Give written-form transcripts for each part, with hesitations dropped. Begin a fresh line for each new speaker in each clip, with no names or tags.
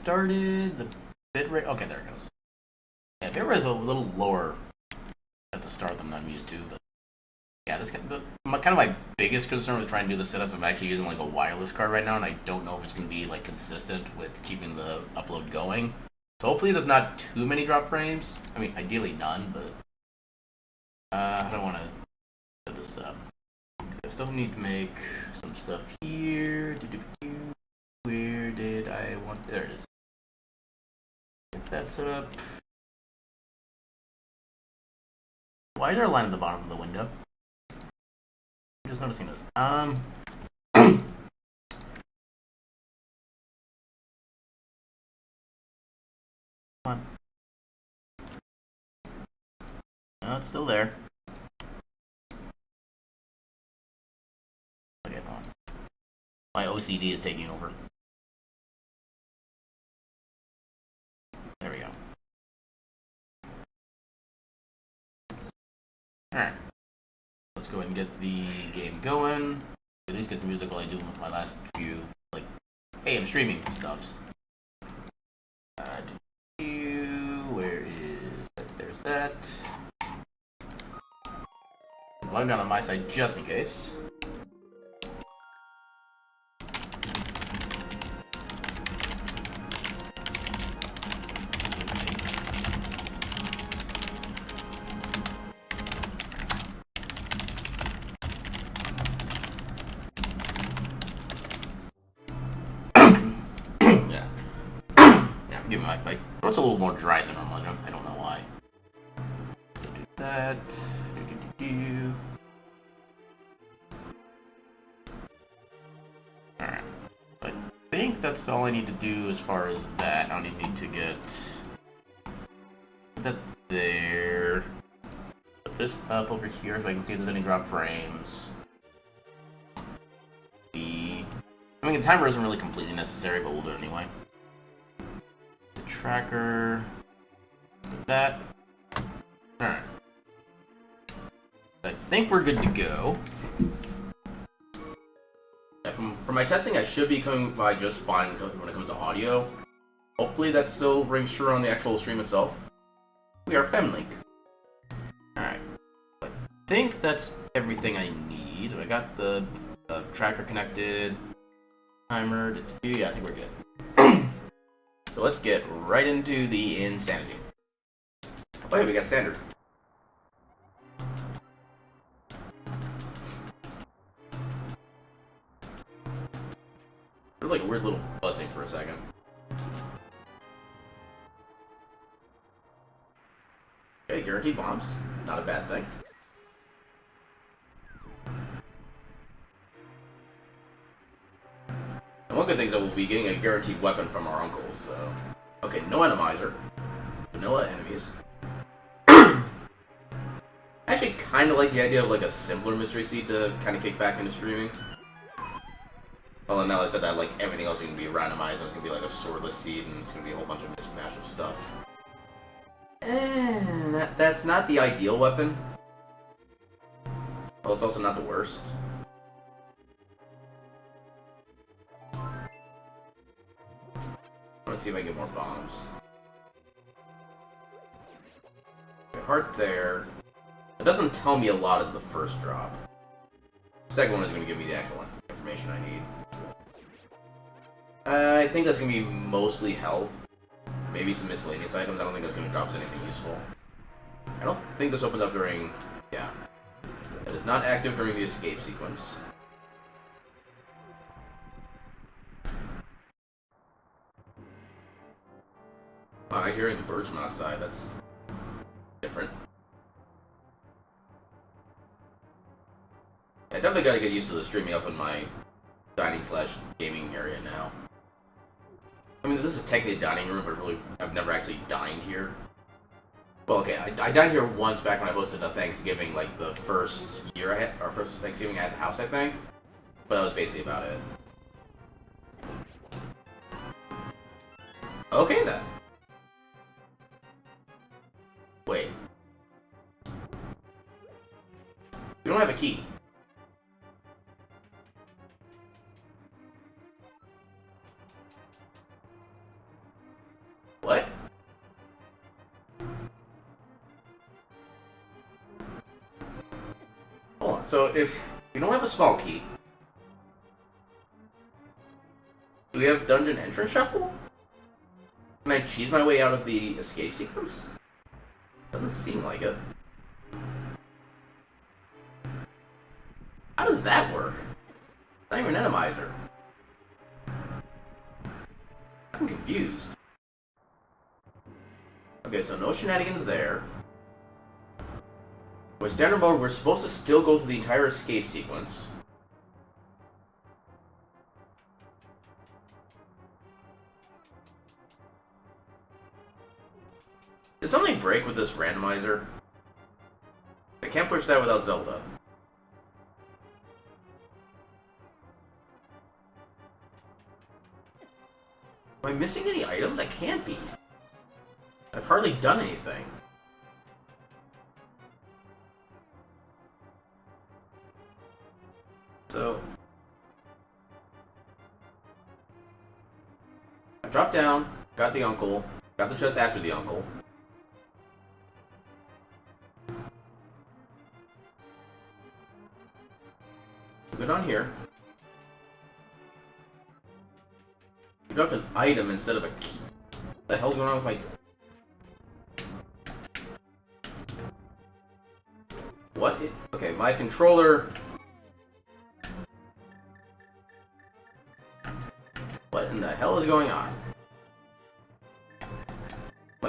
started, the bitrate... Okay, there it goes. Yeah, bitrate is a little lower at the start than I'm used to, but... Yeah, kind of my biggest concern with trying to do the setup is I'm actually using like a wireless card right now, and I don't know if it's going to be like consistent with keeping the upload going. So hopefully there's not too many drop frames. I mean, ideally none, but I don't want to set this up. I still need to make some stuff here. Where did I want? There it is. Get that set up. Why is there a line at the bottom of the window? I'm just noticing this. Come on. No, it's still there. Okay, hold on. My OCD is taking over. There we go. Alright. Let's go ahead and get the game going. At least get the music while I do my last few, like, hey, I'm streaming stuffs. Where is that? There's that. I'm down on my side just in case. Forgive me, my throat's a little more dry than normal. I don't know why. So do that. Alright. I think that's all I need to do as far as that. I don't need to get that there. Put this up over here so I can see if there's any drop frames. I mean, the timer isn't really completely necessary, but we'll do it anyway. Tracker. That. Alright. I think we're good to go. Yeah, from my testing, I should be coming by just fine when it comes to audio. Hopefully that still rings true on the actual stream itself. We are Femlink. Alright. I think that's everything I need. I got the tracker connected. Timer. Yeah, I think we're good. So let's get right into the insanity. Oh yeah, we got standard. There's like a weird little buzzing for a second. Okay, guaranteed bombs. Not a bad thing. And one good thing is that we'll be getting a guaranteed weapon from our uncles, so... Okay, no Enemizer. Vanilla enemies. I actually kind of like the idea of like a simpler mystery seed to kind of kick back into streaming. Well, now that I said that, like everything else is going to be randomized, and it's going to be like a swordless seed, and it's going to be a whole bunch of mismatch of stuff. That's not the ideal weapon. Well, it's also not the worst. Let's see if I can get more bombs. Okay, heart there. It doesn't tell me a lot as the first drop. The second one is going to give me the actual information I need. I think that's going to be mostly health. Maybe some miscellaneous items. I don't think that's going to drop us anything useful. I don't think this opens up during... Yeah. That is not active during the escape sequence. Oh, I'm hearing the birds from outside. That's different. I definitely gotta get used to the streaming up in my dining/gaming area now. I mean, this is technically a dining room, but really, I've never actually dined here. Well, okay, I dined here once back when I hosted a Thanksgiving, like the first year I had, or first Thanksgiving I had at the house, I think. But that was basically about it. Okay then. Wait. We don't have a key. So if we don't have a small key, do we have dungeon entrance shuffle? Can I cheese my way out of the escape sequence? Doesn't seem like it. How does that work? Not even an enemizer. I'm confused. Okay, so no shenanigans there. With standard mode, we're supposed to still go through the entire escape sequence. Did something break with this randomizer? I can't push that without Zelda. Am I missing any items? I can't be. I've hardly done anything. So... I dropped down, got the uncle, got the chest after the uncle. Go down here. You dropped an item instead of a key. What the hell's going on with my... What? Okay, my controller... What in the hell is going on?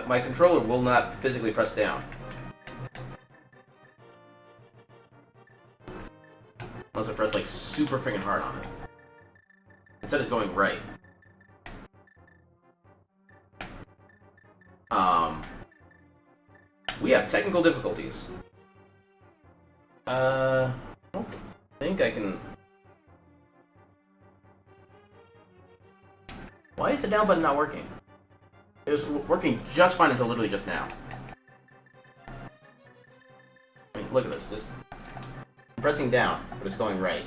My controller will not physically press down. Unless I press like super freaking hard on it. Instead it's going right. We have technical difficulties. I don't think I can... Why is the down button not working? It was working just fine until literally just now. I mean, look at this. Just I'm pressing down, but it's going right.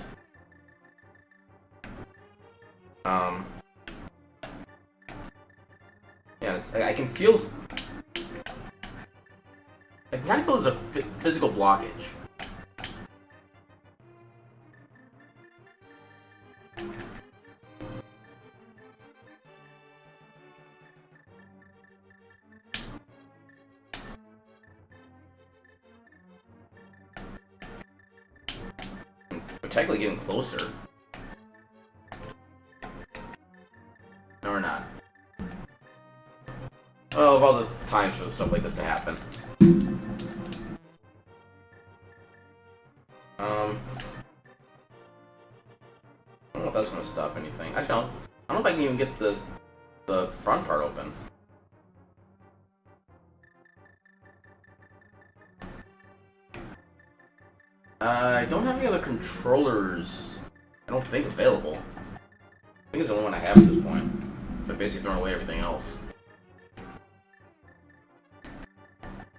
Yeah, I can feel... I kind of feel there's a physical blockage. We're technically getting closer. No, we're not. Oh, of all the times for stuff like this to happen. I don't know if that's going to stop anything. Actually, I don't know if I can even get the front part open. I don't have any other controllers, I don't think, available. I think it's the only one I have at this point. So I've basically thrown away everything else.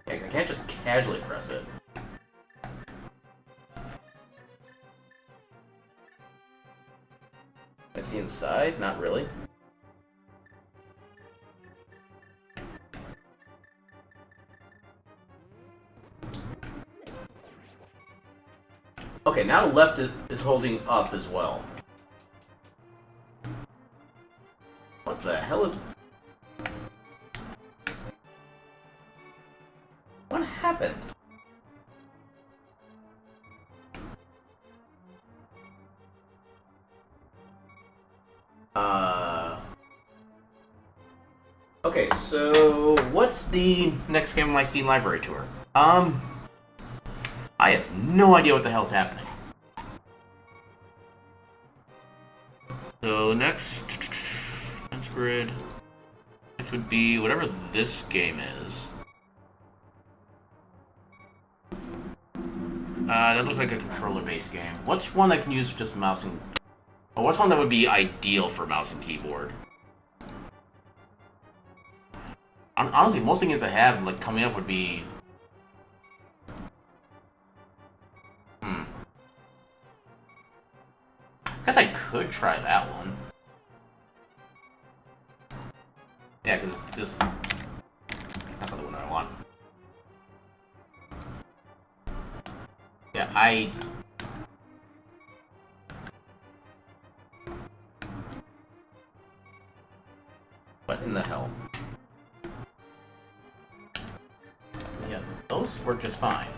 Yeah, I can't just casually press it. Can I see inside? Not really. Okay, now the left is holding up as well. What the hell is... What happened? Okay, so what's the next game on my Steam library tour? I have no idea what the hell's happening. So next grid, which would be whatever this game is. That looks like a controller-based game. What's one I can use just mouse and... Well, what's one that would be ideal for mouse and keyboard? Honestly, most of the games I have like coming up would be... I guess I could try that one. Yeah, because this... That's not the one I want. Yeah, What in the hell? Yeah, those work just fine.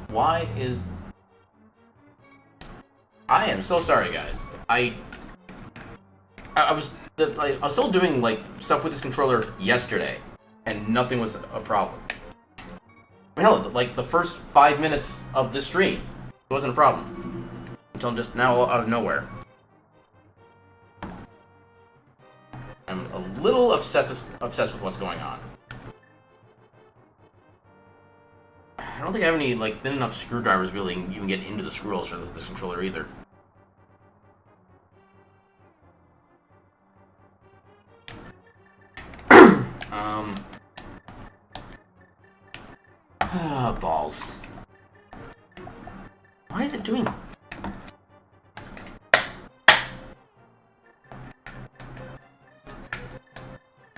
Why is... I am so sorry, guys. I was still doing like stuff with this controller yesterday, and nothing was a problem. I mean, no, like the first 5 minutes of this stream, it wasn't a problem until just now out of nowhere. I'm a little obsessed with what's going on. I don't think I have any like thin enough screwdrivers really even get into the screw holes for this controller either. Balls. Why is it doing?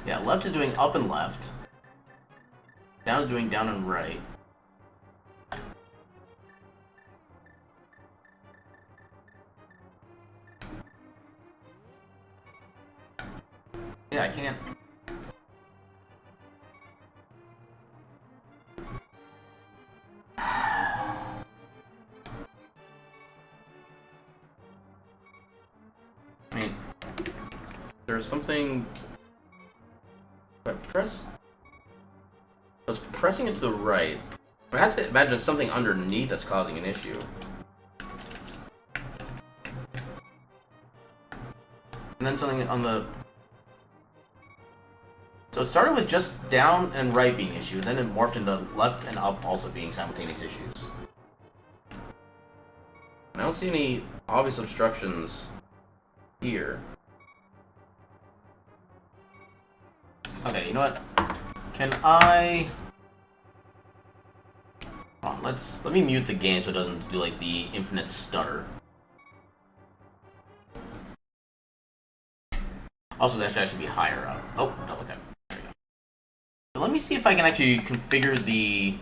Yeah, left is doing up and left. Down is doing down and right. Yeah, I can't. I mean, there's something. But press. I was pressing it to the right. I have to imagine something underneath that's causing an issue. And then something on the... So it started with just down and right being an issue, and then it morphed into left and up also being simultaneous issues. And I don't see any obvious obstructions here. Okay, you know what? Can I... Hold on, let me mute the game so it doesn't do like the infinite stutter. Also, that should actually be higher up. Oh, no, okay. There we go. So let me see if I can actually configure the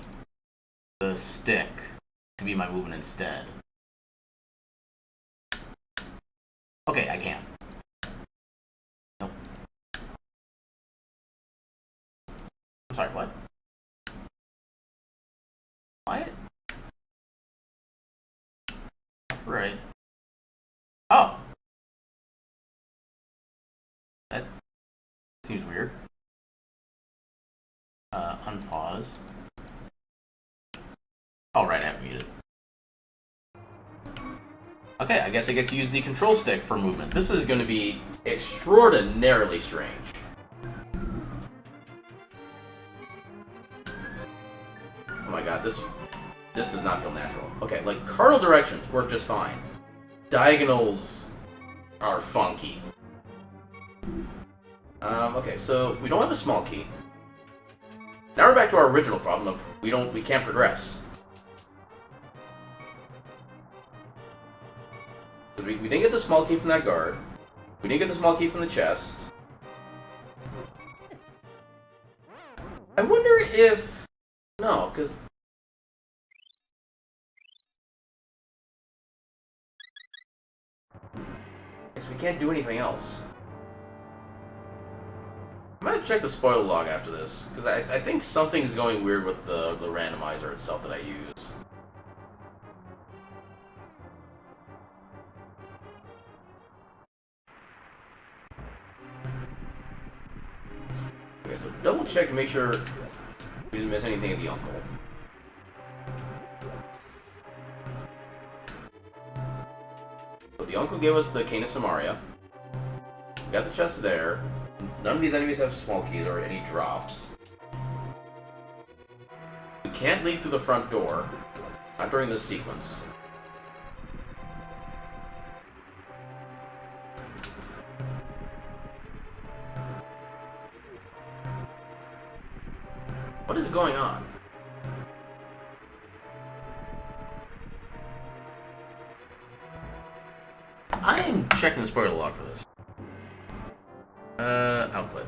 stick to be my movement instead. Okay, I can. Nope. I'm sorry, what? What? Right. Oh! That seems weird. Unpause. Oh, right, I have muted. Okay, I guess I get to use the control stick for movement. This is going to be extraordinarily strange. Oh my god, this does not feel natural. Okay, like, cardinal directions work just fine. Diagonals are funky. Okay, so we don't have a small key. Now we're back to our original problem of we can't progress. We didn't get the small key from that guard. We didn't get the small key from the chest. I wonder if... No, because... Guess we can't do anything else. I'm gonna check the spoiler log after this, because I think something's going weird with the randomizer itself that I use. Okay, so double check to make sure we didn't miss anything at the uncle. So the uncle gave us the Cane of Samaria. We got the chest there. None of these enemies have small keys or any drops. We can't leave through the front door. Not during this sequence. What is going on? I am checking the spoiler log for this. Output.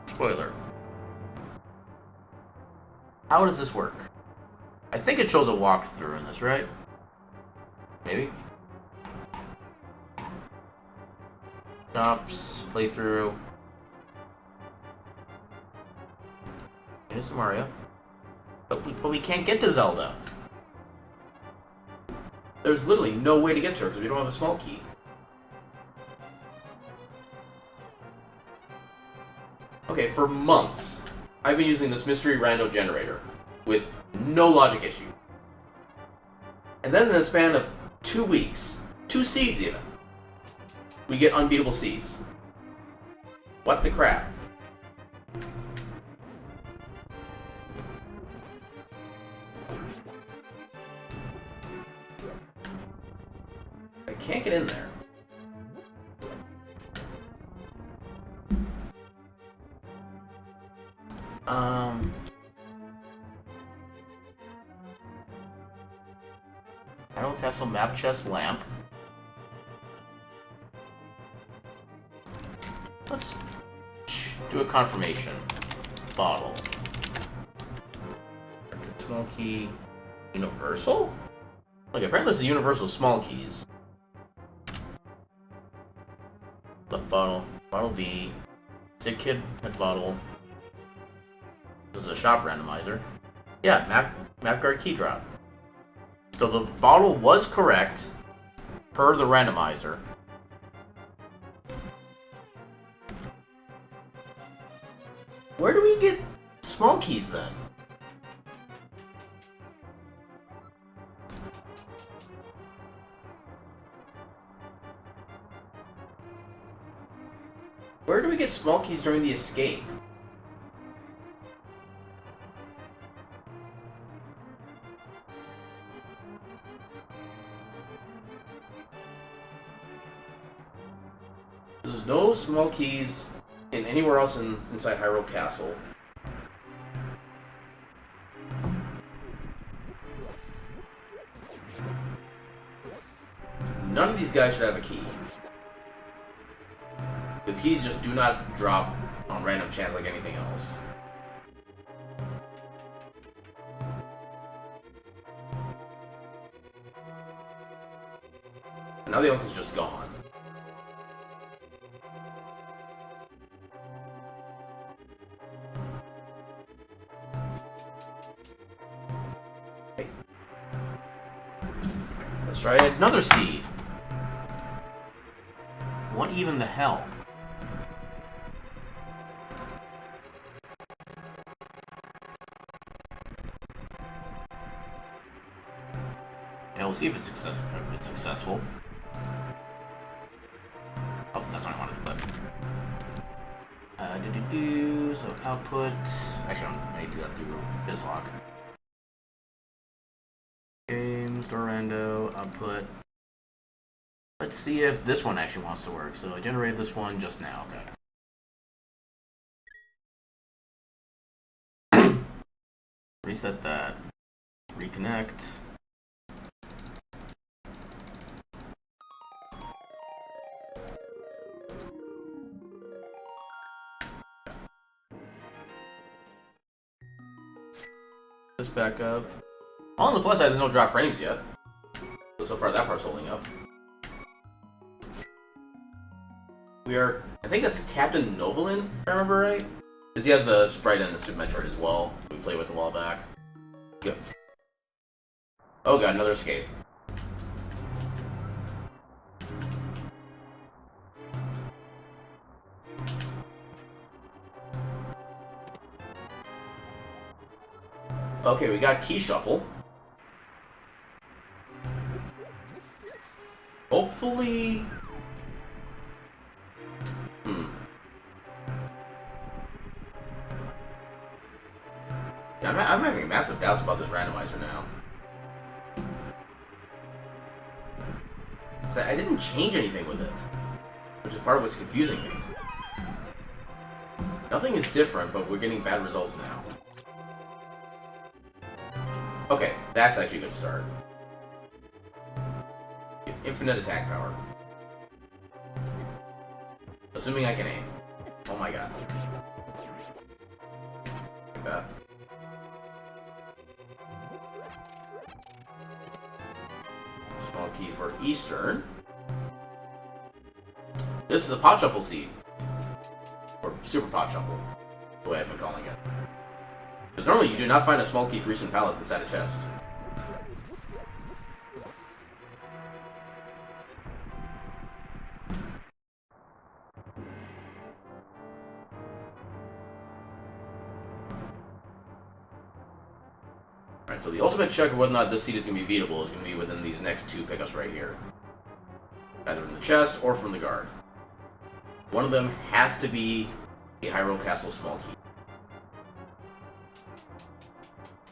Spoiler. How does this work? I think it shows a walkthrough in this, right? Maybe? Stops, playthrough. Yes, Mario. But we can't get to Zelda. There's literally no way to get to her because we don't have a small key. Okay, for months, I've been using this mystery rando generator with no logic issue. And then in the span of 2 weeks, 2 seeds even, we get unbeatable seeds. What the crap? I can't get in there. Hyrule Castle map chest lamp. Let's do a confirmation. Bottle. Small key. Universal? Okay, apparently this is universal small keys. Left bottle. Bottle B. Sick kid at bottle. This is a shop randomizer. Yeah, map guard key drop. So the bottle was correct per the randomizer. Where do we get small keys then? Where do we get small keys during the escape? There's no small keys in anywhere else inside Hyrule Castle. None of these guys should have a key. Because keys just do not drop on random chance like anything else. Now the uncle's just gone. Okay. Let's try another seed. What even the hell? Yeah, we'll see if it's successful. Oh, that's what I wanted to put. So output. Actually, I need to do that through BizLock. Games, Rando, output. Let's see if this one actually wants to work. So I generated this one just now. Okay. Reset that. Reconnect. This back up. On the plus side, there's no drop frames yet. So far, that part's holding up. We are, I think that's Captain Novolin, if I remember right. Because he has a sprite in the Super Metroid as well. We played with a while back. Good. Oh god, another escape. Okay, we got key shuffle. Hopefully... Yeah, I'm having massive doubts about this randomizer now. So I didn't change anything with it, which is part of what's confusing me. Nothing is different, but we're getting bad results now. Okay, that's actually a good start. Infinite attack power. Assuming I can aim. Oh my god. Like that. Small key for Eastern. This is a pot shuffle seed. Or super pot shuffle. The way I've been calling it. Because normally you do not find a small key for Eastern Palace inside a chest. Alright, so the ultimate check of whether or not this seed is going to be beatable is going to be within these next two pickups right here. Either from the chest or from the guard. One of them has to be a Hyrule Castle small key.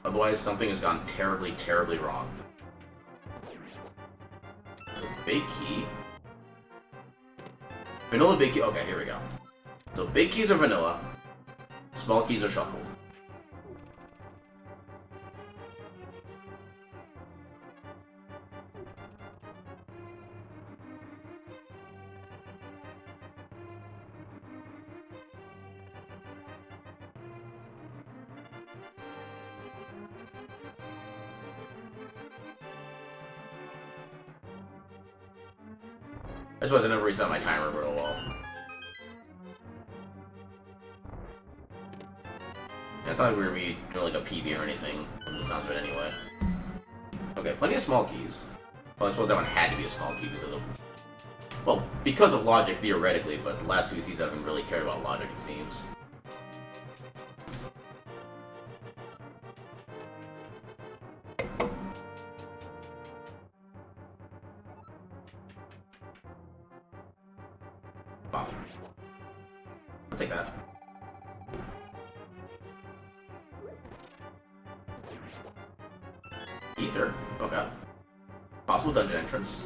Otherwise, something has gone terribly, terribly wrong. So, big key. Vanilla big key. Okay, here we go. So, big keys are vanilla. Small keys are shuffled. I suppose I never reset my timer real well. It's not like we're gonna be doing like a PB or anything, from the sounds of it anyway. Okay, plenty of small keys. Well, I suppose that one had to be a small key because of... Well, because of logic, theoretically, but the last few seeds I haven't really cared about logic, it seems. Wow. I'll take that. Ether. Okay. Possible dungeon entrance.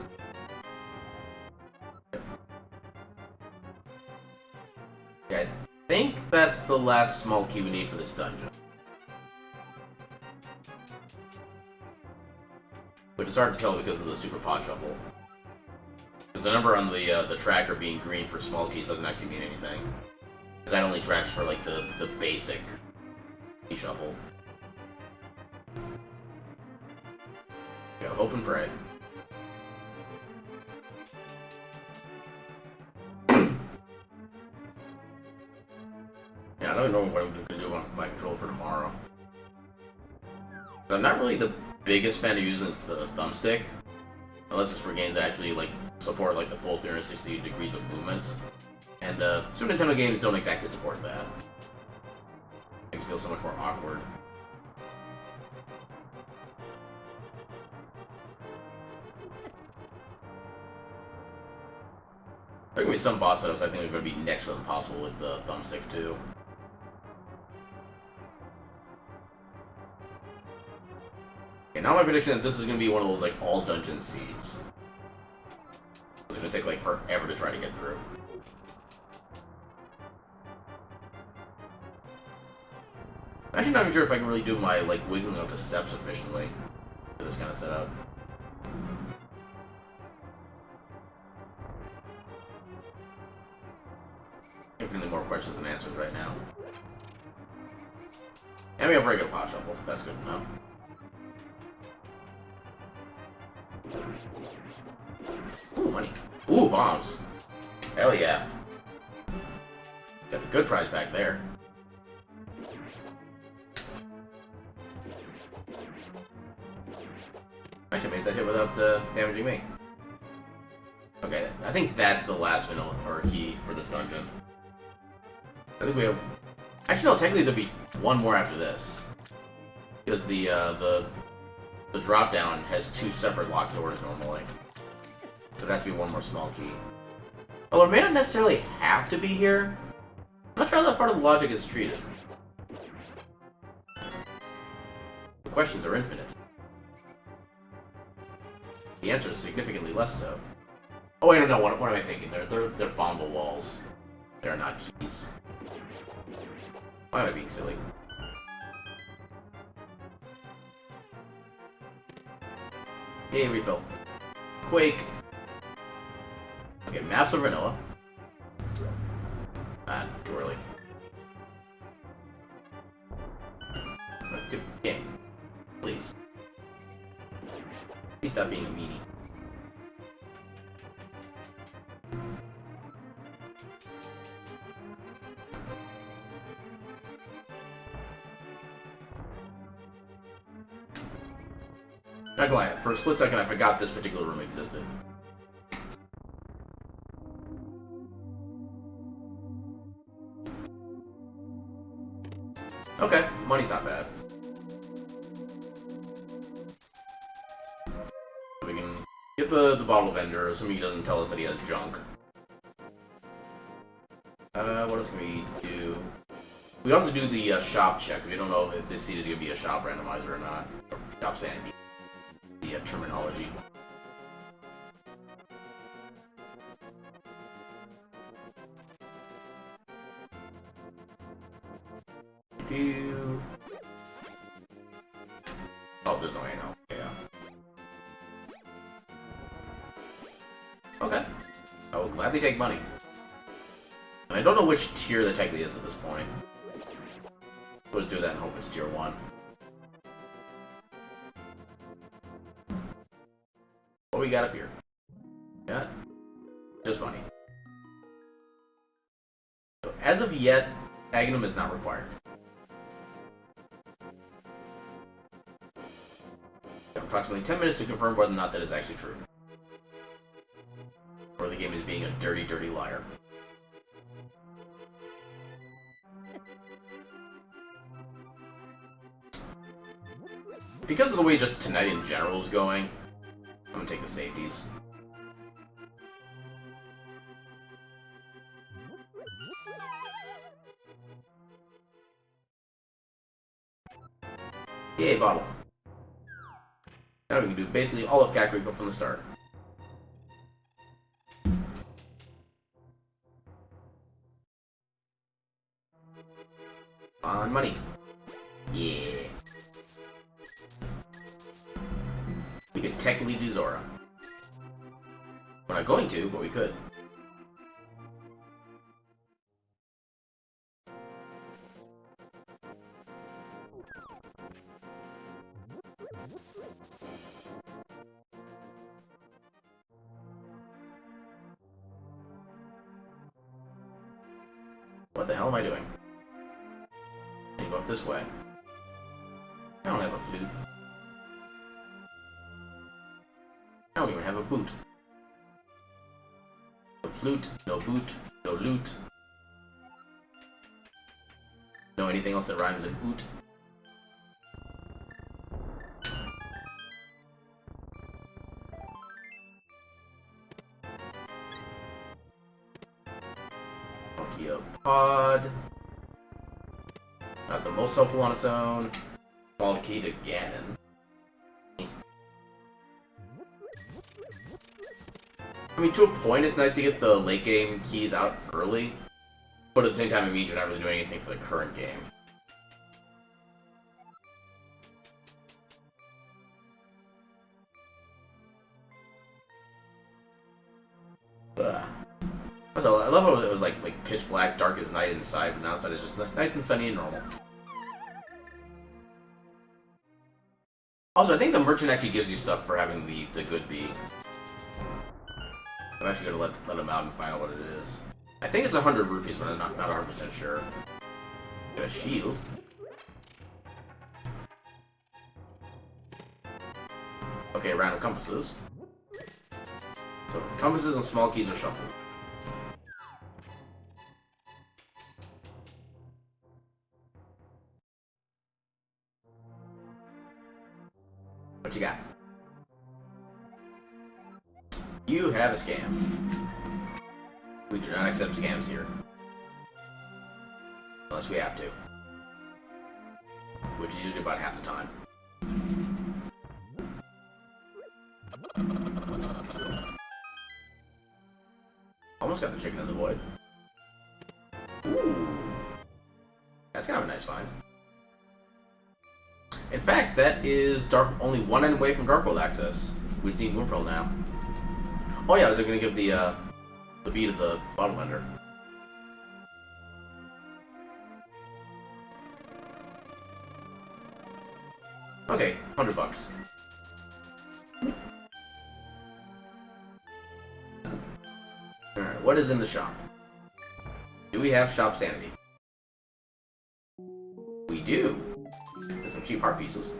Yeah, I think that's the last small key we need for this dungeon. Which is hard to tell because of the super pod shuffle. Because the number on the tracker being green for small keys doesn't actually mean anything. Because that only tracks for like the basic key shuffle. Yeah, hope and pray. Yeah, I don't know what I'm going to do on my controller for tomorrow. I'm not really the biggest fan of using the thumbstick, unless it's for games that actually like support like the full 360 degrees of movement. And Super Nintendo games don't exactly support that. It feels so much more awkward. There are going to be some boss setups I think are going to be next to impossible with the thumbstick too. Okay, now my prediction that this is going to be one of those like all dungeon seeds. It's going to take like forever to try to get through. I'm actually not even sure if I can really do my like wiggling up the steps efficiently for this kind of setup. Infinitely more questions than answers right now. And we have regular pot shuffle. That's good enough. Ooh, money. Ooh, bombs. Hell yeah. Got the good prize back there. Actually, amazed that hit without damaging me. Okay, I think that's the last vanilla or key for this dungeon. I think we have... Actually, no, technically there'll be one more after this. Because the drop-down has two separate locked doors normally. So that'd be one more small key. Although it may not necessarily have to be here. I'm not sure how that part of the logic is treated. The questions are infinite. The answer is significantly less so. Oh wait, no, what am I thinking? They're bombable walls. They're not keys. Why am I being silly? Yay, refill. Quake. Okay, maps of vanilla. Ah, too early. Good game. Please. Please stop being a meanie. Not gonna lie, for a split second I forgot this particular room existed. Okay, money's not bad. We can get the bottle vendor, assuming he doesn't tell us that he has junk. What else can we do? We also do the shop check. We don't know if this seed is going to be a shop randomizer or not. Or shop sanity. The terminology. Oh, there's no way now. Yeah. Okay. I will gladly take money. And I don't know which tier the technically is at this point. We'll just do that and hope it's tier 1. What we got up here? Yeah. Just money. So as of yet, Agnum is not required. Approximately 10 minutes to confirm whether or not that is actually true. Or the game is being a dirty, dirty liar. Because of the way just tonight in general is going, I'm gonna take the safeties. Yay, bottle. Now we can do basically all of Kakariko from the start. On money. Yeah. We could technically do Zora. We're not going to, but we could. What the hell am I doing? I need to go up this way. I don't have a flute. I don't even have a boot. No flute, no boot, no loot. No anything else that rhymes in oot. Pod. Not the most helpful on its own. Small key to Ganon. I mean, to a point, it's nice to get the late game keys out early, but at the same time, it means you're not really doing anything for the current game. Ugh. Also, I love how it was like pitch black, dark as night inside, but now outside it's just nice and sunny and normal. Also, I think the merchant actually gives you stuff for having the good bee. I'm actually gonna let him out and find out what it is. I think it's 100 rupees, but I'm not 100% sure. Get a shield. Okay, random compasses. So compasses and small keys are shuffled. What you got? You have a scam. We do not accept scams here. Unless we have to. Which is usually about half the time. Almost got the chicken as a void. Ooh. That's kind of a nice find. In fact, that is only one end away from Dark World access. We just need Moonpearl now. Oh yeah, I was going to give the bee to the bottle vendor. Okay, $100. Alright, what is in the shop? Do we have shop sanity? We do. There's some cheap heart pieces.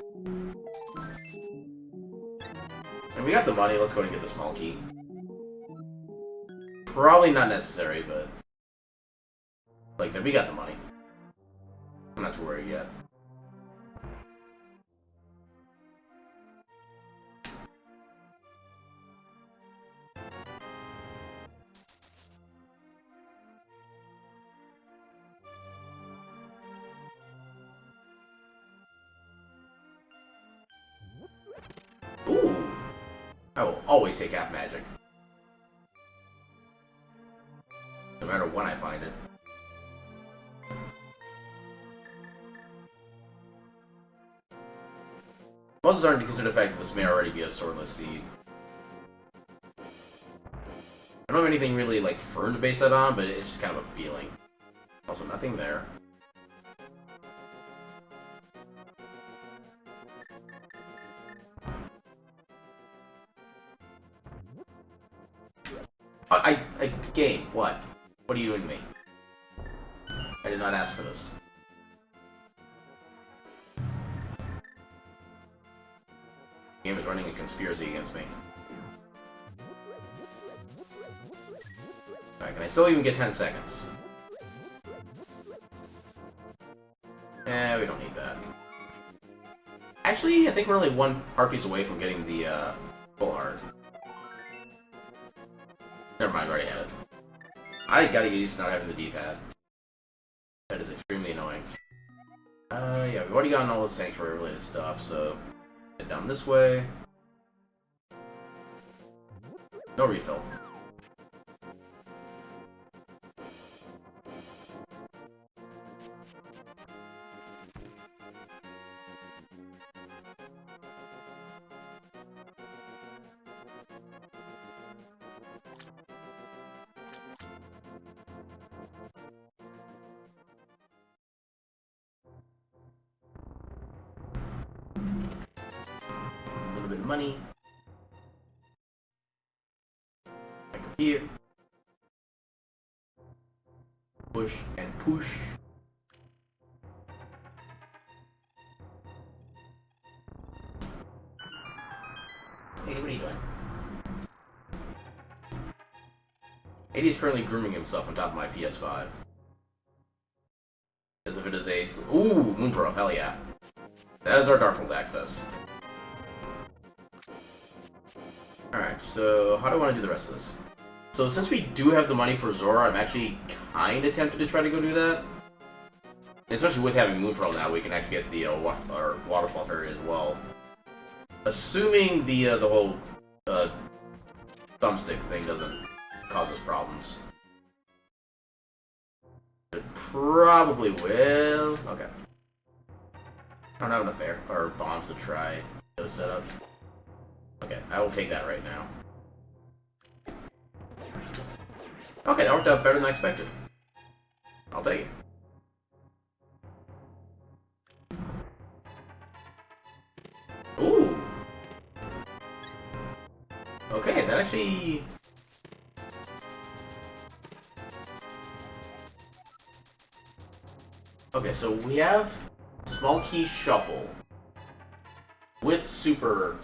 And we got the money, let's go ahead and get the small key. Probably not necessary, but... Like I said, we got the money. I'm not too worried yet. Ooh! I will always take half magic. No matter when I find it. I'm also starting to consider the fact that this may already be a swordless seed. I don't have anything really like firm to base that on, but it's just kind of a feeling. Also, nothing there. Game, what? What are you doing to me? I did not ask for this. The game is running a conspiracy against me. Alright, can I still even get 10 seconds? Eh, we don't need that. Actually, I think we're only one heart piece away from getting the full heart. Never mind, I already had it. I gotta get used to not having the D-pad. That is extremely annoying. Yeah, we've already gotten all the Sanctuary-related stuff, so... Head down this way. No refill. Money. Back up here. Push and push. Hey, what are you doing? AD is currently grooming himself on top of my PS5. As if it is a... Ooh, Moon Pearl, hell yeah. That is our Darkhold access. Alright, so how do I want to do the rest of this? So since we do have the money for Zora, I'm actually kind of tempted to try to go do that. Especially with having Moon Pearl now, we can actually get the our Waterfall Fairy as well. Assuming the whole thumbstick thing doesn't cause us problems. It probably will. Okay. I don't have enough air or bombs to try the setup. Okay, I will take that right now. Okay, that worked out better than I expected. I'll take it. Ooh! Okay, that actually... Okay, so we have Small Key Shuffle with Super...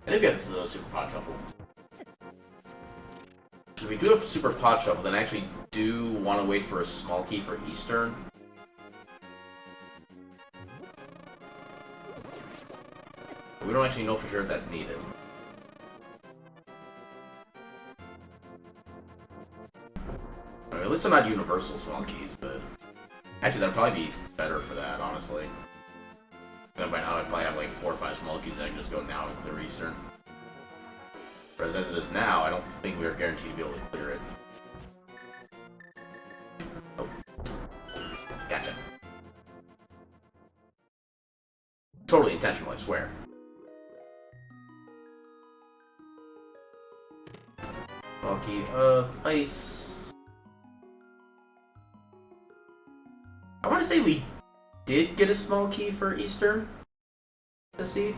I think it's the Super Pod Shuffle. If we do have Super Pod Shuffle, then I actually do want to wait for a Small Key for Eastern. We don't actually know for sure if that's needed. I mean, at least they're not universal Small Keys, but... Actually, that'd probably be better for that, honestly. Then by now I'd probably have like 4 or 5 Small Keys and I can just go now and clear Eastern. Whereas as it is now, I don't think we are guaranteed to be able to clear it. Oh. Gotcha. Totally intentional, I swear. Small Key of Ice. I want to say we did get a Small Key for Eastern this seed.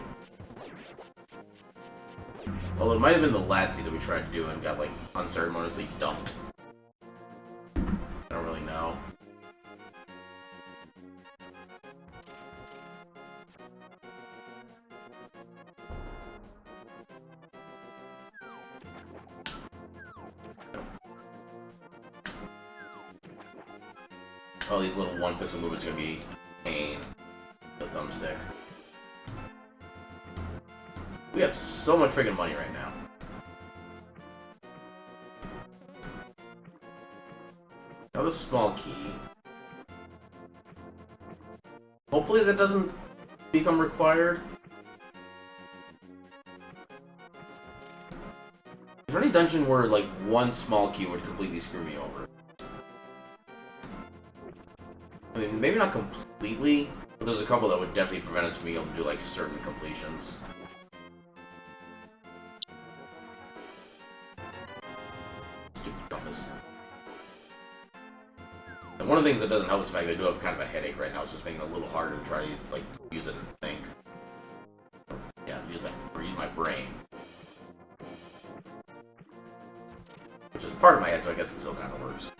Although it might have been the last seed that we tried to do and got like unceremoniously dumped. I don't really know. Oh, these little one pixel movements are gonna be pain. The thumbstick. We have so much freaking money right now. Now the small key. Hopefully that doesn't become required. Is there any dungeon where, like, one small key would completely screw me over? I mean, maybe not completely, but there's a couple that would definitely prevent us from being able to do, like, certain completions. Stupid compass. And one of the things that doesn't help is the fact that I do have kind of a headache right now. It's just making it a little harder to try to, like, use it and think. Yeah, use my brain. Which is part of my head, so I guess it still kind of works.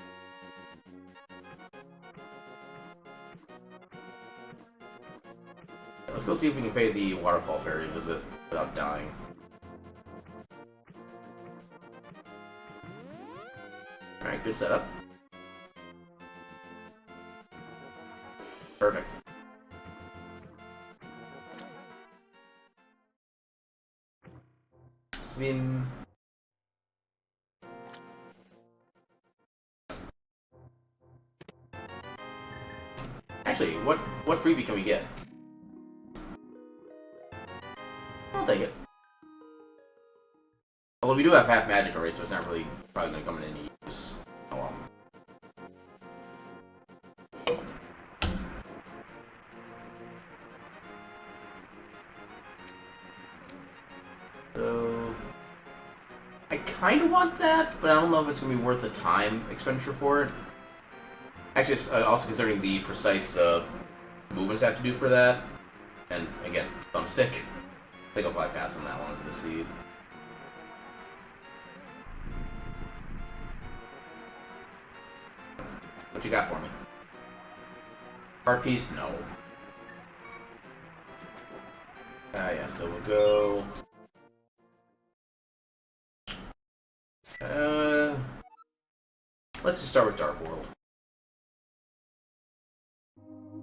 Let's go see if we can pay the waterfall fairy visit without dying. Alright, good setup. Perfect. Swim. Actually, what freebie can we get? I'll take it. Although we do have half magic already, so it's not really probably going to come in any use. Oh well. So I kind of want that, but I don't know if it's going to be worth the time expenditure for it. Actually, also considering the precise movements I have to do for that. And again, thumbstick. I think I'll probably pass on that one for the seed. What you got for me? Heart piece? No. Yeah, so we'll go... let's just start with Dark World.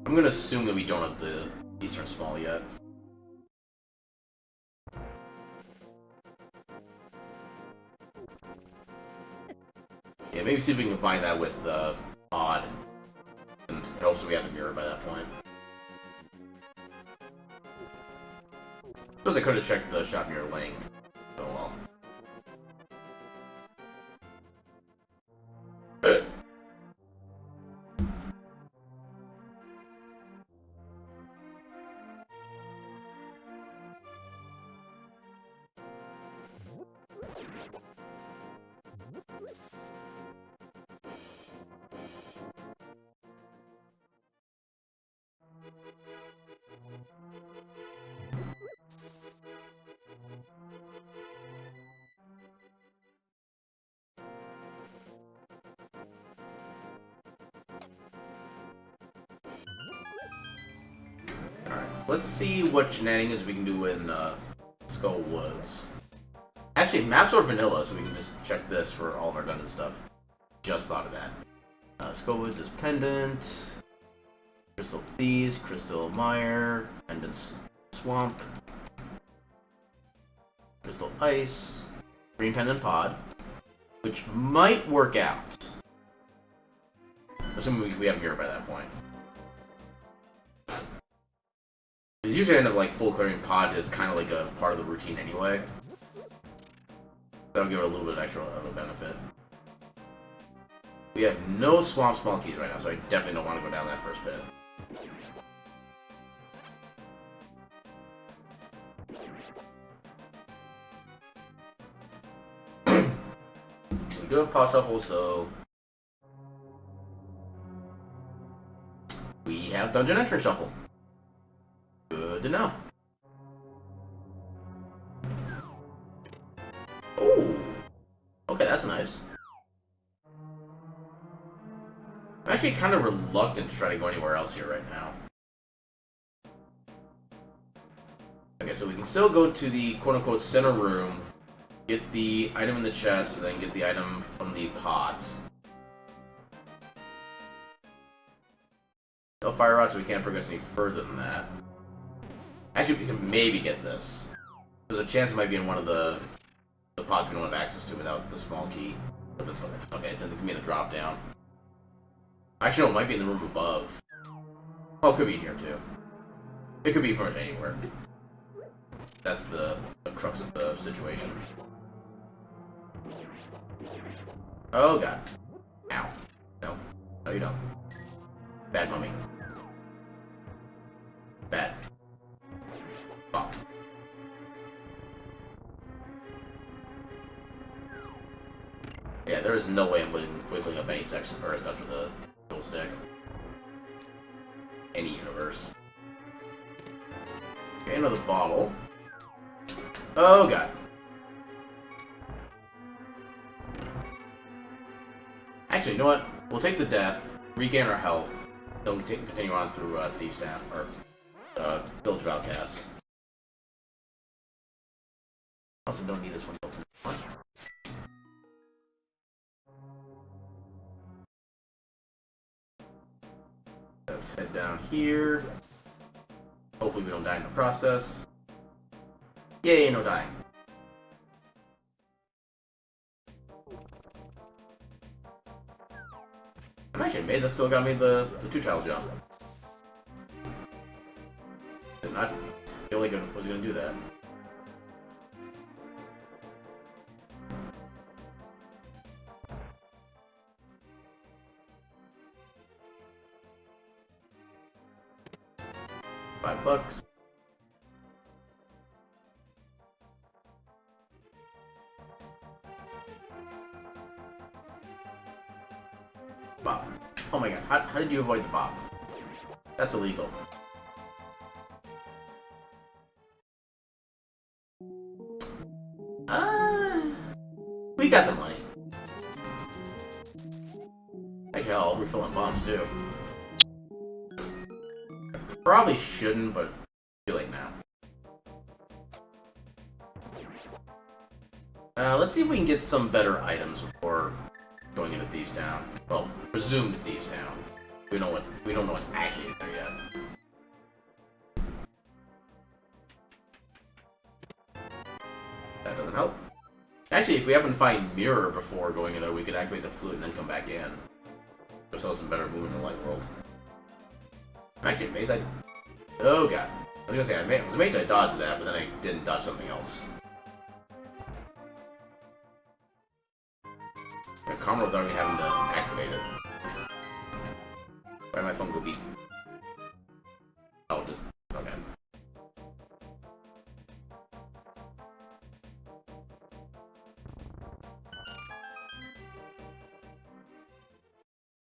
I'm gonna assume that we don't have the Eastern Small yet. Yeah, maybe see if we can find that with Odd. And hopefully we have a mirror by that point. Suppose I could have checked the shop mirror link. Oh well. Let's see what shenanigans we can do in Skull Woods. Actually, maps are vanilla, so we can just check this for all of our dungeon stuff. Just thought of that. Skull Woods is Pendant, Crystal Thieves, Crystal Mire, Pendant Swamp, Crystal Ice, Green Pendant Pod, which might work out. Assuming we have Mirror by that point. Because usually I end up like full clearing pod is kind of like a part of the routine anyway. That'll give it a little bit extra of a benefit. We have no swamp small keys right now, so I definitely don't want to go down that first pit. So we do have Paw Shuffle, so we have Dungeon Entrance Shuffle. Good to know. Oh, okay, that's nice. I'm actually kind of reluctant to try to go anywhere else here right now. Okay, so we can still go to the quote-unquote center room, get the item in the chest, and then get the item from the pot. No fire rod, so we can't progress any further than that. Actually, we can maybe get this. There's a chance it might be in one of the pods we don't have access to without the small key. Okay, it's in the, give me the drop down. Actually, no, it might be in the room above. Oh, it could be in here too. It could be pretty much anywhere. That's the crux of the situation. Oh god. Ow. No. No, you don't. Bad mummy. Bad. Fuck. Yeah, there is no way I'm wiggling up any section or stuff with a dual stick. Any universe. Okay, another bottle. Oh god. Actually, you know what? We'll take the death, regain our health, then continue on through Thieves' Town, or Village of Outcasts. Also, don't need this one. Let's head down here. Hopefully we don't die in the process. Yay, no dying. I'm actually amazed that still got me the two-tile jump. Did not feel like I was going to do that. $5. Bob. Oh my god, how did you avoid the Bob? That's illegal. We got the money. Actually, I'll refill on bombs too. Probably shouldn't, but too late now. Let's see if we can get some better items before going into Thieves' Town. Well, presumed Thieves' Town. We don't know what's actually in there yet. That doesn't help. Actually, if we happen to find Mirror before going in there, we could activate the flute and then come back in. Give ourselves some better movement in the light world. I'm actually amazed I... Oh god. I was gonna say, I was amazed I dodged that, but then I didn't dodge something else. A combo without me having to activate it. Why did my phone go beep? Oh, just... okay.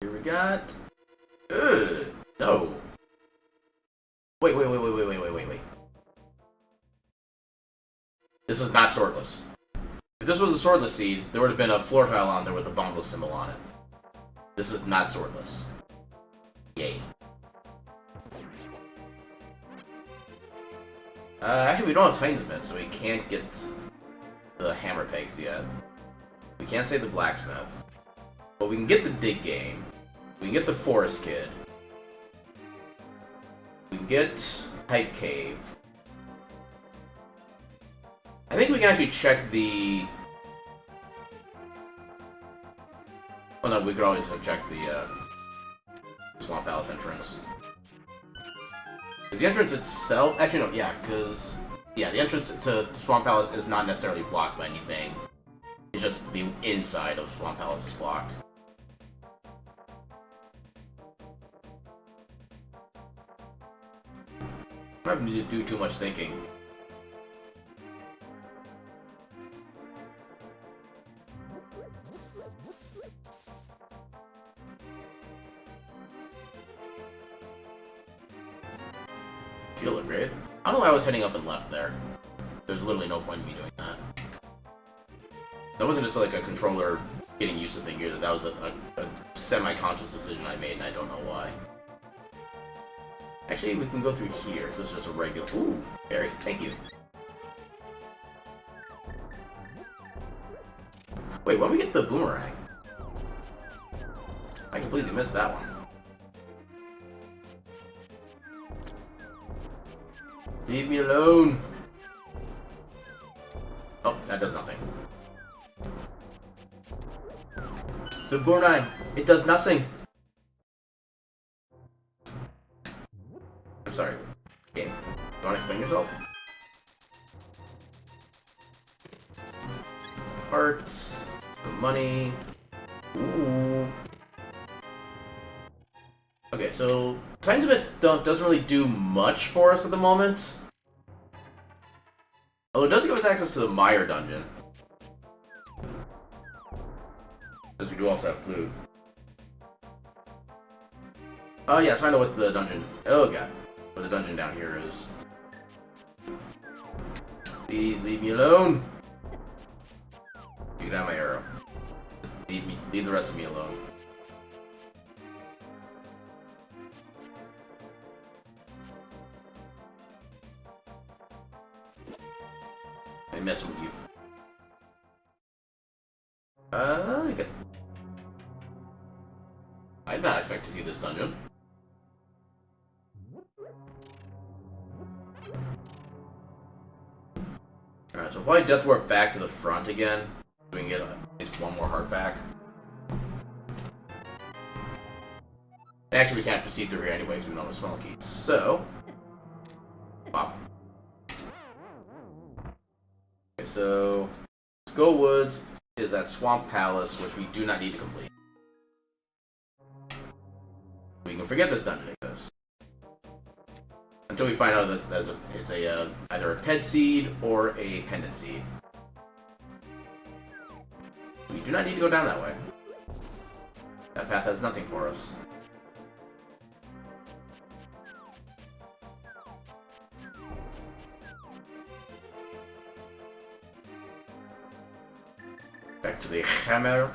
Here we got... Ugh! No! Wait. This is not swordless. If this was a swordless seed, there would have been a floor tile on there with a bongo symbol on it. This is not swordless. Yay. Actually, we don't have Titan's Mint, so we can't get the hammer pegs yet. We can't say the blacksmith. But we can get the dig game. We can get the forest kid. We can get Hype Cave. I think we can actually check the... Oh no, we could always have checked the Swamp Palace entrance. Because the entrance itself... Actually, no, yeah, because... Yeah, the entrance to Swamp Palace is not necessarily blocked by anything. It's just the inside of Swamp Palace is blocked. I don't need to do too much thinking. Shield upgrade. I don't know why I was heading up and left there. There's literally no point in me doing that. That wasn't just like a controller getting used to thing here. That was a semi-conscious decision I made, and I don't know why. Actually, we can go through here, so this is just a regular... Ooh, berry. Thank you. Wait, when we get the boomerang? I completely missed that one. Leave me alone. Oh, that does nothing. Subornine, it does nothing. I'm sorry. Game, you want to explain yourself? Hearts, money. Ooh. Okay, so Titan's Bits doesn't really do much for us at the moment. Although it does give us access to the Mire dungeon. Because we do also have flute. Oh yeah, let's find out what the dungeon... Oh god. What the dungeon down here is. Please leave me alone! You can have my arrow. Just leave the rest of me alone. I mess with you. Okay. I did not expect to see this dungeon. Alright, so we'll probably Death Warp back to the front again. So we can get at least one more heart back. And actually, we can't proceed through here anyway because we don't have a smell key. So... Wow. Okay, so... Skull Woods is that Swamp Palace, which we do not need to complete. We can forget this dungeon exists. Until we find out that it's either a Ped Seed or a Pendant Seed. We do not need to go down that way. That path has nothing for us. Back to the hammer.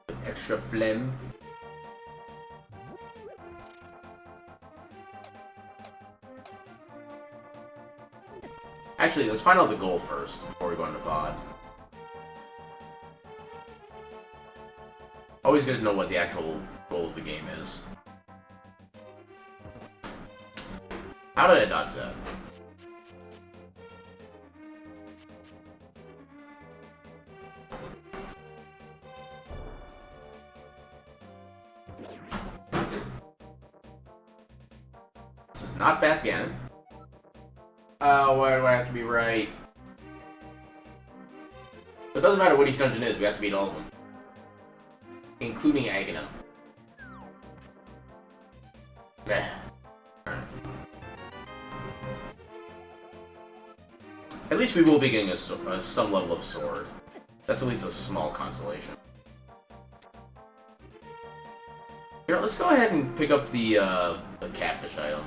With extra phlegm. Actually, let's find out the goal first, before we go into pod. Always good to know what the actual goal of the game is. How did I dodge that? This is not fast Ganon. Oh, why do I have to be right? It doesn't matter what each dungeon is, we have to beat all of them. Including Aghanim. Meh. Alright. At least we will be getting some level of sword. That's at least a small consolation. Here, let's go ahead and pick up the catfish item.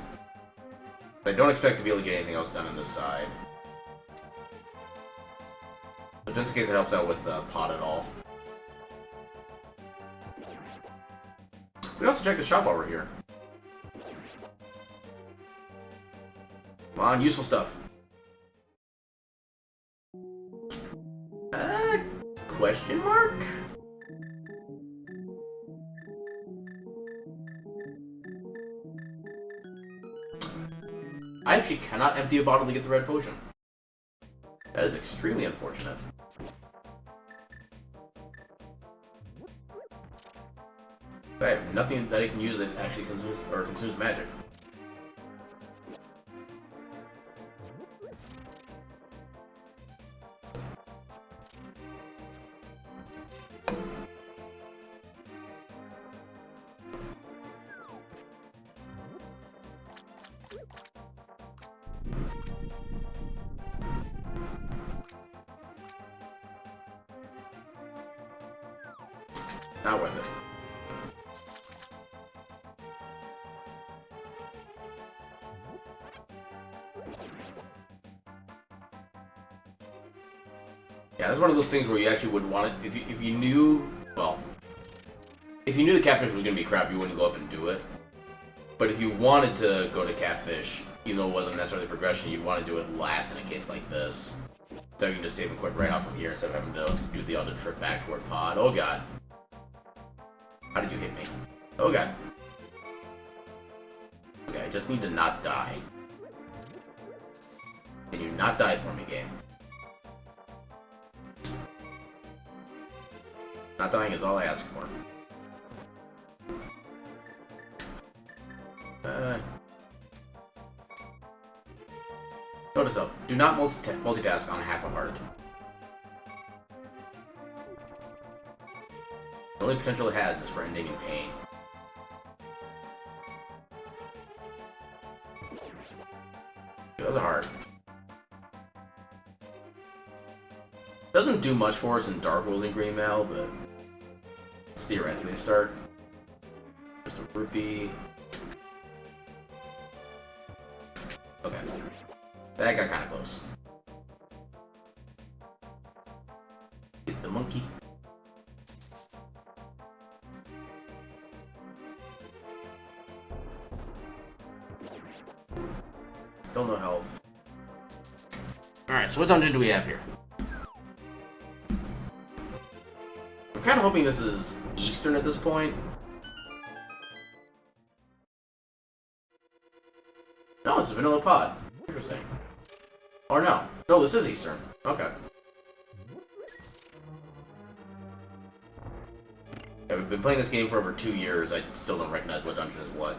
I don't expect to be able to get anything else done on this side. But just in case it helps out with the pot at all. We can also check the shop while we're here. Come on, useful stuff. Question mark? I actually cannot empty a bottle to get the red potion. That is extremely unfortunate. I have nothing that I can use that actually consumes magic. Not worth it. Yeah, that's one of those things where you actually would want it if you knew, well, if you knew the catfish was gonna be crap, you wouldn't go up and do it. But if you wanted to go to catfish, even though it wasn't necessarily progression, you'd want to do it last in a case like this. So you can just save and quit right off from here instead of having to do the other trip back toward pod. Oh god. How did you hit me? Oh god. Okay, just need to not die. Can you not die for me, game? Not dying is all I ask for. Notice though, do not multitask on half a heart. The only potential it has is for ending in pain. That was a heart. Doesn't do much for us in Dark World and Green Mail, but it's theoretically a start. Just a rupee. Okay. That got kind of close. Get the monkey. Still no health. Alright, so what dungeon do we have here? I'm kind of hoping this is Eastern at this point. No, this is Vanilla Pod. Interesting. Or no. No, this is Eastern. Okay. Yeah, we've been playing this game for over 2 years. I still don't recognize what dungeon is what.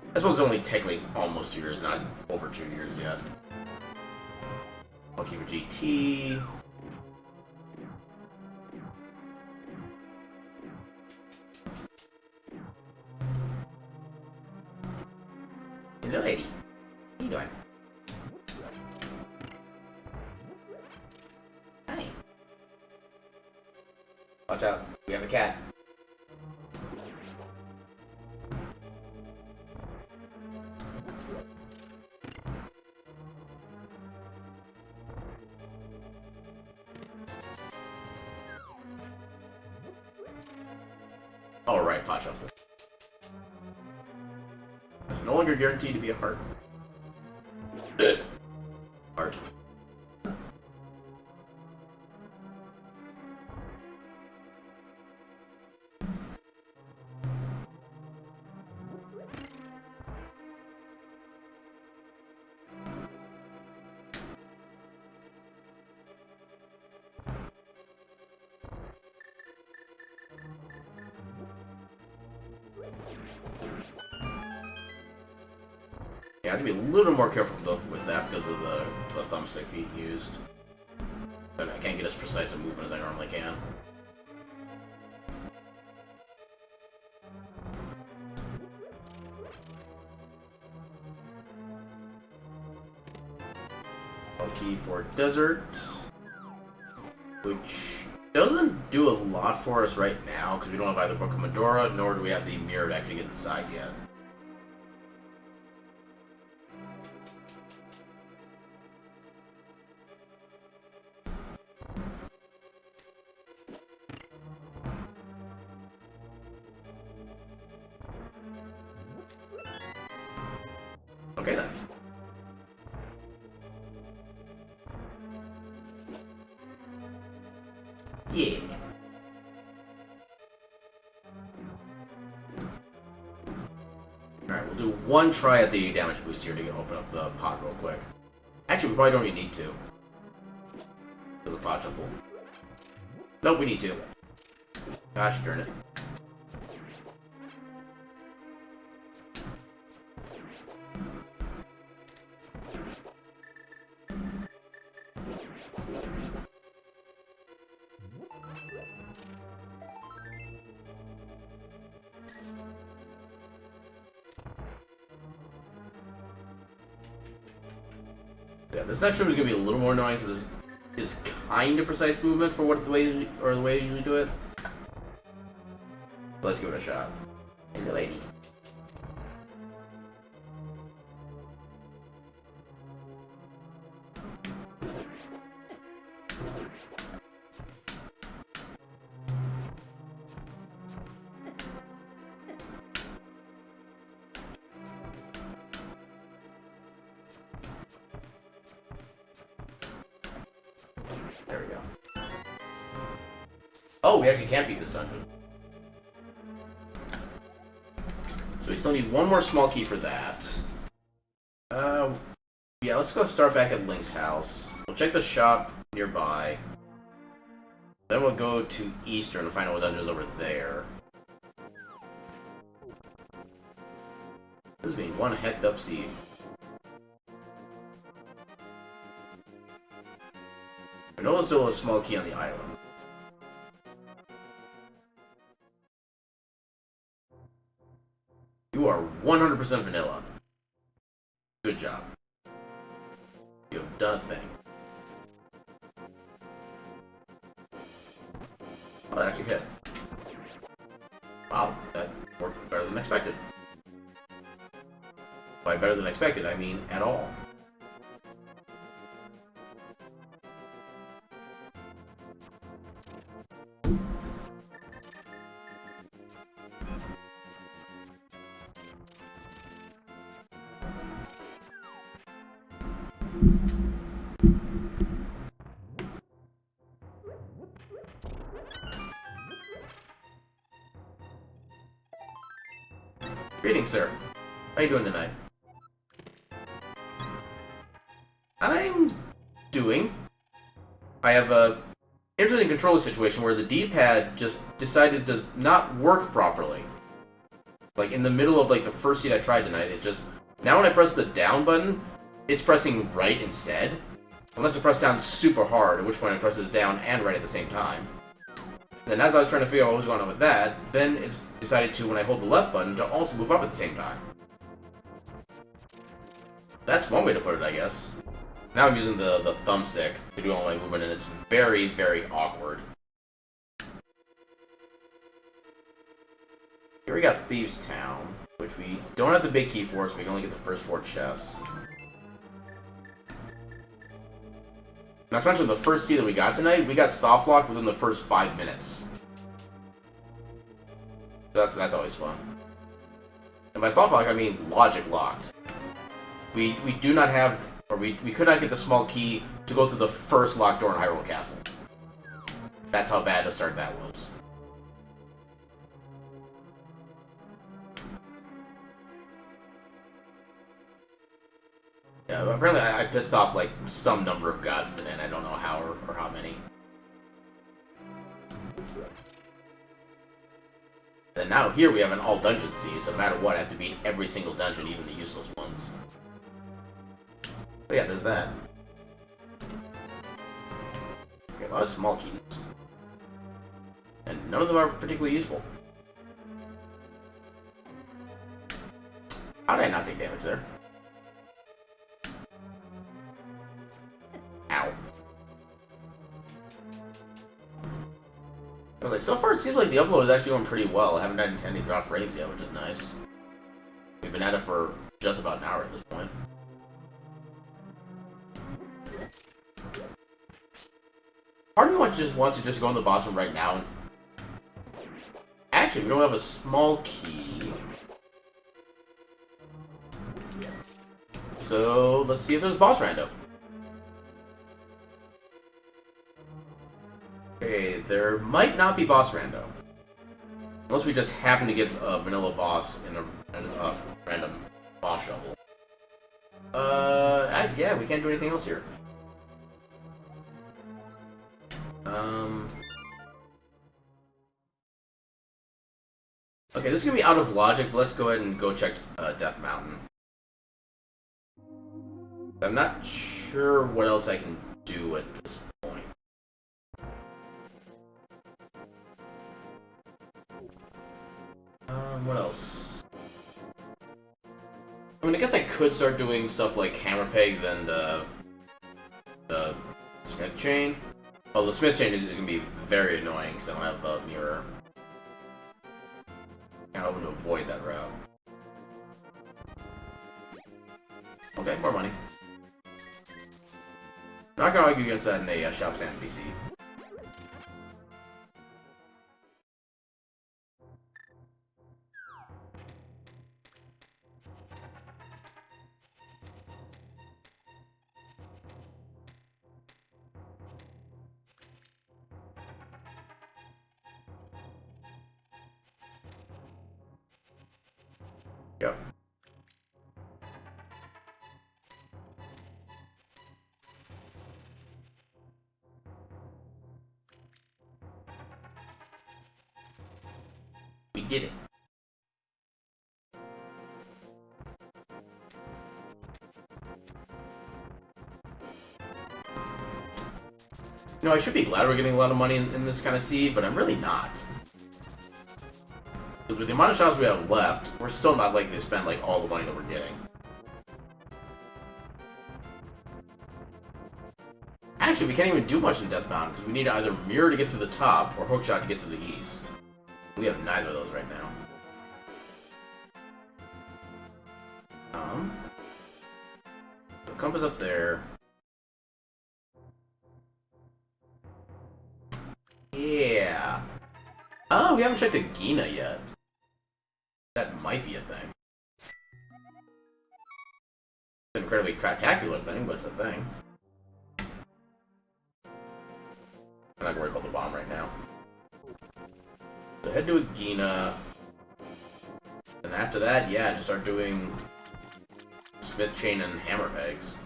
I suppose it's only technically almost 2 years, not over 2 years yet. I'll keep a GT. Hello, lady. How you doing? Hi. Watch out. We have a cat. All right, Pacha. No longer guaranteed to be a heart. Heart. Yeah, I have to be a little more careful with that because of the thumbstick being used. But I can't get as precise a movement as I normally can. Key for Desert, which doesn't do a lot for us right now because we don't have either Book of Medora nor do we have the mirror to actually get inside yet. Okay then. Yeah. Alright, we'll do one try at the damage boost here to open up the pot real quick. Actually, we probably don't even need to. So the pot's full. Nope, we need to. Gosh darn it. Yeah, this next room is gonna be a little more annoying because it's kind of precise movement for the way I usually do it. Let's give it a shot. Hey, lady. Oh, we actually can't beat this dungeon. So we still need one more small key for that. Yeah, let's go start back at Link's house. We'll check the shop nearby. Then we'll go to Eastern and find out what dungeon's over there. This is being one hecked up seed. I know there's still a small key on the island. You are 100% vanilla. Good job. You have done a thing. Oh, that actually hit. Wow, that worked better than expected. By better than expected, I mean at all. Greetings, sir. How you doing tonight? I'm doing. I have a interesting controller situation where the D-pad just decided to not work properly. Like in the middle of like the first seat I tried tonight, it just now when I press the down button, it's pressing right instead. Unless I press down super hard, at which point it presses down and right at the same time. And then as I was trying to figure out what was going on with that, then it's decided to, when I hold the left button, to also move up at the same time. That's one way to put it, I guess. Now I'm using the thumbstick to do all my movement, and it's very, very awkward. Here we got Thieves' Town, which we don't have the big key for, so we can only get the first 4 chests. Not to mention the first seed that we got tonight, we got soft lock within the first 5 minutes. That's always fun. And by soft lock, I mean logic locked. We do not have, or we could not get the small key to go through the first locked door in Hyrule Castle. That's how bad a start that was. Yeah, apparently I pissed off like some number of gods today, and I don't know how or how many. And now here we have an all dungeon sea, so no matter what, I have to beat every single dungeon, even the useless ones. But yeah, there's that. Okay, a lot of small keys. And none of them are particularly useful. How did I not take damage there? Ow. I was like, so far it seems like the upload is actually going pretty well. I haven't had any drop frames yet, which is nice. We've been at it for just about an hour at this point. Part of me wants to just go in the boss room right now. And... Actually, we don't have a small key. So, let's see if there's boss rando. Okay, there might not be boss rando. Unless we just happen to get a vanilla boss in a random boss shovel. Yeah, we can't do anything else here. Okay, this is gonna be out of logic, but let's go ahead and go check Death Mountain. I'm not sure what else I can do at this point. What else? I mean, I guess I could start doing stuff like hammer pegs and the smith chain. Well, the smith chain is going to be very annoying because I don't have a mirror. I'm hoping to avoid that route. Okay, more money. I'm not going to argue against that in a Shop Stand NPC. Yep. We did it. You know, I should be glad we're getting a lot of money in this kind of seed, but I'm really not. Because with the amount of shots we have left, we're still not likely to spend like all the money that we're getting. Actually, we can't even do much in Death Mountain because we need either Mirror to get to the top or Hookshot to get to the east. We have neither of those right now. Compass up there. Yeah. Oh, we haven't checked a Gina yet. That might be a thing. It's an incredibly craptacular thing, but it's a thing. I'm not worried about the bomb right now. So head to a Gina. And after that, yeah, just start doing Smith Chain and Hammer Pegs.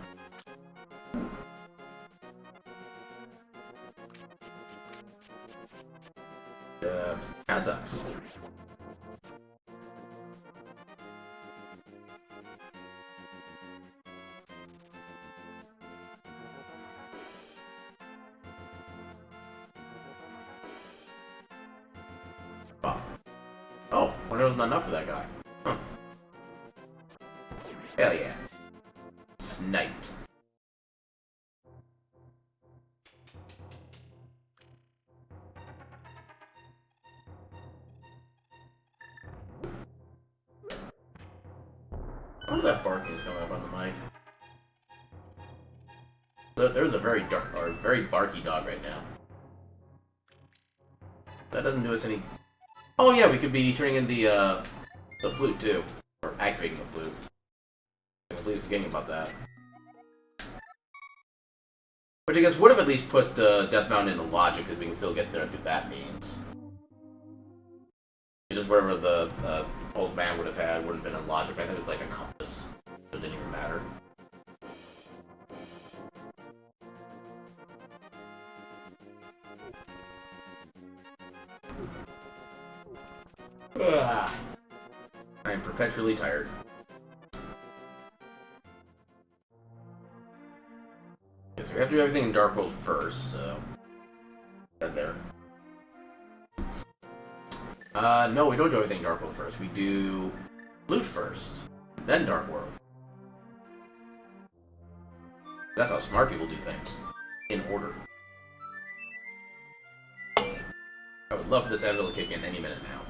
Kinda sucks. Oh, wonder was not enough for that guy. Huh. Hell yeah. Sniped. I wonder that barking is coming up on the mic. There's a very dark or very barky dog right now. That doesn't do us any. Oh yeah, we could be turning in the flute too, or activating the flute. I'm completely forgetting about that. Which I guess would have at least put Death Mountain into logic, because we can still get there through that means. Just wherever the old man would have had wouldn't have been in logic. I think it's like a compass. So it didn't even matter. Ugh. I am perpetually tired. Okay, so we have to do everything in Dark World first, so... Right there. No, we don't do everything in Dark World first. We do Loot first, then Dark World. That's how smart people do things. In order. I would love for this Advil to kick in any minute now.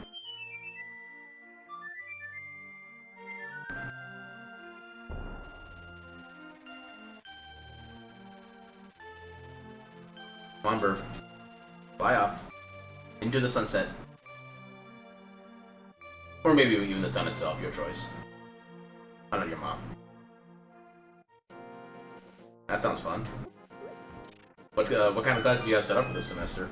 Come on, Burp. Fly off. Into the sunset. Or maybe even the sun itself, your choice. I'm not your mom. That sounds fun. What kind of class do you have set up for this semester?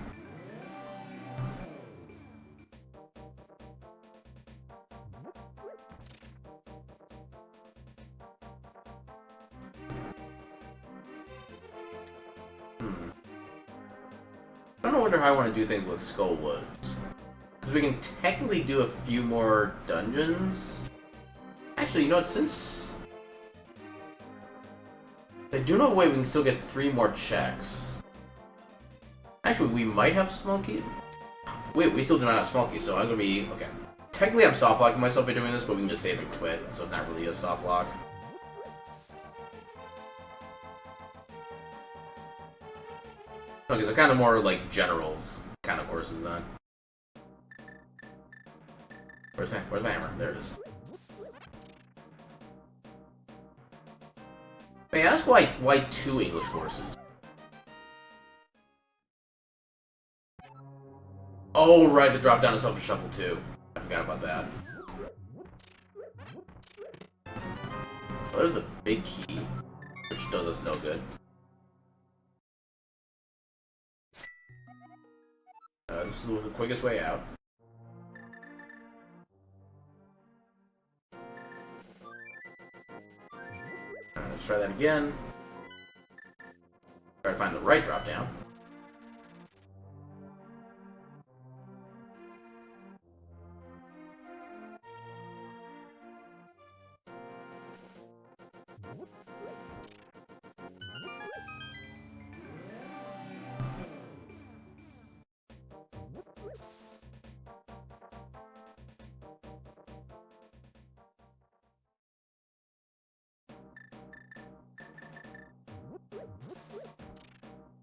I don't wonder how I want to do things with Skull Woods. Because we can technically do a few more dungeons. Actually, you know what, since... I do know a way we can still get 3 more checks. Actually, we might have Smokey. Wait, we still do not have Smokey, so I'm gonna be... Okay. Technically, I'm soft locking myself by doing this, but we can just save and quit, so it's not really a soft lock. Okay, they're kind of more like generals kind of courses then. Where's my hammer? There it is. May I ask why 2 English courses? Oh right, the drop down is Self Shuffle too. I forgot about that. Well, there's the big key, which does us no good. This is the quickest way out. let's try that again. Try to find the right drop down.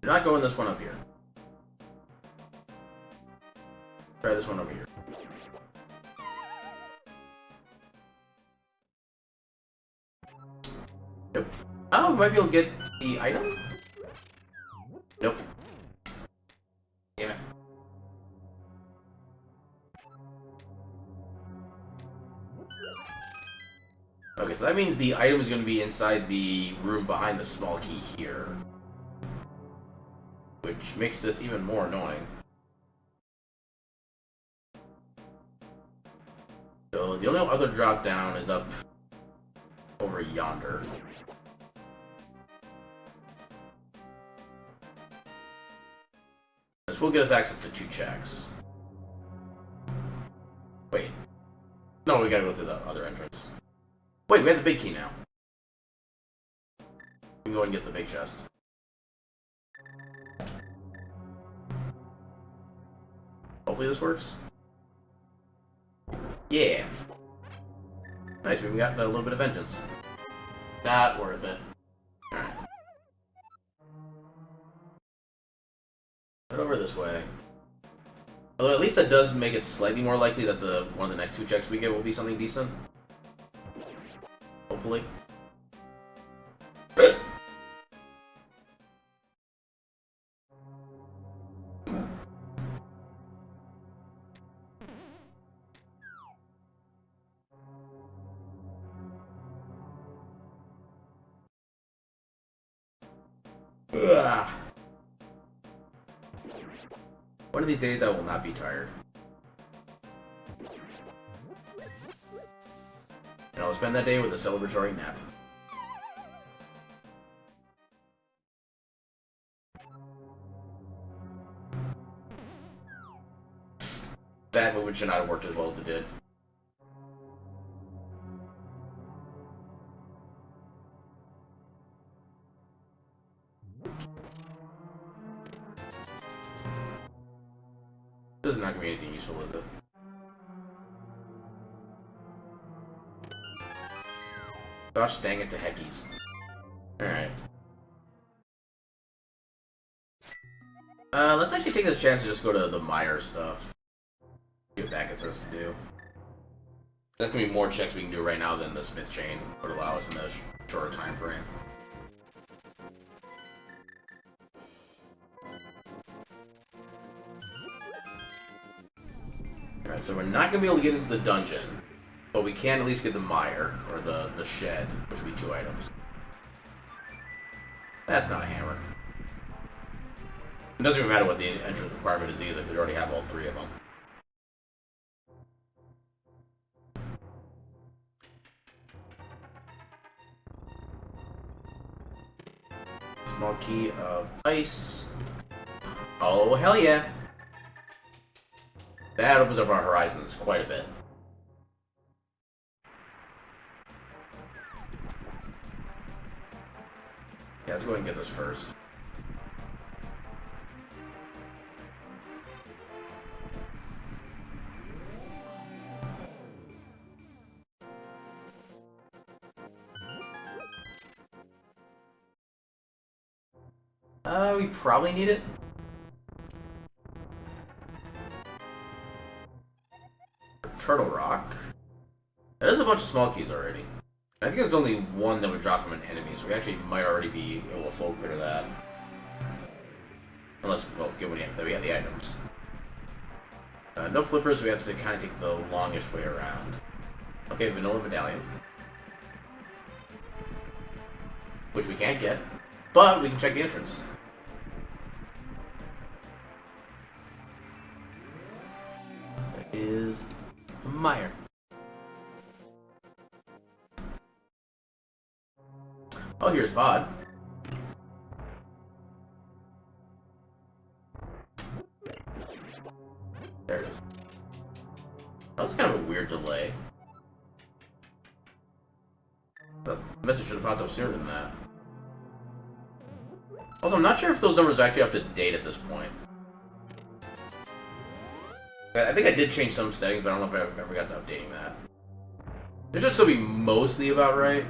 You're not going this one up here. Try this one over here. Nope. Oh, we might be able to get the item? Nope. Damn it. Okay, so that means the item is going to be inside the room behind the small key here. Which makes this even more annoying. So the only other drop down is up over yonder. This will get us access to 2 checks. Wait. No, we gotta go through the other entrance. Wait, we have the big key now. We can go and get the big chest. Hopefully this works. Yeah. Nice, we got a little bit of vengeance. Not worth it. Alright. Head over this way. Although at least that does make it slightly more likely that one of the next 2 checks we get will be something decent. Hopefully. Ugh. One of these days I will not be tired. And I'll spend that day with a celebratory nap. That movement should not have worked as well as it did. This is not going to be anything useful, is it? Gosh dang it to heckies. Alright. Let's actually take this chance to just go to the Meyer stuff. See what that gets us to do. That's going to be more checks we can do right now than the Smith chain would allow us in a shorter time frame. Alright, so we're not going to be able to get into the dungeon, but we can at least get the mire, or the shed, which will be 2 items. That's not a hammer. It doesn't even matter what the entrance requirement is either, because we already have all 3 of them. Small key of ice. Oh, hell yeah! That opens up our horizons quite a bit. Yeah, let's go ahead and get this first. We probably need it. Turtle Rock. That is a bunch of small keys already. I think there's only one that would drop from an enemy, so we actually might already be able to full clear that. Unless, well, get when we have the items. No flippers, so we have to kind of take the longish way around. Okay, vanilla medallion. Which we can't get, but we can check the entrance. That is Meyer. Oh, here's Pod. There it is. That was kind of a weird delay. The message should have popped up sooner than that. Also, I'm not sure if those numbers are actually up to date at this point. I think I did change some settings, but I don't know if I ever got to updating that. It should still be mostly about right.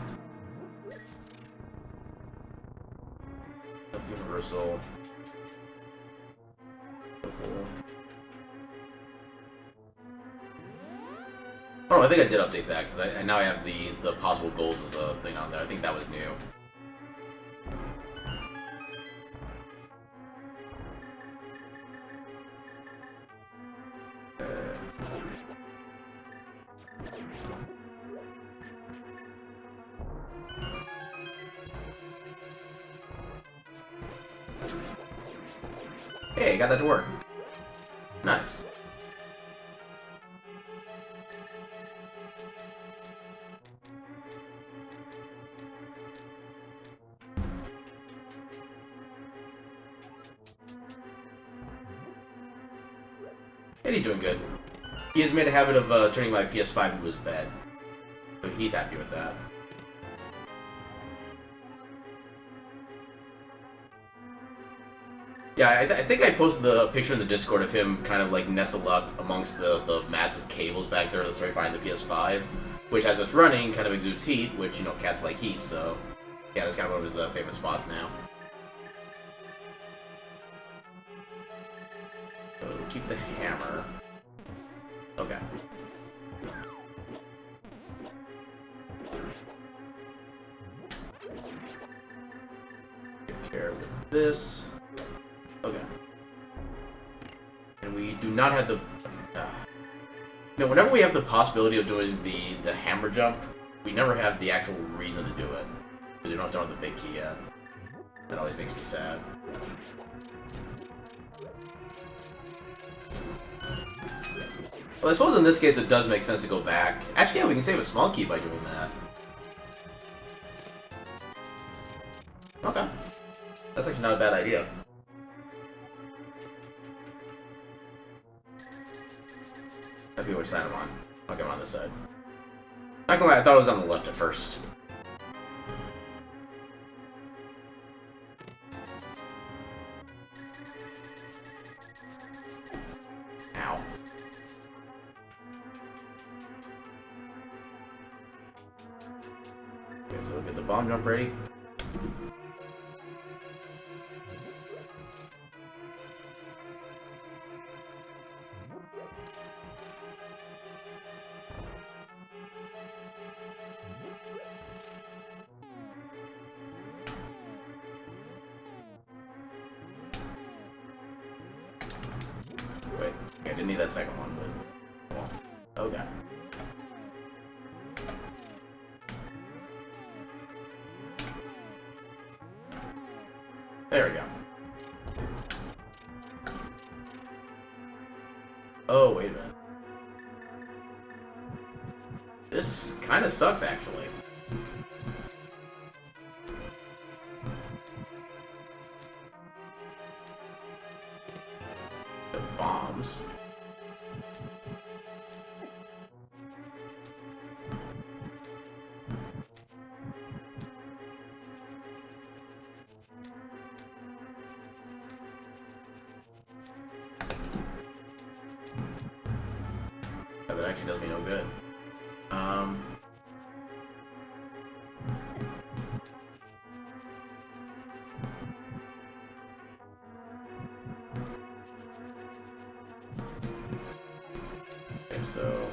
Universal. Oh, I think I did update that because now I have the possible goals as a thing on there. I think that was new. Hey, got that to work. Nice. And he's doing good. He has made a habit of turning my PS5 into his bed. So he's happy with that. Yeah, I think I posted the picture in the Discord of him kind of like nestled up amongst the massive cables back there that's right behind the PS5, which as it's running kind of exudes heat, which, you know, cats like heat, so yeah, that's kind of one of his favorite spots now. So we'll keep the hammer. Okay. Take care of this. Okay. And we do not have the... No, whenever we have the possibility of doing the hammer jump, we never have the actual reason to do it. We don't have the big key yet. That always makes me sad. Well, I suppose in this case it does make sense to go back. Actually, yeah, we can save a small key by doing that. Okay. That's actually not a bad idea. I forget which side I'm on. Okay, I'm on this side. Not gonna lie, I thought it was on the left at first. Ow. Okay, so we'll get the bomb jump ready. Wait, I didn't need that second one, but... Well, okay. There we go. Oh, wait a minute. This kind of sucks, actually. The bombs. That actually does me no good. Okay, so...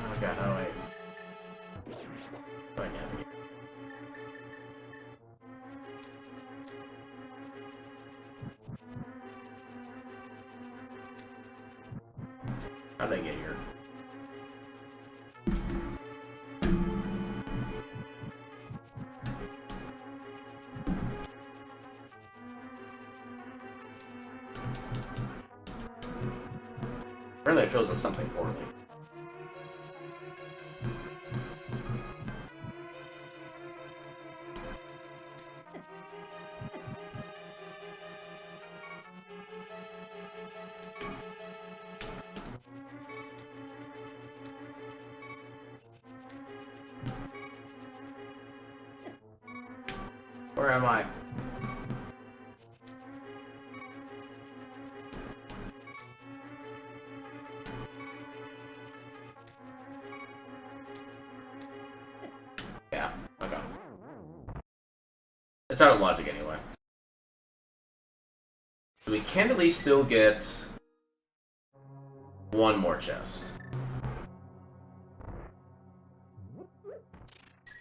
Oh god, how do I... How do I navigate? How did I get here? Apparently I've chosen something poorly. Where am I? Yeah, okay. It's out of logic anyway. We can at least still get one more chest.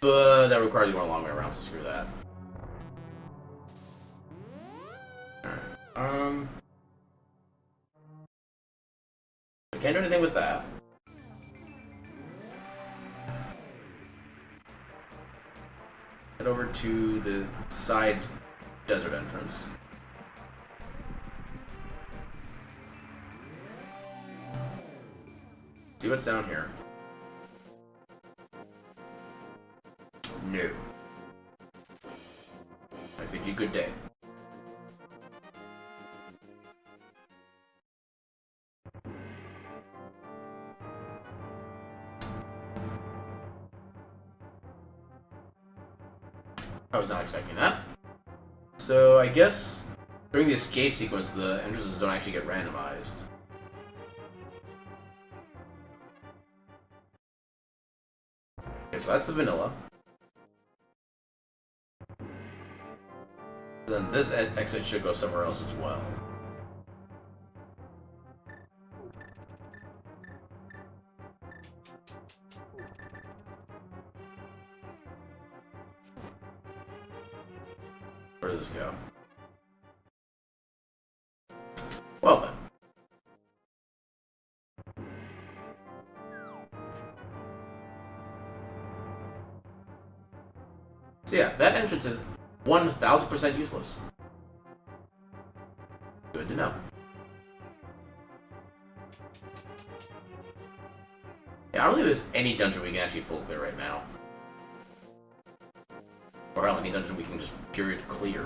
But that requires you going a long way around, so screw that. Alright, we can't do anything with that. Head over to the side desert entrance. See what's down here. No. I bid you good day. I was not expecting that. So I guess during the escape sequence, the entrances don't actually get randomized. Okay, so that's the vanilla. Then this exit should go somewhere else as well. Where does this go? Well then. So yeah, that entrance is 1000% useless. Good to know. Yeah, I don't think there's any dungeon we can actually full clear right now. Or hell, any dungeon we can just period clear.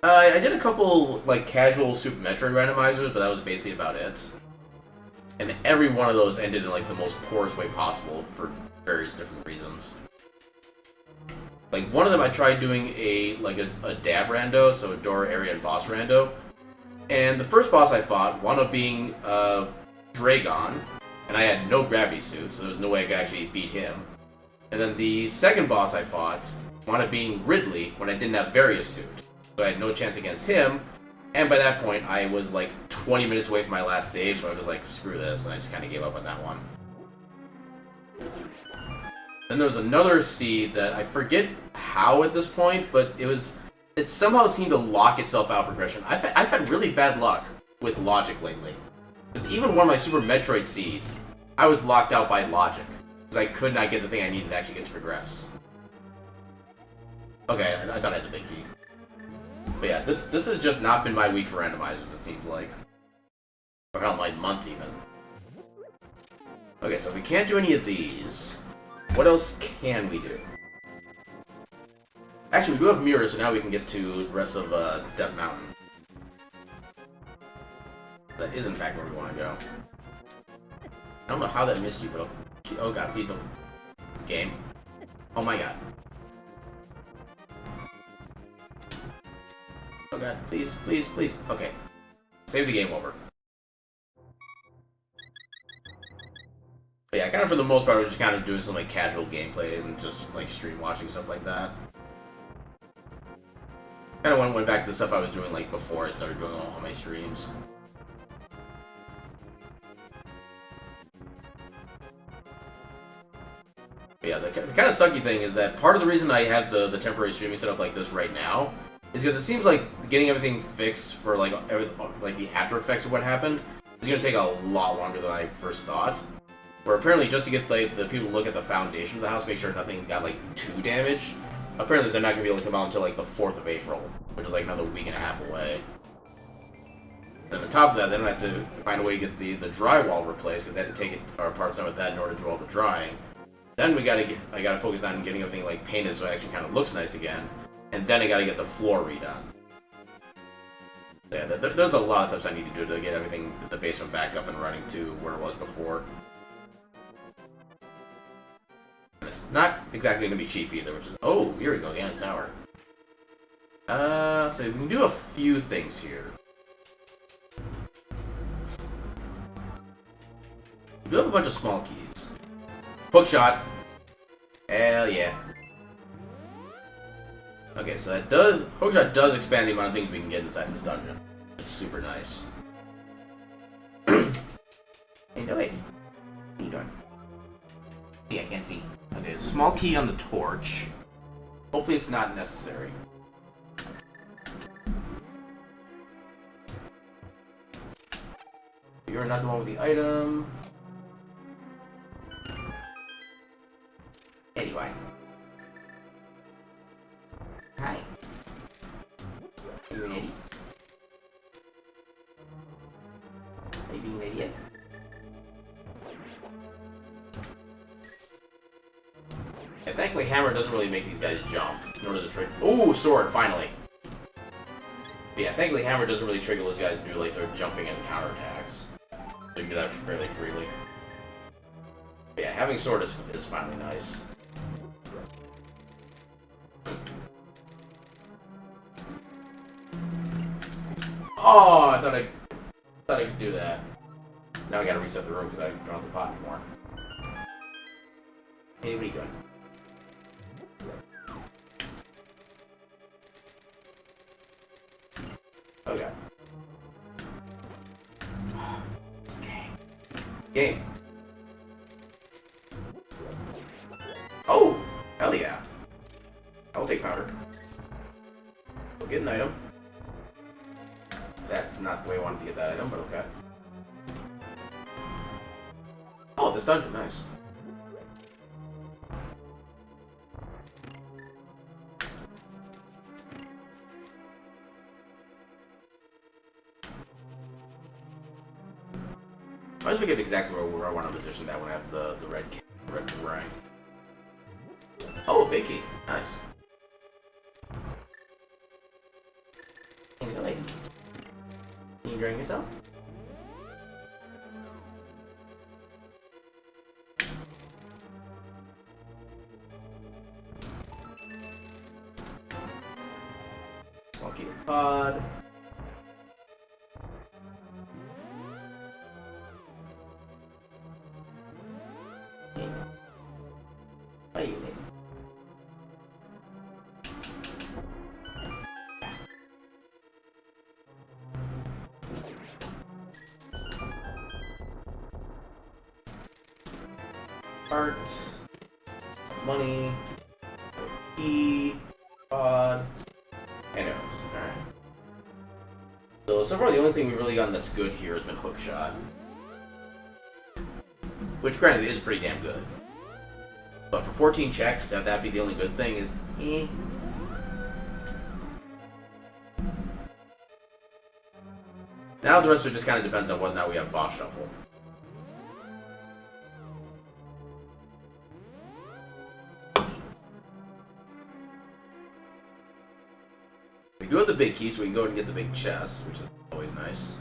I did a couple, like, casual Super Metroid randomizers, but that was basically about it. And every one of those ended in, like, the most porous way possible for various different reasons. Like, one of them I tried doing a dab rando, so a door, area, and boss rando. And the first boss I fought wound up being, Dragon, and I had no gravity suit, so there was no way I could actually beat him. And then the second boss I fought wound up being Ridley when I didn't have Various suit. So I had no chance against him, and by that point I was like 20 minutes away from my last save, so I was just like, screw this, and I just kind of gave up on that one. Then there was another seed that I forget how at this point, but it somehow seemed to lock itself out progression. I've had really bad luck with logic lately. Because even one of my Super Metroid seeds, I was locked out by logic. Because I could not get the thing I needed to actually get to progress. Okay, I thought I had the big key. But yeah, this has just not been my week for randomizers, it seems like. Or hell, my month even. Okay, so if we can't do any of these, what else can we do? Actually, we do have mirrors, so now we can get to the rest of Death Mountain. That is, in fact, where we want to go. I don't know how that missed you, but oh god, please don't. Game. Oh my god. Oh god, please, please, please. Okay. Save the game over. But yeah, kind of for the most part, I was just kind of doing some like casual gameplay and just like stream watching, stuff like that. Kind of went back to the stuff I was doing like before I started doing all my streams. But yeah, the kind of sucky thing is that part of the reason I have the temporary streaming set up like this right now is because it seems like getting everything fixed for like the after effects of what happened is going to take a lot longer than I first thought. Where apparently just to get like the people to look at the foundation of the house, make sure nothing got like too damaged, apparently they're not going to be able to come out until like the 4th of April, which is like another week and a half away. Then on top of that, they don't have to find a way to get the drywall replaced because they had to take it apart some of that in order to do all the drying. Then I gotta focus on getting everything like painted so it actually kind of looks nice again, and then I gotta get the floor redone. Yeah, there's a lot of steps I need to do to get everything, the basement back up and running to where it was before. And it's not exactly gonna be cheap either, which is here we go, Gannon's Tower. So we can do a few things here. We do have a bunch of small keys. Hookshot. Hell yeah. Okay, so that Hookshot does expand the amount of things we can get inside this dungeon. It's super nice. Hey, no lady. What are you doing? Yeah, I can't see. Okay, small key on the torch. Hopefully it's not necessary. You're not the one with the item. Anyway. Hi. Are you an idiot? Are you being an idiot? Yeah, thankfully Hammer doesn't really make these guys jump, nor does it trigger. Ooh, sword, finally! But yeah, thankfully Hammer doesn't really trigger those guys to do like their jumping and counterattacks. So you can do that fairly freely. But yeah, having sword is finally nice. Oh, I thought I could do that. Now I gotta reset the room because I don't have the pot anymore. Hey, what are you doing? Okay. This game. Oh! Hell yeah. I will take powder. We'll get an item. That's not the way I wanted to get that item, but okay. Oh, this dungeon, nice. I always forget exactly where I want to position that when I have the red boomerang. Oh, a big key. Nice. Anyway. You enjoying yourself? I'll keep a pod. What are you doing? Art, money, key, pod, and arrows. Alright. So far the only thing we've really gotten that's good here has been Hookshot. Which, granted, is pretty damn good. But for 14 checks, to have that be the only good thing is eh. Now the rest of it just kind of depends on whether or not we have boss shuffle. We do have the big key, so we can go and get the big chest, which is always nice.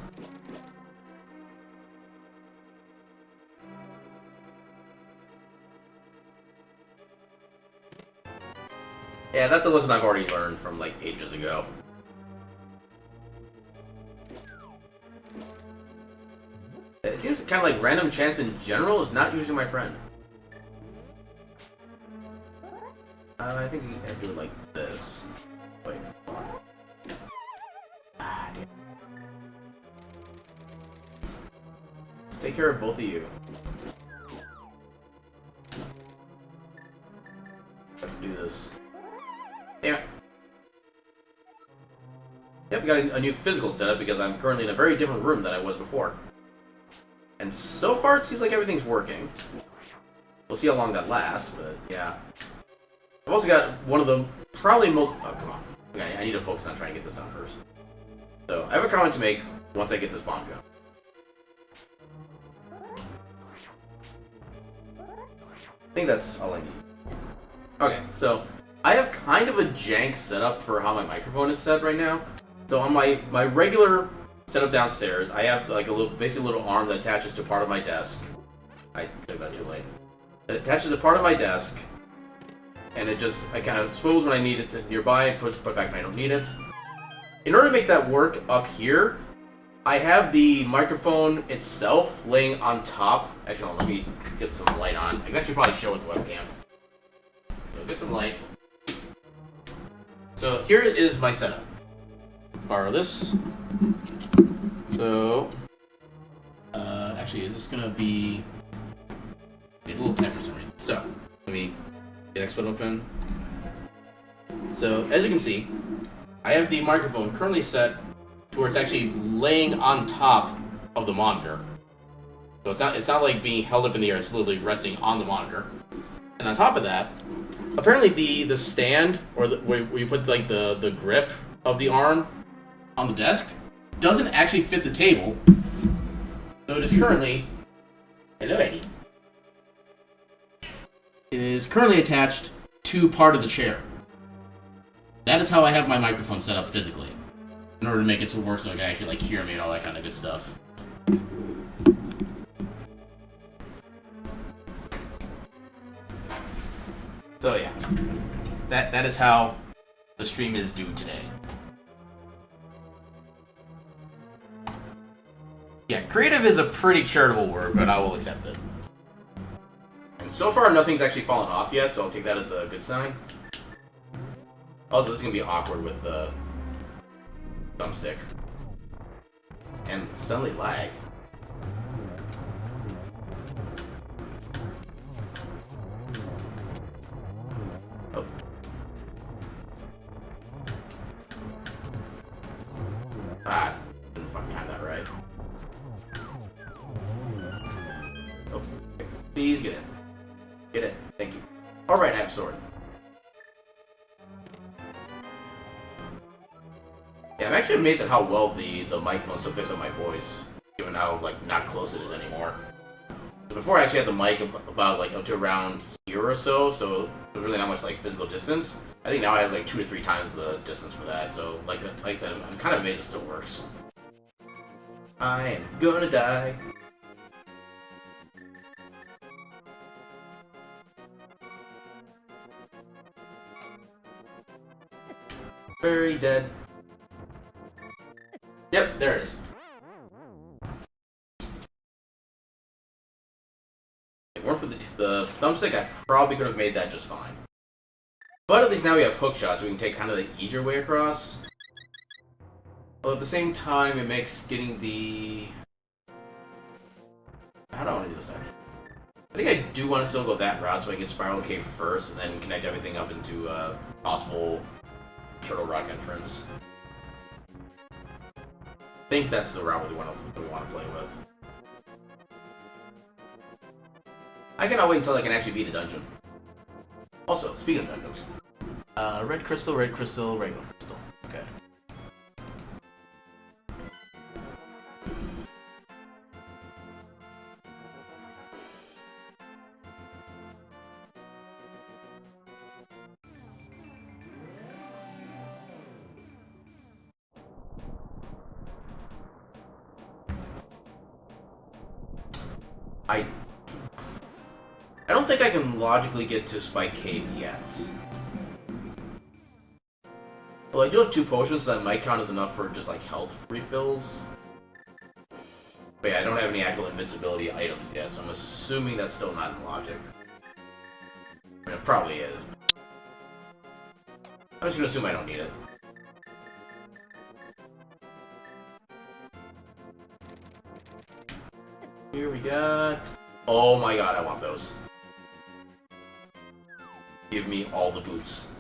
Yeah, that's a lesson I've already learned from, like, ages ago. It seems kind of like random chance in general is not usually my friend. I think we can do it like this. Wait, hold on. Ah, damn. Let's take care of both of you. Have to do this. Damn it. Yep, we got a new physical setup because I'm currently in a very different room than I was before. And so far, it seems like everything's working. We'll see how long that lasts, but yeah. I've also got one of the probably most... Oh, come on. Okay, I need to focus on trying to get this done first. So, I have a comment to make once I get this bomb going. I think that's all I need. Okay, so I have kind of a jank setup for how my microphone is set right now. So on my regular setup downstairs, I have like a little, basically a little arm that attaches to part of my desk. I did that too late. It attaches to part of my desk, and it just, I kind of swivels when I need it to nearby and put it back when I don't need it. In order to make that work up here, I have the microphone itself laying on top. Actually, let me get some light on. I can actually probably show it with the webcam. So get some light. So here is my setup. Borrow this. So, actually, is this gonna be a little tight for some reason? So, let me get Xsplit open. So, as you can see, I have the microphone currently set to where it's actually laying on top of the monitor. So it's not like being held up in the air, it's literally resting on the monitor. And on top of that, apparently the stand, or where you put like the grip of the arm on the desk, doesn't actually fit the table. So it is currently... Hello, Eddie. It is currently attached to part of the chair. That is how I have my microphone set up physically, in order to make it so it works so it can actually like hear me and all that kind of good stuff. So yeah, that is how the stream is due today. Yeah, creative is a pretty charitable word, but I will accept it. And so far, nothing's actually fallen off yet, so I'll take that as a good sign. Also, this is gonna be awkward with the thumbstick. And suddenly lag. Oh. Ah, didn't fucking time that right. Oh, please get in. Get in, thank you. Alright, I have sword. Yeah, I'm actually amazed at how well the microphone still picks up my voice, given how like not close it is anymore. So before I actually had the mic about like up to around here or so there's really not much like physical distance. I think now it has like 2 to 3 times the distance for that. So like I said, I'm kind of amazed it still works. I am gonna die. Very dead. Yep, there it is. If it weren't for the thumbstick, I probably could have made that just fine. But at least now we have hook shots, so we can take kind of the easier way across. Although at the same time, it makes getting the... How do I want to do this actually? I think I do want to still go that route so I can get Spiral Cave first, and then connect everything up into a possible Turtle Rock entrance. I think that's the route we want to play with. I cannot wait until I can actually beat a dungeon. Also, speaking of dungeons, red crystal, regular crystal. Okay. I don't think I can logically get to Spike Cave yet. Well, I do have 2 potions, so that might count as enough for just like health refills. But yeah, I don't have any actual invincibility items yet, so I'm assuming that's still not in logic. I mean, it probably is. I'm just gonna assume I don't need it. Here we got... Oh my god, I want those. Give me all the boots.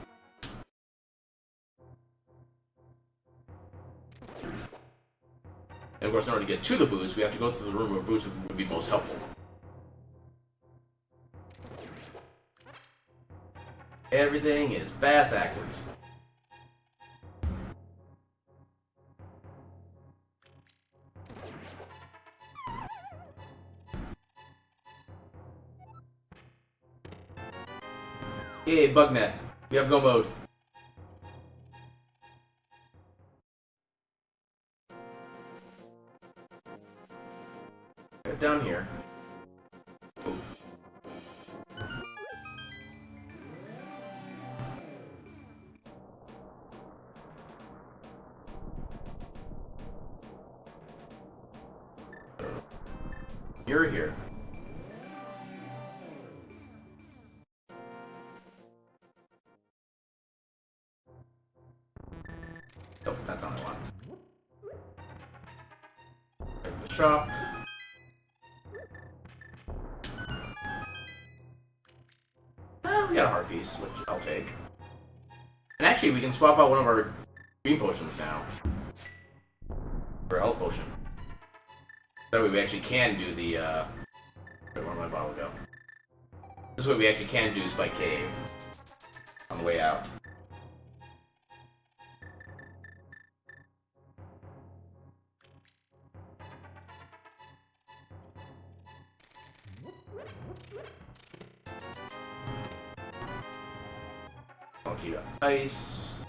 And of course, in order to get to the boots, we have to go through the room where boots would be most helpful. Everything is bass backwards. Yay, Bugnet. We have go mode. Get down here. Ooh. You're here. Oh, that's not what I want. Check the shop. We got a heart piece, which I'll take. And actually, we can swap out one of our green potions now. For a health potion. That way we actually can do the, where did my bottle go? This way we actually can do Spike Cave. On the way out. Monkey to ice.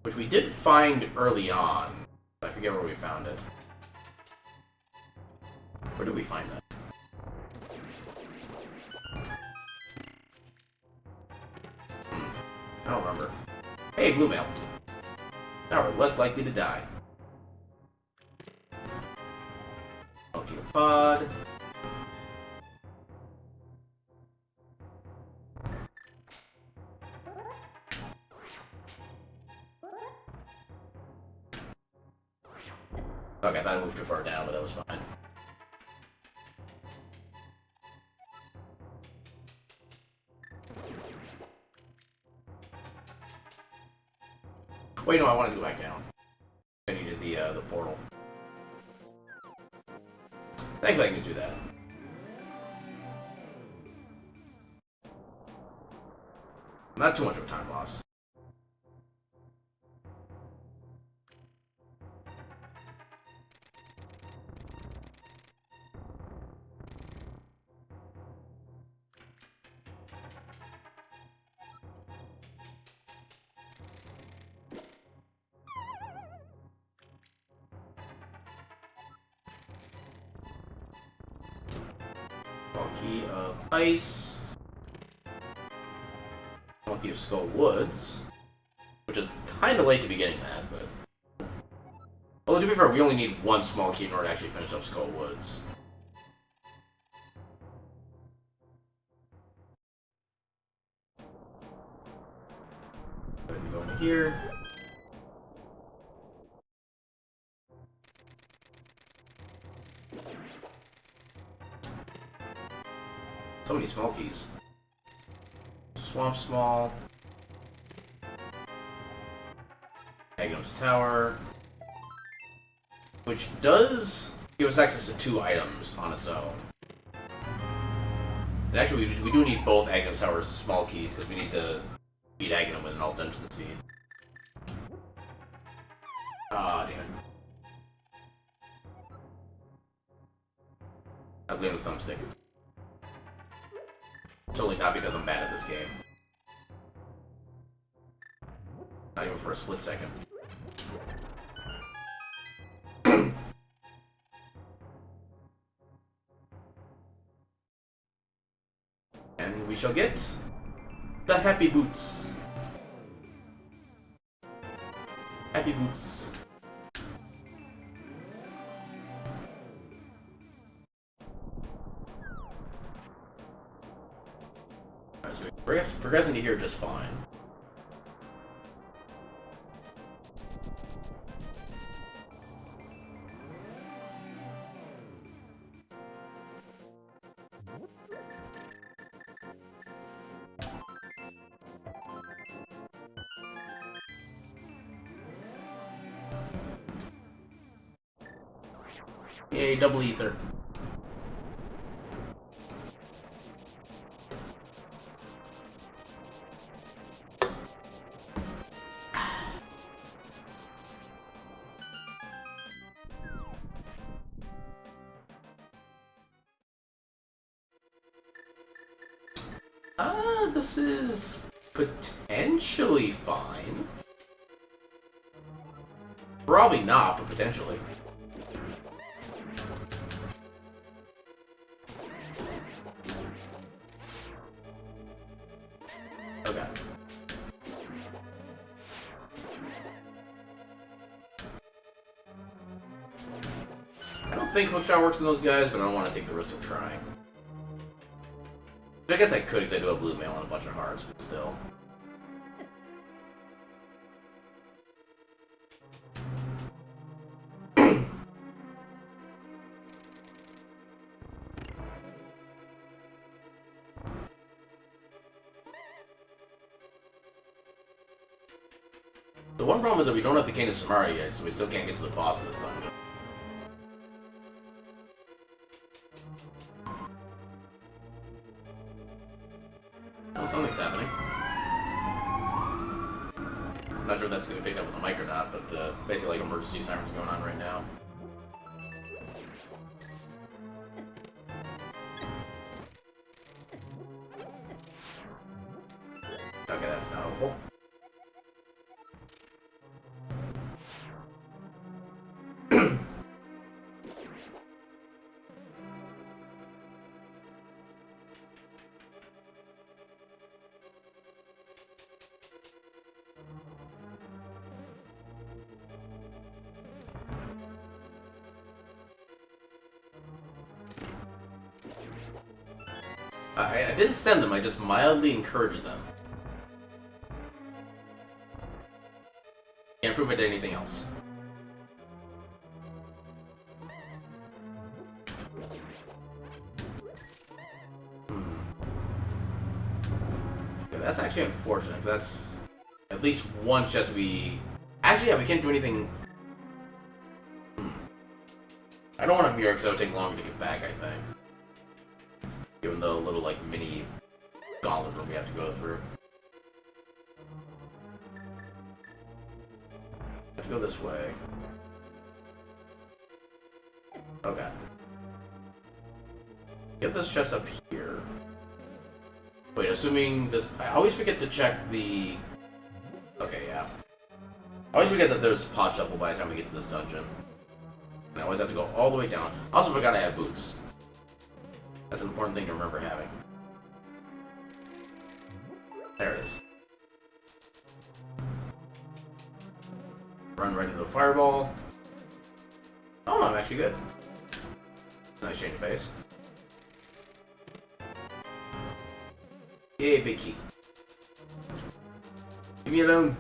Which we did find early on. I forget where we found it. Where did we find that? I don't remember. Hey, blue mail. Now we're less likely to die. Monkey to pod. Okay, I thought I moved too far down, but that was fine. Wait, no, I wanted to go back down. I needed the portal. Thankfully, I can just do that. Not too much of a time loss. Monkey of Ice. Monkey of Skull Woods. Which is kind of late to be getting that, but... Although, to be fair, we only need one small key in order to actually finish up Skull Woods. Go ahead and go into here. So many small keys. Swamp Small. Agnum's Tower. Which does give us access to 2 items on its own. And actually, we do need both Agnum's Tower's small keys, because we need to beat Agnum with an alt dungeon seed. Ah, damn it. I blame the thumbstick. Totally not because I'm bad at this game. Not even for a split second. And we shall get the Happy Boots. Happy Boots. Alright, so we're progressing to here just fine. Yay, double ether. This is potentially fine. Probably not, but potentially. Okay. I don't think hookshot works on those guys, but I don't want to take the risk of trying. I guess I could because I do have blue mail and a bunch of hearts, but still. The one problem is that we don't have the Cane of Samara yet, so we still can't get to the boss of this dungeon. Well, something's happening. Not sure if that's going to be picked up with the mic or not, but basically like emergency sirens going on right now. Okay, that's not helpful. I didn't send them, I just mildly encouraged them. Can't prove I did anything else. Yeah, that's actually unfortunate, because that's at least one chest we... Actually, yeah, we can't do anything... I don't want to mirror because it'll take longer to get back, I think. Given the little, like, mini gauntlet that we have to go through. Have to go this way. Okay. Get this chest up here. Wait, assuming this... I always forget to check the... Okay, yeah. I always forget that there's pot shuffle by the time we get to this dungeon. And I always have to go all the way down. I also forgot I have boots. That's an important thing to remember having. There it is. Run right into a fireball. Oh no, I'm actually good. Nice change of pace. Yay, big key. Leave me alone.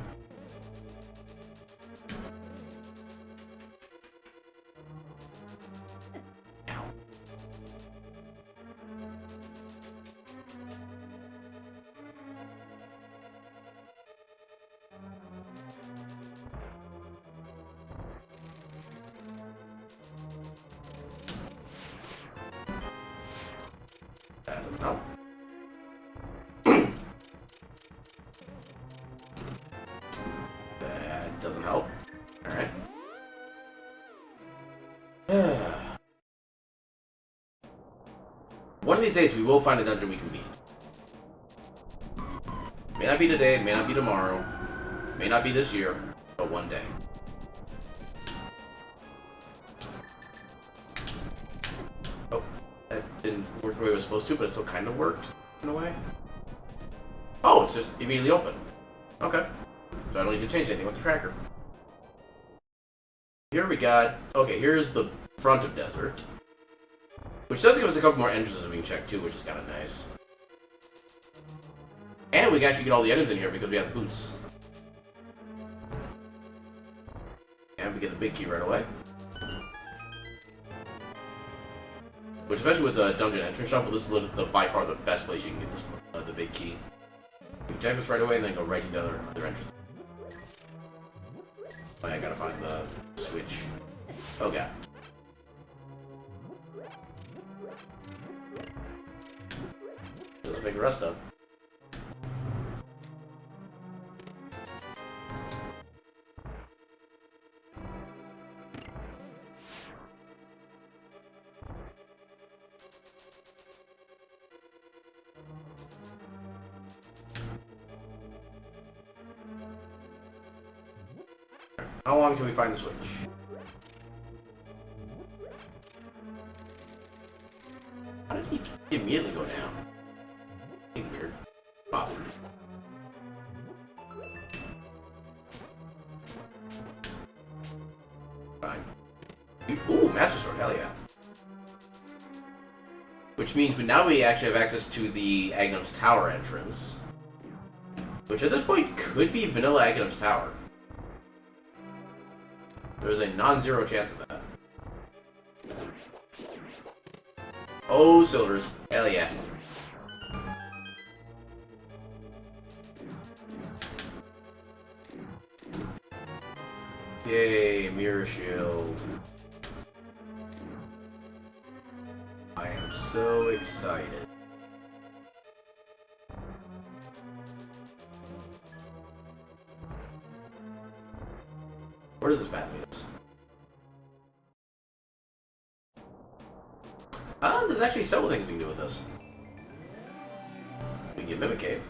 That doesn't help. That doesn't help. Alright. One of these days we will find a dungeon we can beat. May not be today, may not be tomorrow, may not be this year, but one day. Oh, that didn't work the way it was supposed to, but it still kind of worked, in a way. Oh, it's just immediately open. Okay. So I don't need to change anything with the tracker. Here we got... Okay, here's the front of Desert. Which does give us a couple more entrances we can check too, which is kind of nice. And we can actually get all the items in here because we have boots. And we get the big key right away. Which, especially with the dungeon entrance shuffle, this is by far the best place you can get this the big key. You can check this right away and then go right to the other entrance. Oh, yeah, I gotta find the switch. Oh god. So let's pick the rest up. How long till we find the switch? How did he immediately go down? That's weird. Wow. Fine. Ooh, Master Sword, hell yeah. Which means now we actually have access to the Aghanim's Tower entrance. Which at this point could be vanilla Aghanim's Tower. There's a non-zero chance of that. Oh, silvers. Hell yeah. Yay, mirror shield. I am so excited. Where does this path lead us? There's actually several things we can do with this. We can get Mimic Cave.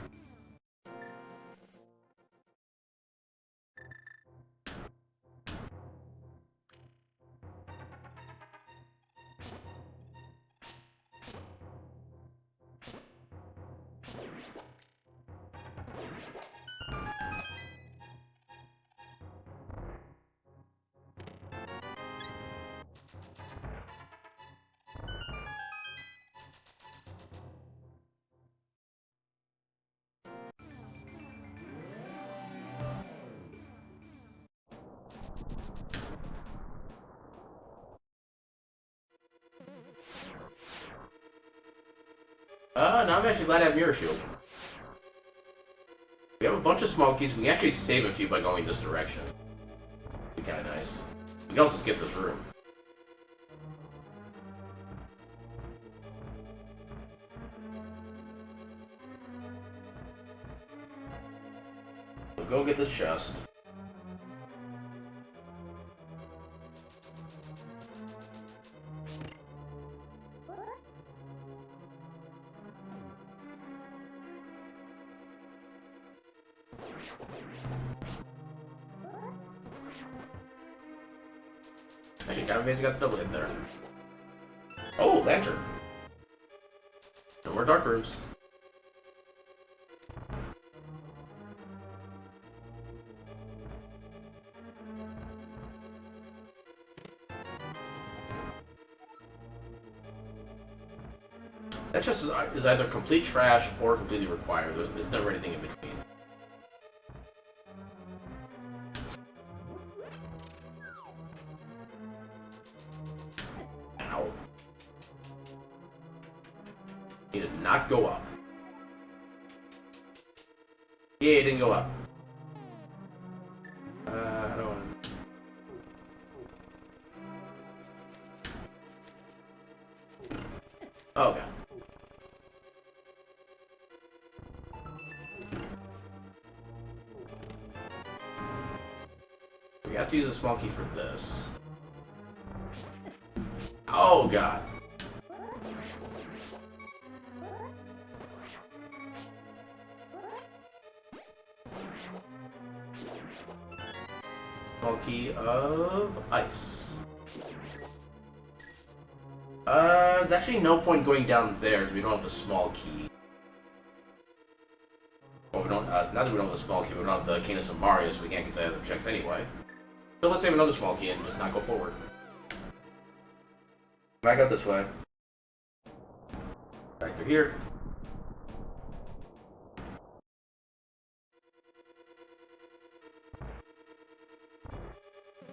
Now I'm actually glad I have Mirror Shield. We have a bunch of small keys. We can actually save a few by going this direction. Be kind of nice. We can also skip this room. We'll go get this chest. Actually, kind of amazing got the double hit there. Oh, lantern. No more dark rooms. That chest is either complete trash or completely required. There's never anything in between. Ow. He did not go up. Yeah, it didn't go up. I don't want to... Oh, okay. We have to use a small key for this. Oh, God. Small key of ice. There's actually no point going down there because we don't have the small key. Well, we don't, not that we don't have the small key, but we don't have the Canis of Mario, so we can't get the other checks anyway. So let's save another small key and just not go forward. Back out this way. Back through here.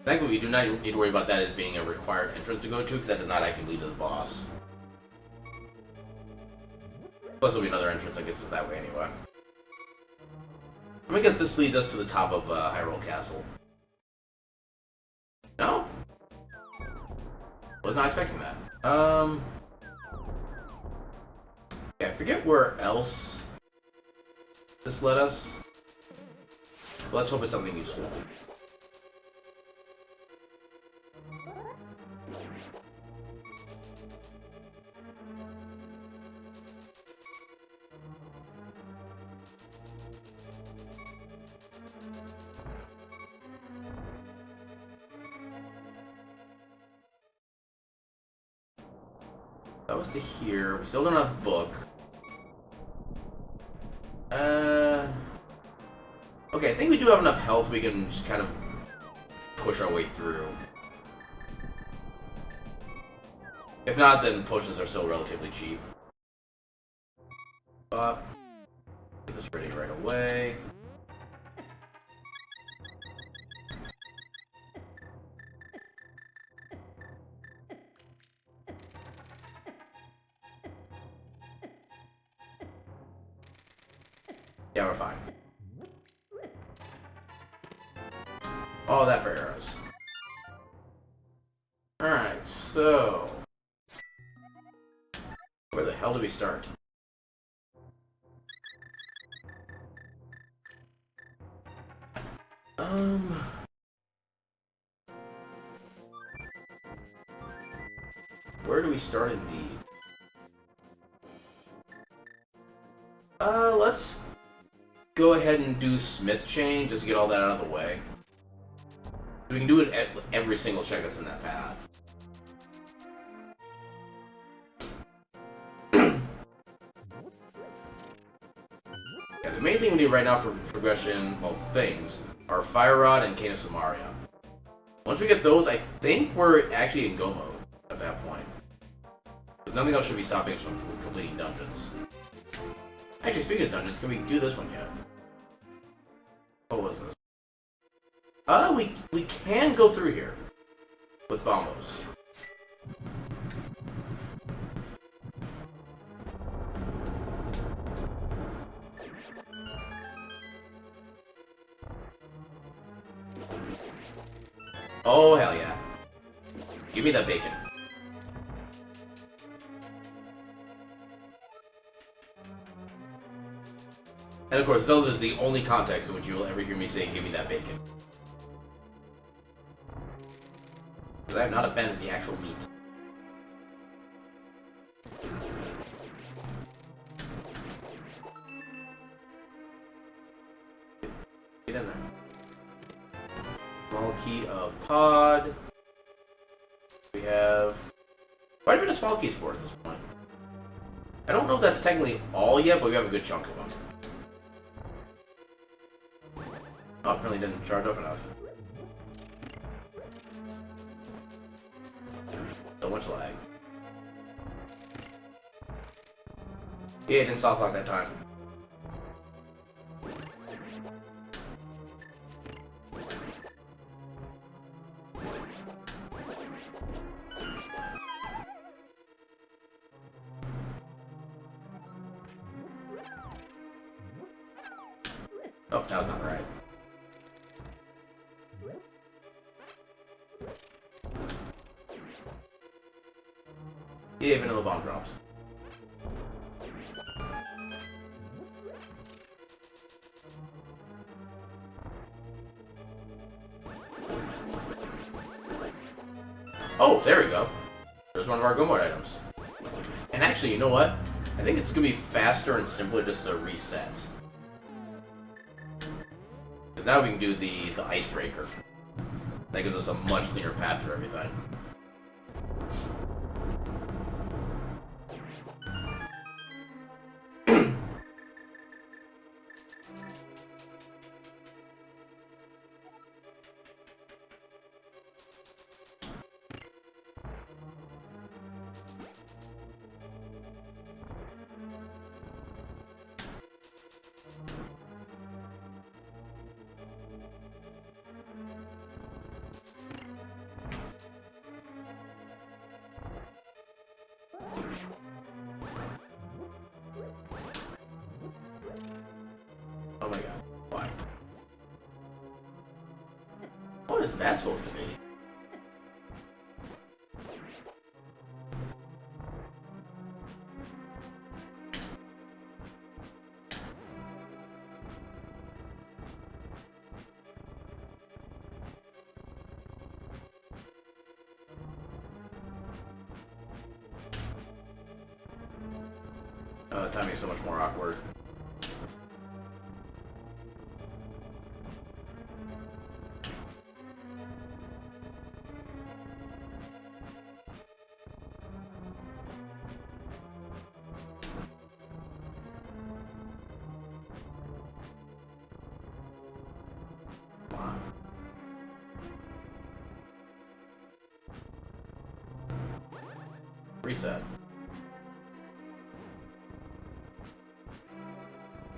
Thankfully, we do not need to worry about that as being a required entrance to go to, because that does not actually lead to the boss. Plus, there'll be another entrance that gets us that way anyway. I guess this leads us to the top of Hyrule Castle. No? Was not expecting that. Yeah, I forget where else this led us. But let's hope it's something useful. us to here. We still don't have a book. Okay, I think we do have enough health we can just kind of push our way through. If not, then potions are still relatively cheap. Get this ready right away. Yeah, we're fine. All that for arrows. Alright, so... where the hell do we start? Where do we start indeed? Let's go ahead and do Smith Chain, just to get all that out of the way. We can do it at every single check that's in that path. Yeah, the main thing we need right now for progression, well, things, are Fire Rod and Cane of Samaria. Once we get those, I think we're actually in go mode at that point. Because nothing else should be stopping us from completing dungeons. Actually, speaking of dungeons, can we do this one yet? What was this? We can go through here with bombos. Oh, hell yeah. Give me that bacon. And of course, Zelda is the only context in which you will ever hear me say, give me that bacon. Because I'm not a fan of the actual meat. Get in there. Small key of pod. We have quite a bit of small keys for it at this point. I don't know if that's technically all yet, but we have a good chunk of them. Oh, apparently didn't charge up enough. So much lag. Yeah, it didn't soft lock that time. Oh, that was not right. Yeah, vanilla bomb drops. Oh, there we go. There's one of our go mode items. And actually, you know what? I think it's gonna be faster and simpler just to reset. Because now we can do the icebreaker. That gives us a much cleaner path through everything. Oh my god. Why? What is that supposed to be? Timing is so much more awkward. Reset.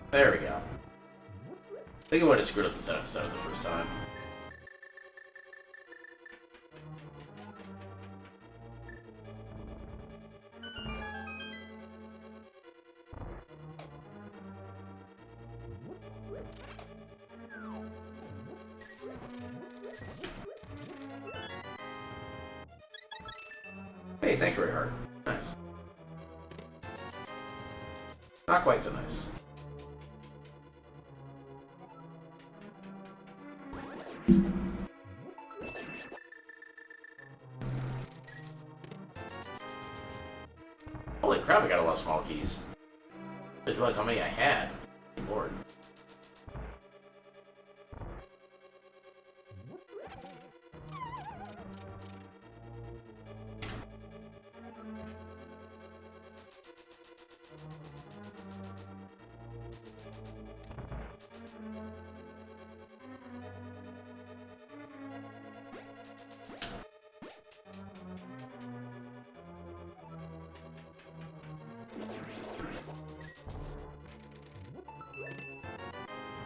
There we go. I think I would have screwed up the setup the first time. Hey, Sanctuary Heart. Nice. Not quite so nice. Holy crap, I got a lot of small keys. I just realized how many I had. Good lord.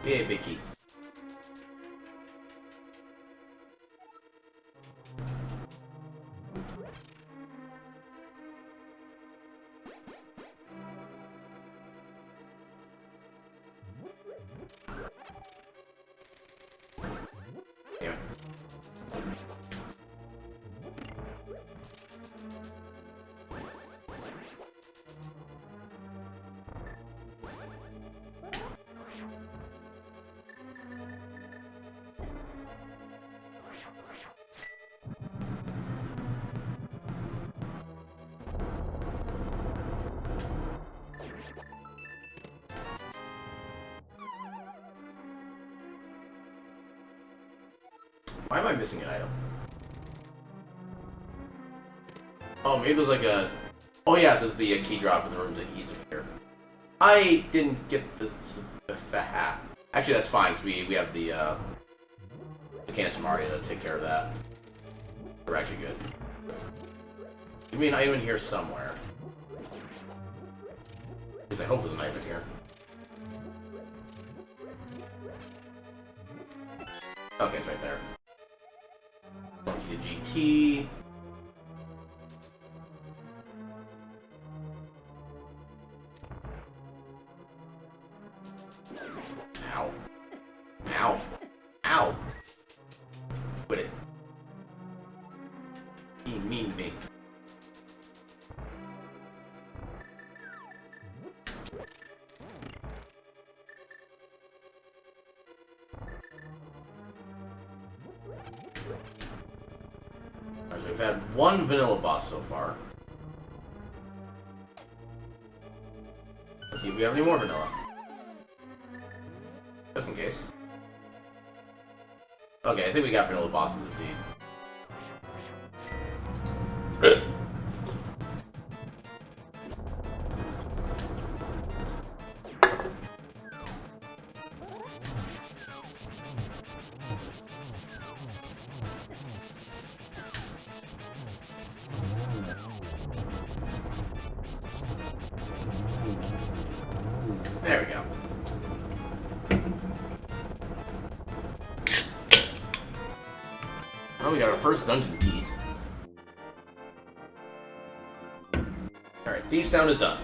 Yeah, big key. Yeah. Why am I missing an item? Oh, maybe there's like a... Oh yeah, there's the key drop in the room to the east of here. I didn't get this... Actually, that's fine, because we have the can of Samaria to take care of that. We're actually good. Give me an item in here somewhere. Because I hope there's an item in here. Okay, it's right there. Key to GT. Ow. Ow. Ow. Quit it. Being mean to me. Alright, so we've had one vanilla boss so far. Let's see if we have any more vanilla. Just in case. Okay, I think we got vanilla boss in the seed. There we go. Well, we got our first dungeon beat. Alright, Thieves Town is done.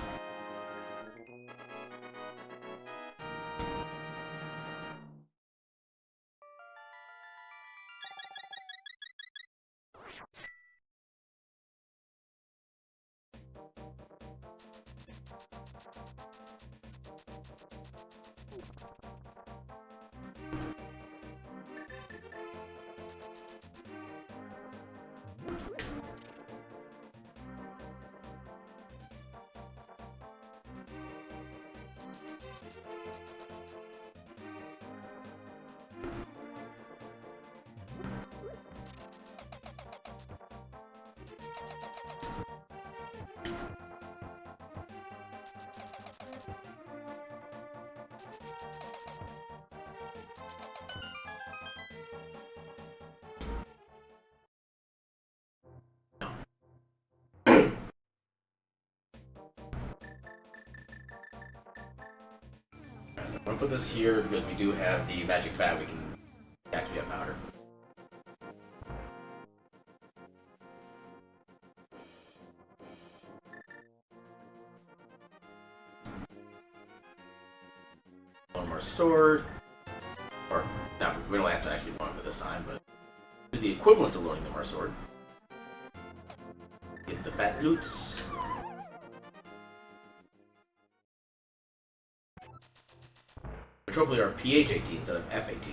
I'm gonna put this here because we do have the magic bat. We can actually have powder. One more sword. Or, no, we don't have to actually load them this time, but do the equivalent to loading them our sword. Get the fat loots. Which hopefully are PH-18 instead of F-18.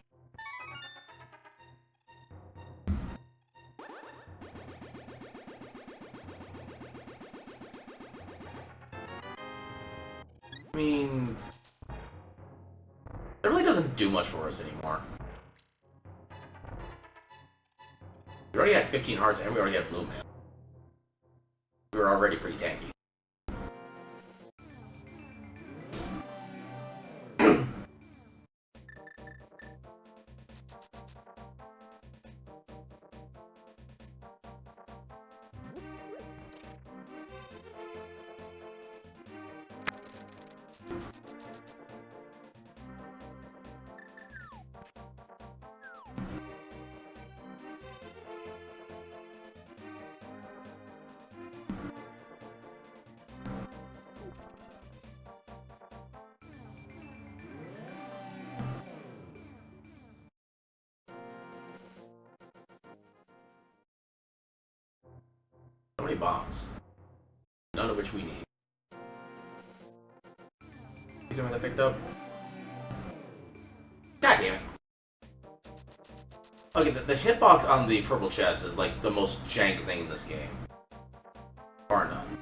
I mean, it really doesn't do much for us anymore. We already had 15 hearts and we already had blue man. We were already pretty tanky. So many bombs. None of which we need. See something that picked up? God damn it. Okay, the hitbox on the purple chest is like the most jank thing in this game. Bar none.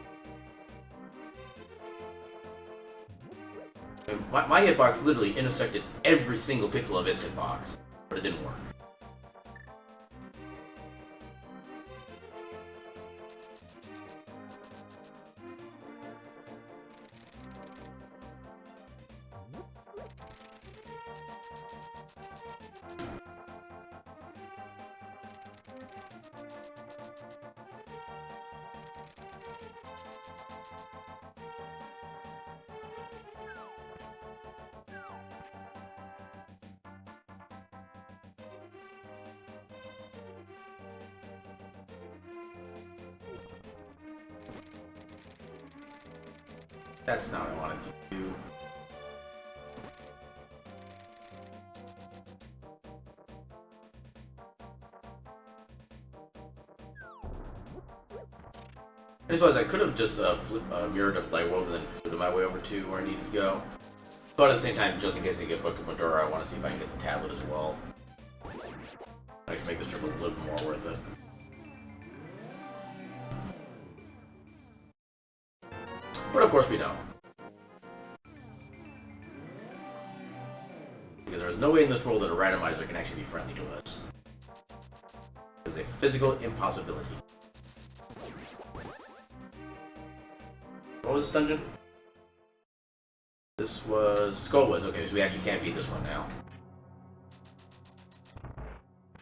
I mean, my hitbox literally intersected every single pixel of its hitbox, but it didn't work. That's not what I wanted to do. I just realized I could have just mirrored a light world and then flew my way over to where I needed to go. But at the same time, just in case I get Book of Madura, I want to see if I can get the tablet as well. I can make this trip a little bit more worth it. But of course we don't. Because there is no way in this world that a randomizer can actually be friendly to us. It is a physical impossibility. What was this dungeon? This was Skullwoods. Okay, so we actually can't beat this one now.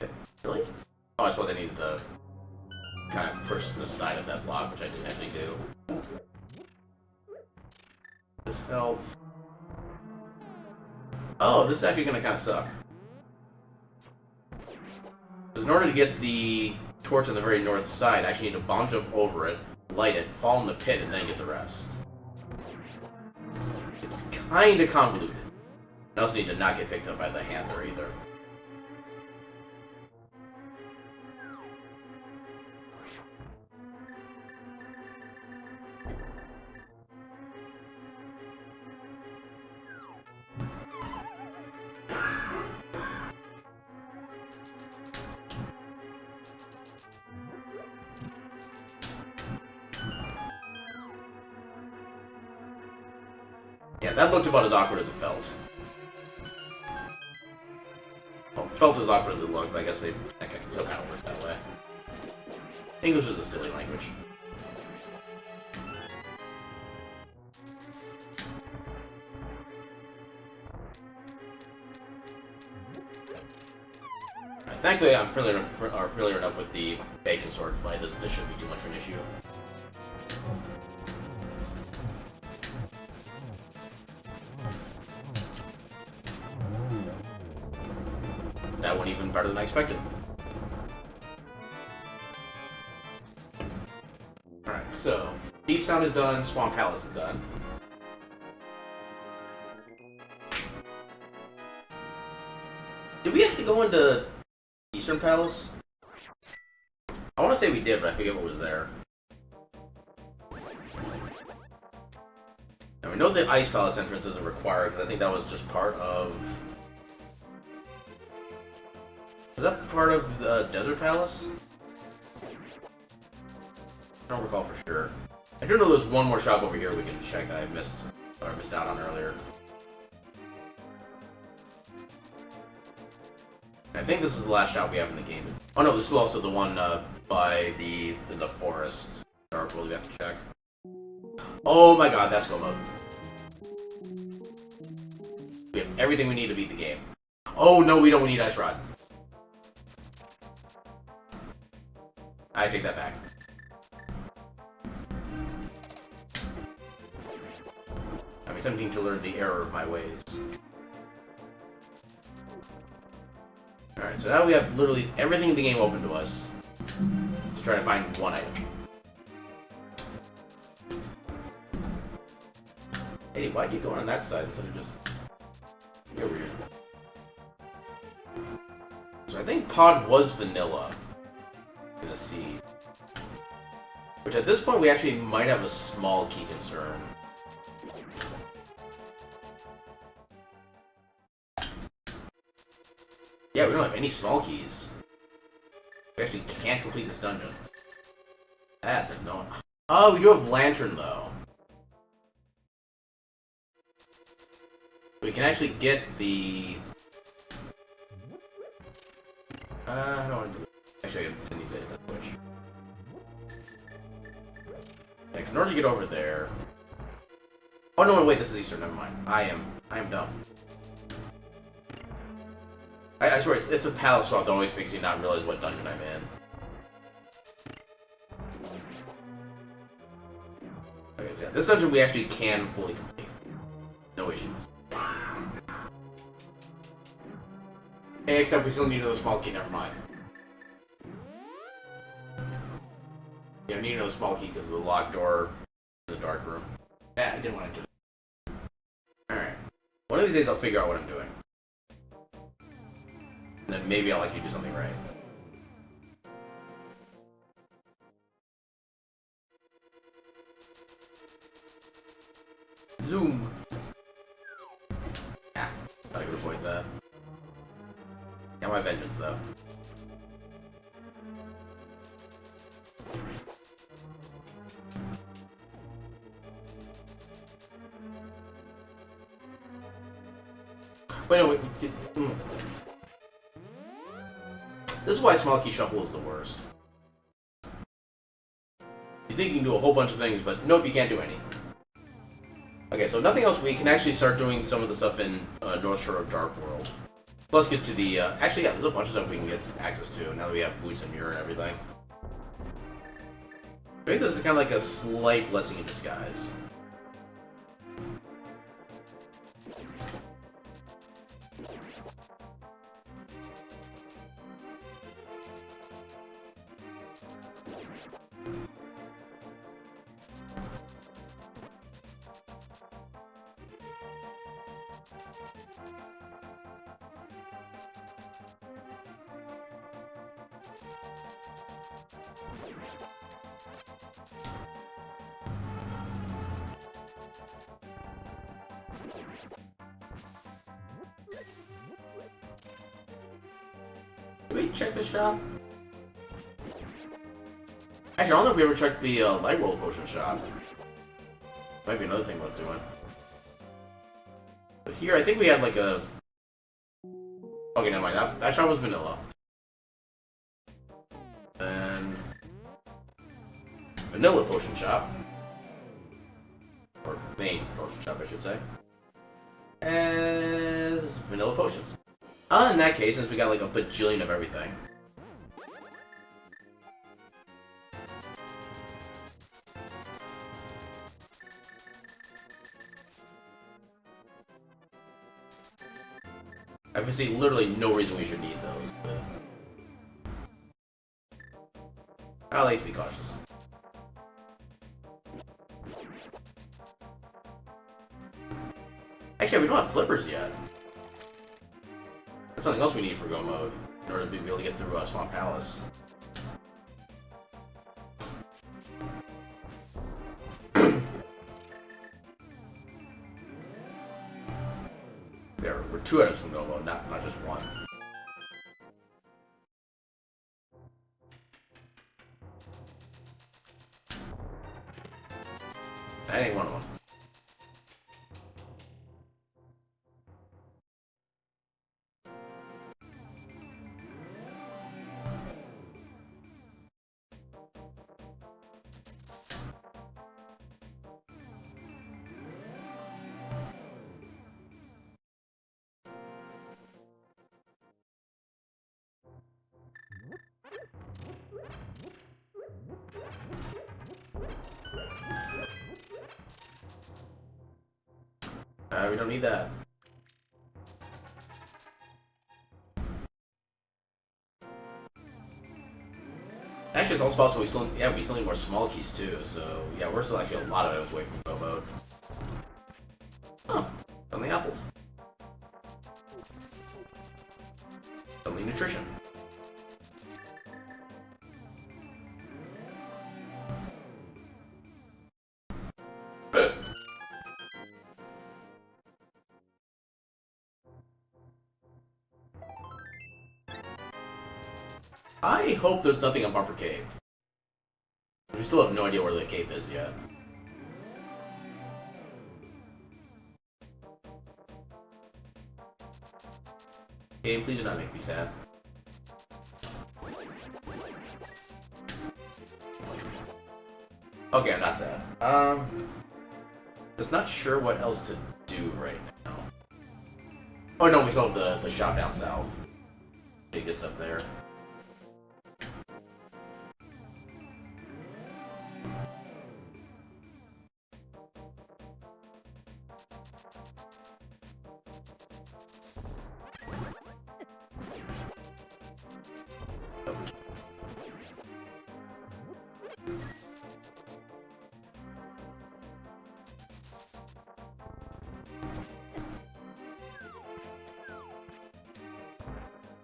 Okay. Really? Oh, I suppose I needed to kind of push this side of that block, which I didn't actually do. This health. Oh, this is actually going to kind of suck. Because in order to get the torch on the very north side, I actually need to bomb jump over it, light it, fall in the pit, and then get the rest. It's kind of convoluted. I also need to not get picked up by the handler either. Yeah, that looked about as awkward as it felt. Well, it felt as awkward as it looked, but I guess that still kind of works that way. English is a silly language. Right, thankfully, I'm familiar enough with the bacon sword fight that this shouldn't be too much of an issue. that went even better than I expected. Alright, so Deep Sound is done, Swamp Palace is done. Did we actually go into Eastern Palace? I want to say we did, but I forget what was there. And we know the Ice Palace entrance isn't required, because I think that was just part of... Was that part of the Desert Palace? I don't recall for sure. I do know there's one more shop over here we can check that I missed out on earlier. I think this is the last shop we have in the game. Oh no, this is also the one by the forest. Dark World we have to check. Oh my god, that's go mode. We have everything we need to beat the game. Oh no, we don't. We need Ice Rod. I take that back. I'm attempting to learn the error of my ways. Alright, so now we have literally everything in the game open to us. Let's try to find one item. Hey, why'd you go on that side instead of just... Here we go. So I think Pod was vanilla. In a seed. Which at this point we actually might have a small key concern. Yeah, we don't have any small keys. We actually can't complete this dungeon. That's annoying. Oh, we do have Lantern, though. We can actually get the... I don't want to do it. Actually, I need to hit that switch. Thanks. In order to get over there... Oh, no, wait, this is Eastern. Never mind. I am dumb. I swear, it's a palace swap that always makes me not realize what dungeon I'm in. Okay, so yeah, this dungeon we actually can fully complete. No issues. Hey, except we still need another small key, never mind. Yeah, we need another small key because of the locked door in the dark room. Yeah, I didn't want to do it. Alright. One of these days I'll figure out what I'm doing. And then maybe I'll actually do something right. Zoom! Ah, thought I could avoid that. Got my vengeance, though. Wait, no, wait. This is why Small Key Shuffle is the worst. You think you can do a whole bunch of things, but nope, you can't do any. Okay, so nothing else. We can actually start doing some of the stuff in North Shore of Dark World. Let's get to the... actually, yeah, there's a bunch of stuff we can get access to now that we have Boots and Mirror and everything. I think this is kind of like a slight blessing in disguise. Did we check the shop? Actually, I don't know if we ever checked the Light Roll Potion shop. Might be another thing worth doing. But here, I think we had like a... Okay, never mind. That shop was vanilla. Then... Vanilla Potion shop. Or main potion shop, I should say. As vanilla potions. In that case, since we got like a bajillion of everything. I see literally no reason we should need those. I'll at least be cautious. Actually, we don't have flippers yet. That's something else we need for go mode in order to be able to get through Swamp Palace. There, we're 2 items from go mode, not just 1. That ain't one of them. We don't need that. Actually, it's also possible we still need more small keys too. So yeah, we're still actually a lot of items away from go mode. Oh, something apples. Something nutrition. I hope there's nothing on Bumper Cave. We still have no idea where the cave is yet. Game, please do not make me sad. Okay, I'm not sad. Just not sure what else to do right now. Oh no, we still have the shop down south. Need to get stuff there.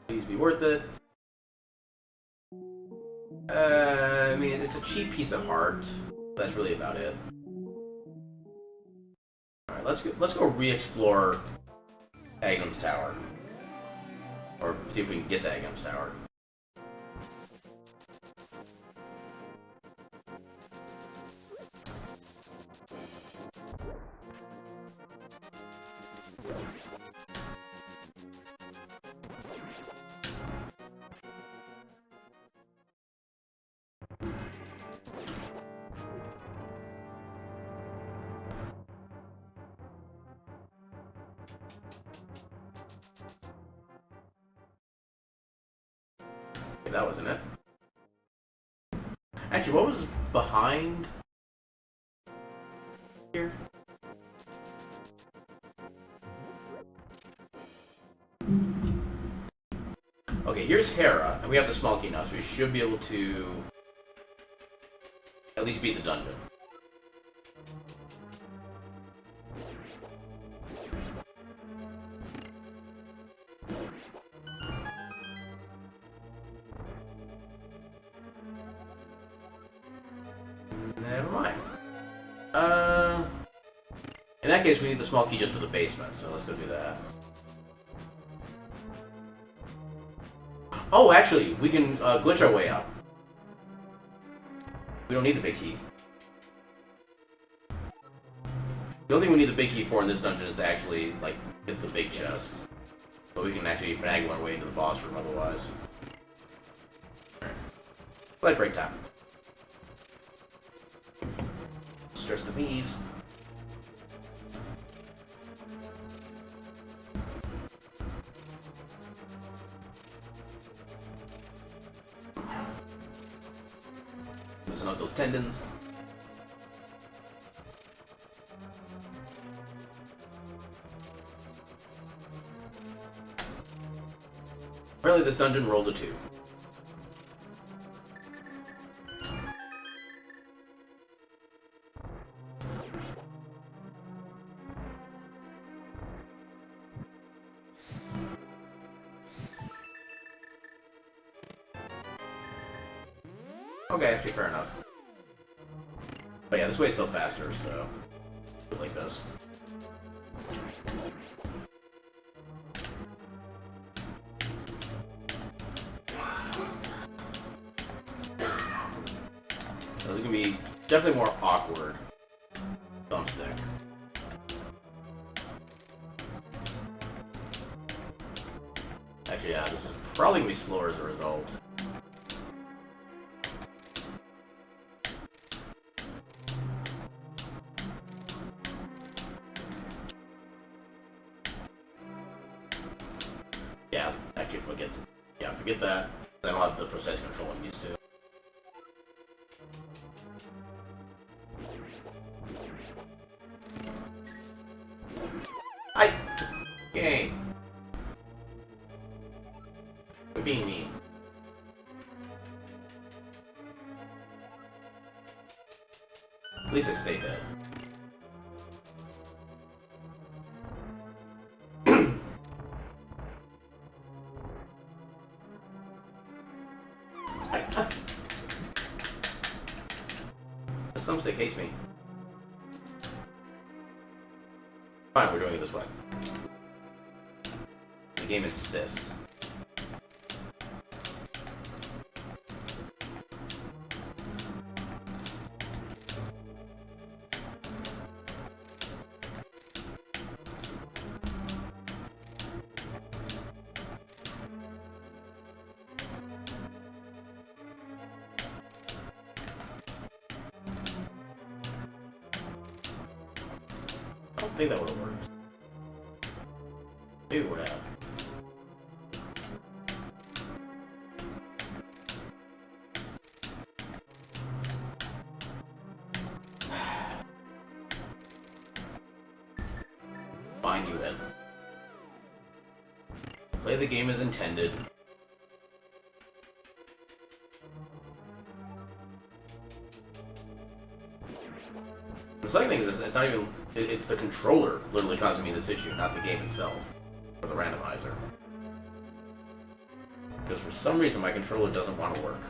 Please be worth it. I mean, it's a cheap piece of heart. That's really about it. All right, let's go re-explore Agnum's Tower, or see if we can get to Agnum's Tower. Okay, that wasn't it. Actually, what was behind here? Okay, here's Hera, and we have the small key now, so we should be able to at least beat the dungeon. Never mind. In that case, we need the small key just for the basement, so let's go do that. Oh, actually, we can glitch our way up. We don't need the big key. The only thing we need the big key for in this dungeon is to actually, like, get the big chest. But we can actually finagle our way into the boss room otherwise. Alright. Light break time. Stress the knees. Listen out those tendons. Apparently this dungeon rolled a 2. Okay, actually, fair enough. But yeah, this way is still faster, so... like this. This is gonna be definitely more awkward. Thumbstick. Actually, yeah, this is probably gonna be slower as a result. Yeah, actually, forget that. I don't have the precise control I'm used to. Game. We're being mean. At least I stay dead. The thumbstick hates me. Fine, we're doing it this way. The game insists. I don't think that would have worked. Maybe it would have. Fine, you win. Play the game as intended. The second thing is, it's not even... It's the controller literally causing me this issue, not the game itself. Or the randomizer. Because for some reason my controller doesn't want to work.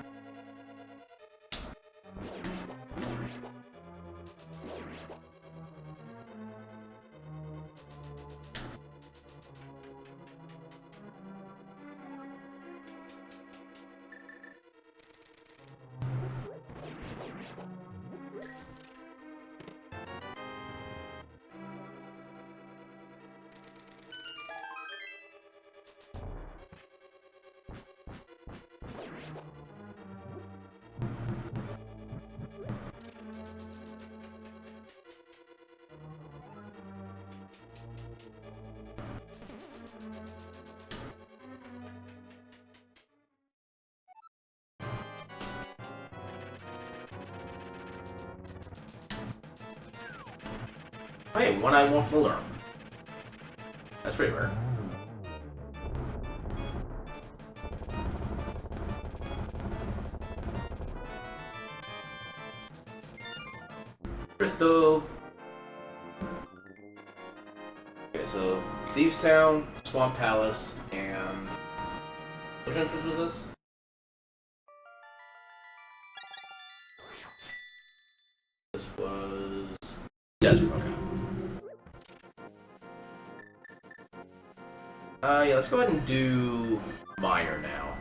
Hey, one-eyed Miller. That's pretty rare. Crystal. Okay, so Thieves Town, Swamp Palace, and which entrance was this? This was Desert. Okay. Yeah, let's go ahead and do Mire now.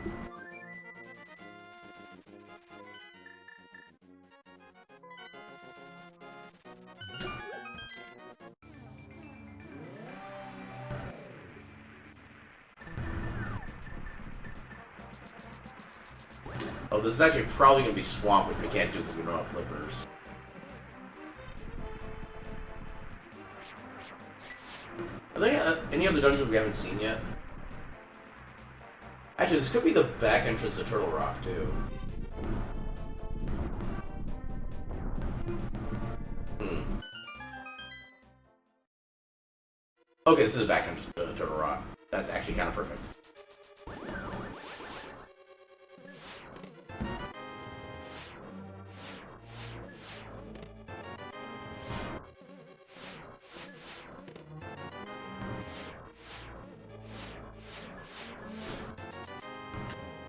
Oh, this is actually probably going to be Swamp, which we can't do because we don't have flippers. Are there any other dungeons we haven't seen yet? Actually, this could be the back entrance to Turtle Rock, too. Okay, this is the back entrance to Turtle Rock. That's actually kind of perfect.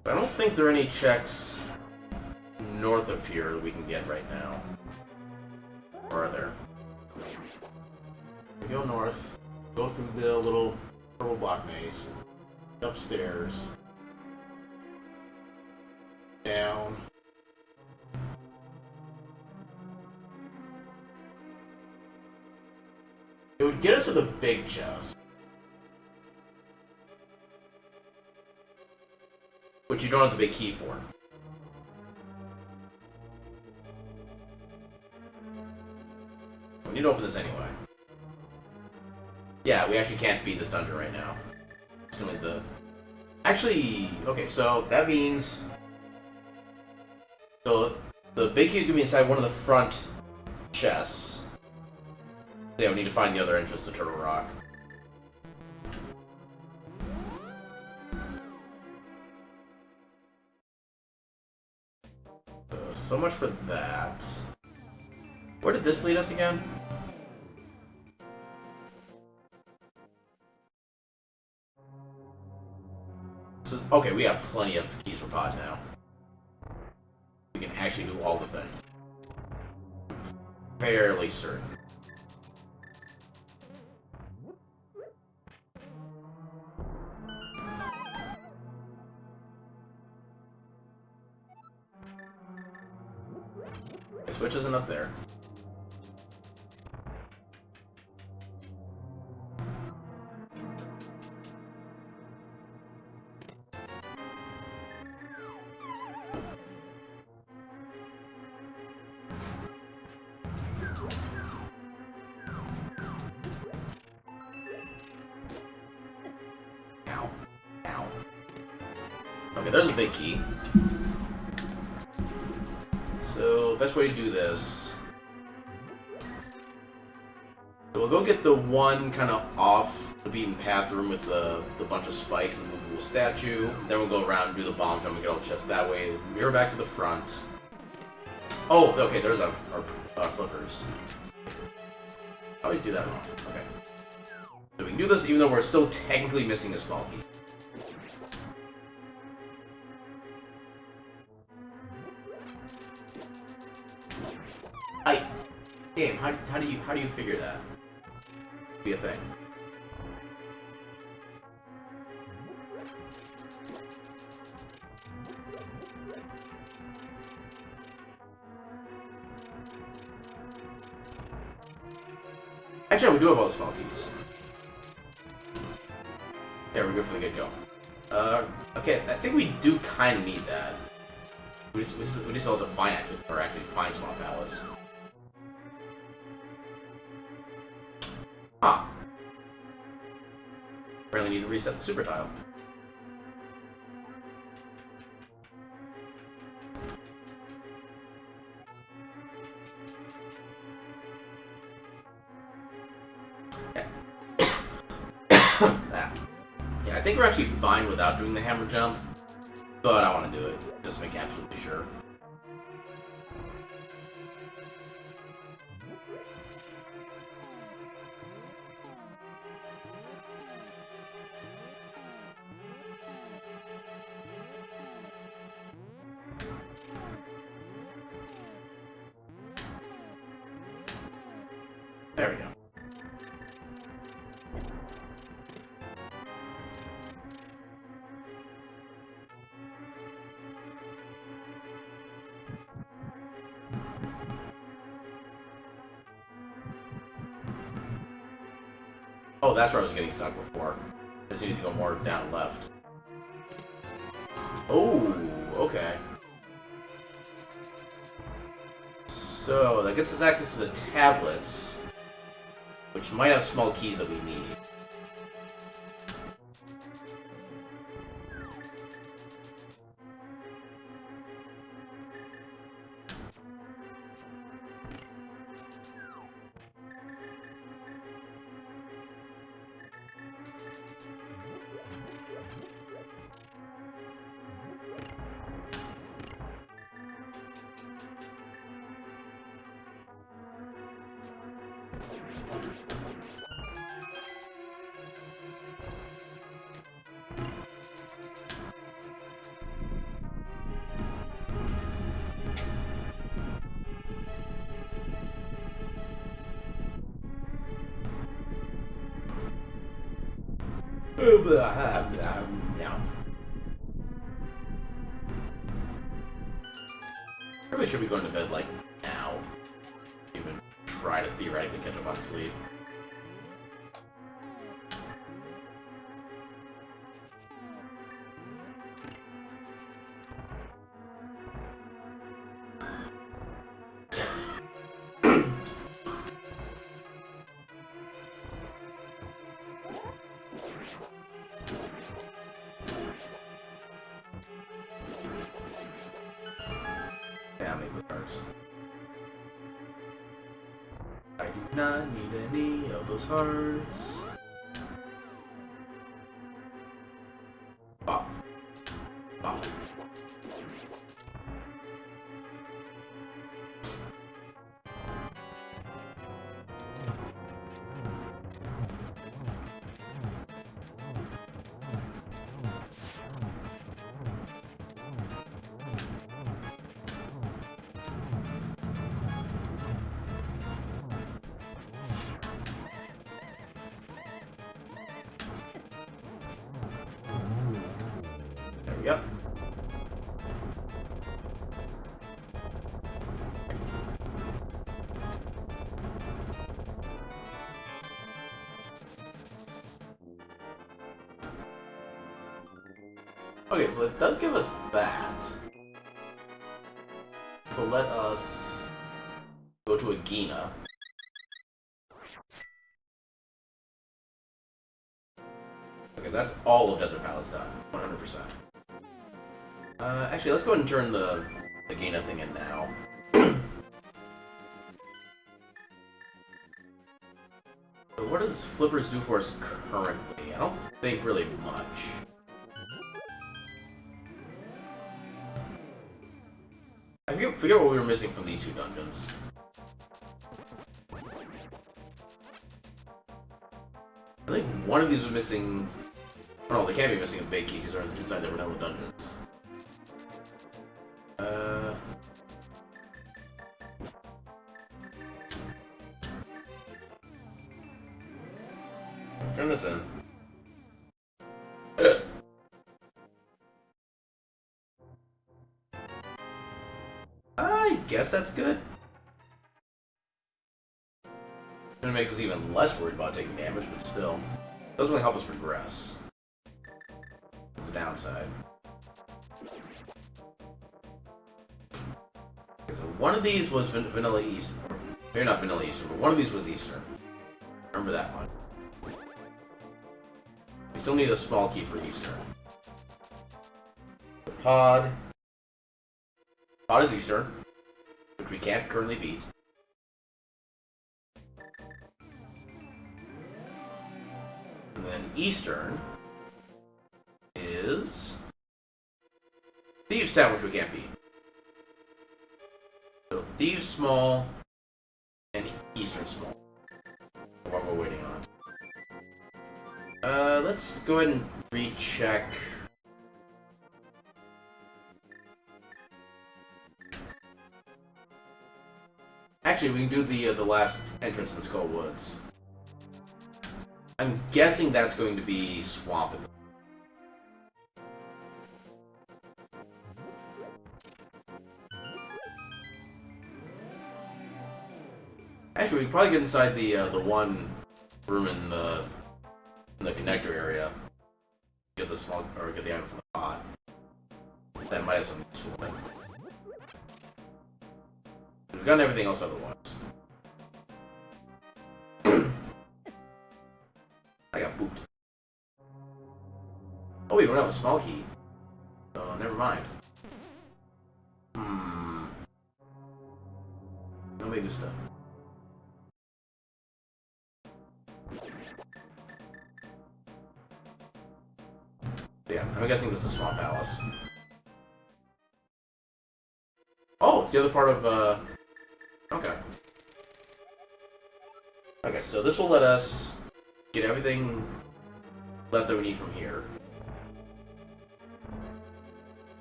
I don't think there are any checks north of here that we can get right now. Where are there? We go north, go through the little purple block maze, upstairs, down. It would get us to the big chest. Which you don't have the big key for. We need to open this anyway. Yeah, we actually can't beat this dungeon right now. Still need the... Actually, okay, so that means... So, the big key is going to be inside one of the front chests. Yeah, we need to find the other entrance to Turtle Rock. So much for that. Where did this lead us again? So, okay, we have plenty of keys for pod now. We can actually do all the things. Fairly certain. The switch isn't up there. Ow. Ow. Okay, there's a big key. So, best way to do this. So we'll go get the one kind of off the beaten path room with the bunch of spikes and the movable statue. Then we'll go around and do the bomb jump and get all the chests that way. Mirror back to the front. Oh, okay, there's our flippers. I always do that wrong. Okay. So we can do this even though we're still technically missing a small key. Game, how do you figure that? Be a thing. Actually, we do have all the small keys. Yeah, we're good from the get-go. Okay, I think we do kind of need that. We just have to find find Swamp Palace. Huh. Apparently need to reset the super tile. Yeah. Yeah, I think we're actually fine without doing the hammer jump, but I want to do it just to make absolutely sure. There we go. Oh, that's where I was getting stuck before. I just needed to go more down left. Oh, okay. So, that gets us access to the tablets, which might have small keys that we need. Yeah. Probably should be going to bed, like, now. Even try to theoretically catch up on sleep. Yeah, make the cards. I do not need any of those hearts. Bop. Bop. There we go. Okay, so it does give us that. So let us go to Agina. Because that's all of Desert Palace done, 100%. Actually, let's go ahead and turn the Agina thing in now. So what does Flippers do for us currently? I don't think really much. I forget what we were missing from these two dungeons. I think one of these was missing... Oh no, they can't be missing a big key because they're inside the vanilla dungeons. Turn this in. I guess that's good. And it makes us even less worried about taking damage, but still. It doesn't really help us progress. That's the downside. Okay, so one of these was Vanilla East. Maybe not Vanilla Eastern, but one of these was Eastern. Remember that one. We still need a small key for Eastern. Pod. Pod is Eastern, which we can't currently beat. And then Eastern is Thieves Town, which we can't beat. So Thieves Small and Eastern Small. What we're waiting on. Let's go ahead and recheck. Actually, we can do the last entrance in Skull Woods. I'm guessing that's going to be Swamp. Actually, we can probably get inside the one room in the connector area. Get the small or get the item from the pot. That might have some useful thing. We've gotten everything else otherwise. I got booped. Oh, we don't have a small key. Oh, never mind. No me gusta. Yeah, I'm guessing this is Swamp Palace. Oh, it's the other part of, okay. Okay, so this will let us get everything left that we need from here.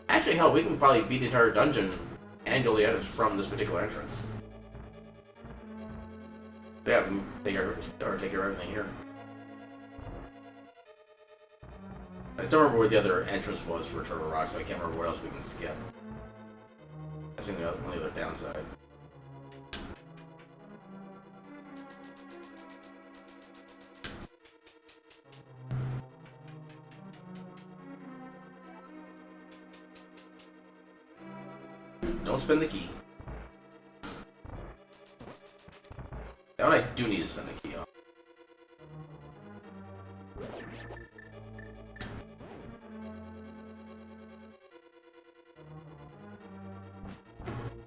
Actually, hell, we can probably beat the entire dungeon and all the items from this particular entrance. But yeah, we can take care of everything here. I just don't remember where the other entrance was for Turtle Rock, so I can't remember what else we can skip. That's the only other downside. Don't spend the key. That one I do need to spend the key on.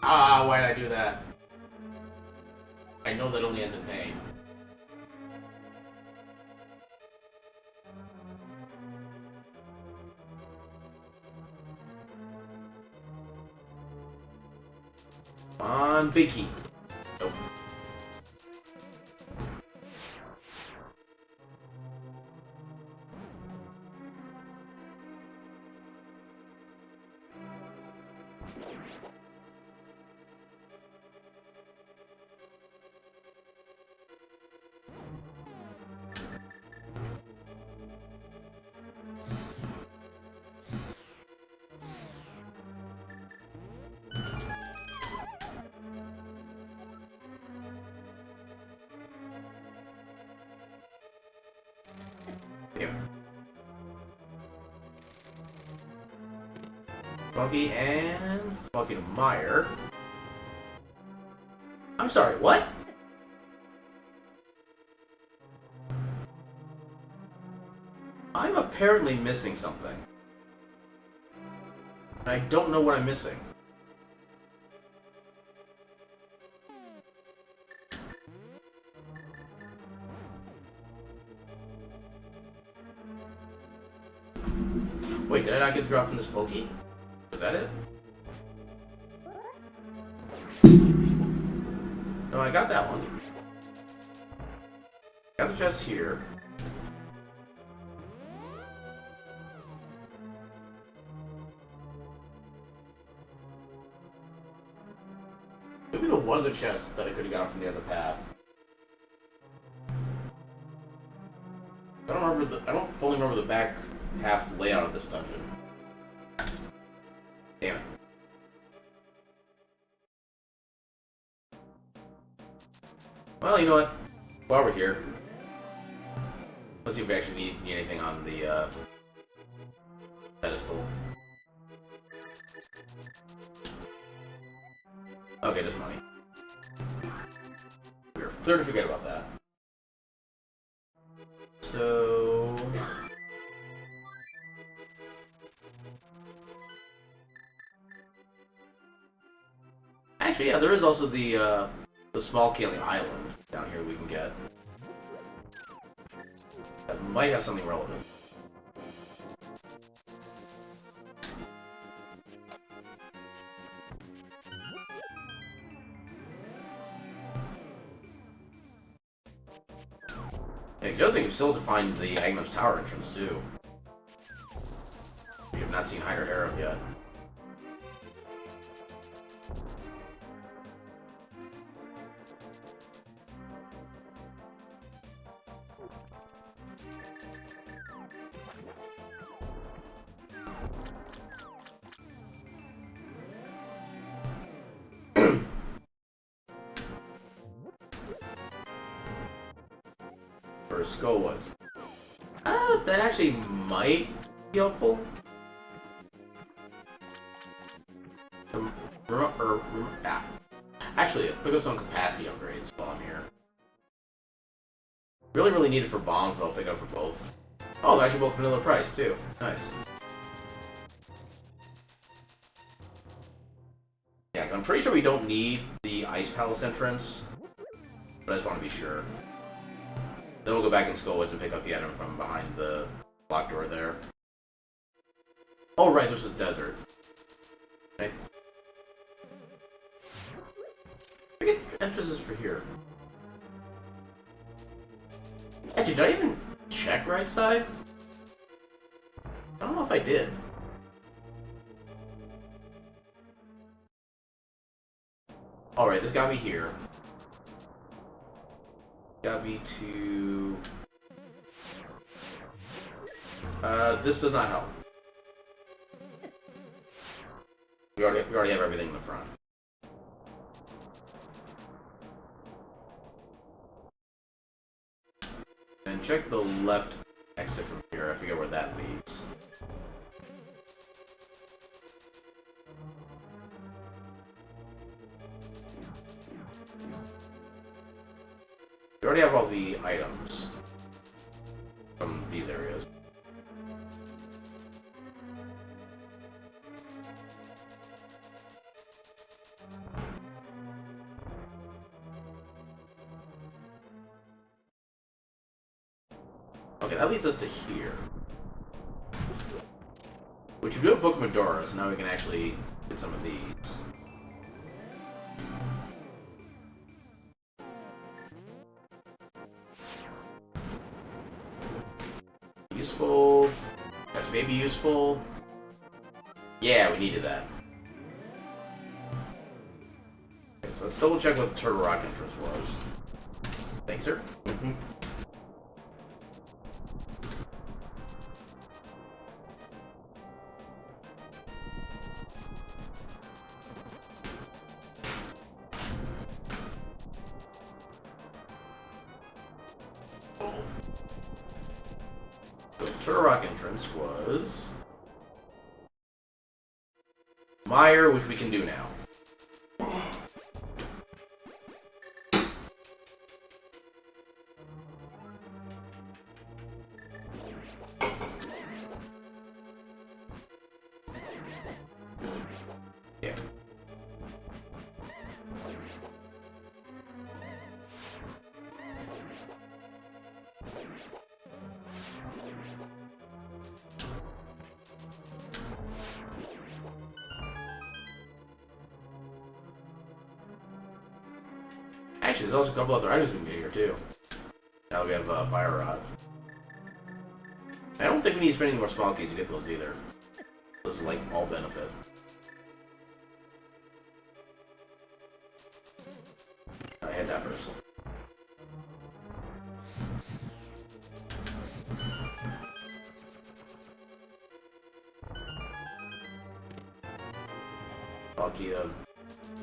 Ah, why did I do that? I know that only ends in pain. Come on, big key. Nope. Spunky and Spunky to Meyer. I'm sorry, what? I'm apparently missing something. And I don't know what I'm missing. Wait, did I not get the drop from the Spunky? Was that it? No, I got that one. Got the chest here. Maybe there was a chest that I could have gotten from the other path. I don't fully remember the back half layout of this dungeon. Damn it. Well, you know what? While we're here, let's see if we actually need anything on the pedestal. Okay, just money. We're clear to forget about that. So... Actually, yeah, there is also the small Kaling Island down here we can get. That might have something relevant. Yeah, the other thing, we still have to find the Agnum's Tower entrance, too. We have not seen Hyder Harem yet. Skullwood. That actually might be helpful. Actually, pick up some capacity upgrades while I'm here. Really need it for bombs, but I'll pick it up for both. Oh, they're actually both vanilla price, too. Nice. Yeah, I'm pretty sure we don't need the Ice Palace entrance, but I just want to be sure. Then we'll go back in Skullwoods and pick up the item from behind the locked door there. Oh, right, this was desert. I forget the entrances for here. Actually, did I even check right side? I don't know if I did. Alright, this got me here. Got me to... This does not help. We already have everything in the front. And check the left exit from here. I forget where that leads. We already have all the items from these areas. Okay, that leads us to here. Which we do have Book Medora, so now we can actually get some of these. Useful. That's maybe useful. Yeah, we needed that. Okay, so let's double check what the Turtle Rock entrance was. Thanks, sir. The Turtle Rock entrance was Mire, which we can do now. Yeah. Actually, there's also a couple other items we can get here, too. Now we have Fire Rod. I don't think we need to spend any more small keys to get those either. This is like all benefit. I had that first. Small key of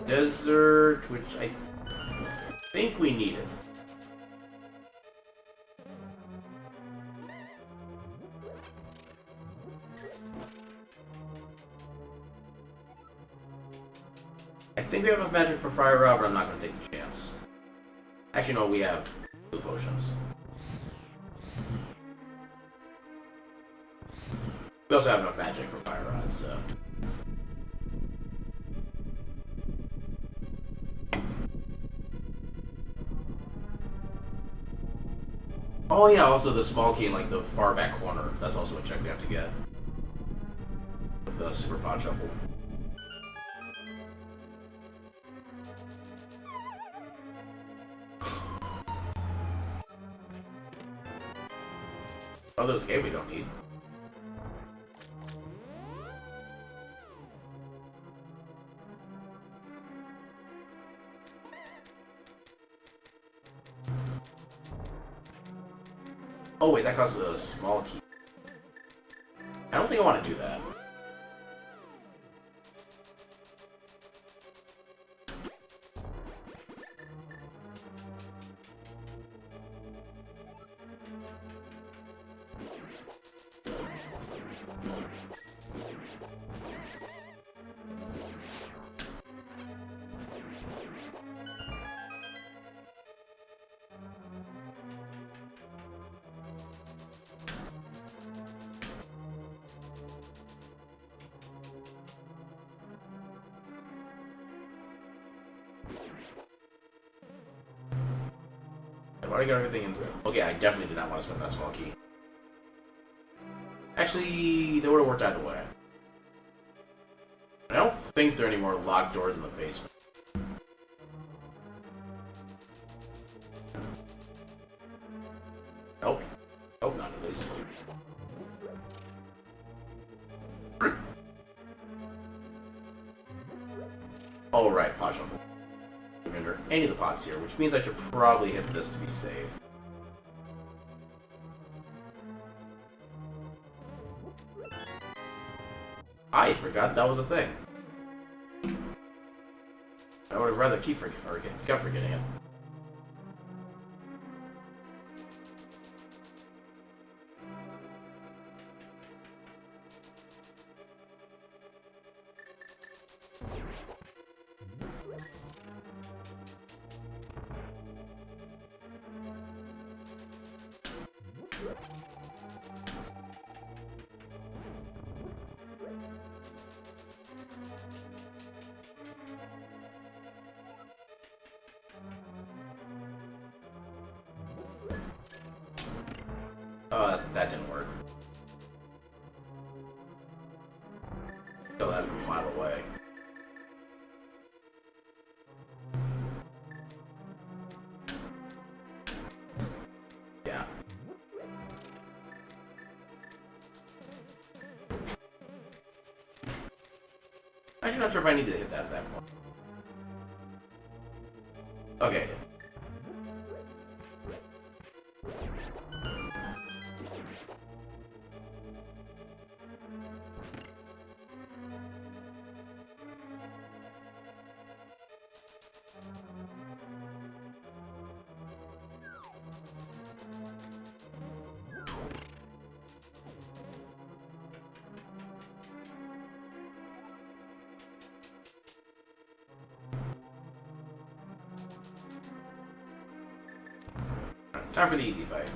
Desert, which I think we needed. I think we have enough magic for Fire Rod, but I'm not going to take the chance. Actually, no, we have blue potions. We also have enough magic for Fire Rod, so... Oh yeah, also the small key in like the far back corner. That's also a check we have to get. With the Super Pod Shuffle. Oh, there's a game we don't need. Oh wait, that costs a small key. I don't think I want to do that. I've already got everything in. Okay, I definitely did not want to spend that small key. Actually, they would have worked either way. I don't think there are any more locked doors in the basement. Nope. Nope, not at least. Oh, right, pot shuffle. Under any of the pots here, which means I should probably hit this to be safe. I forgot that was a thing. I would have rather kept forgetting it. Oh, that didn't work. Kill that from a mile away. Yeah. I'm not sure if I need to hit that at that point. Okay, I did. Time for the easy fight.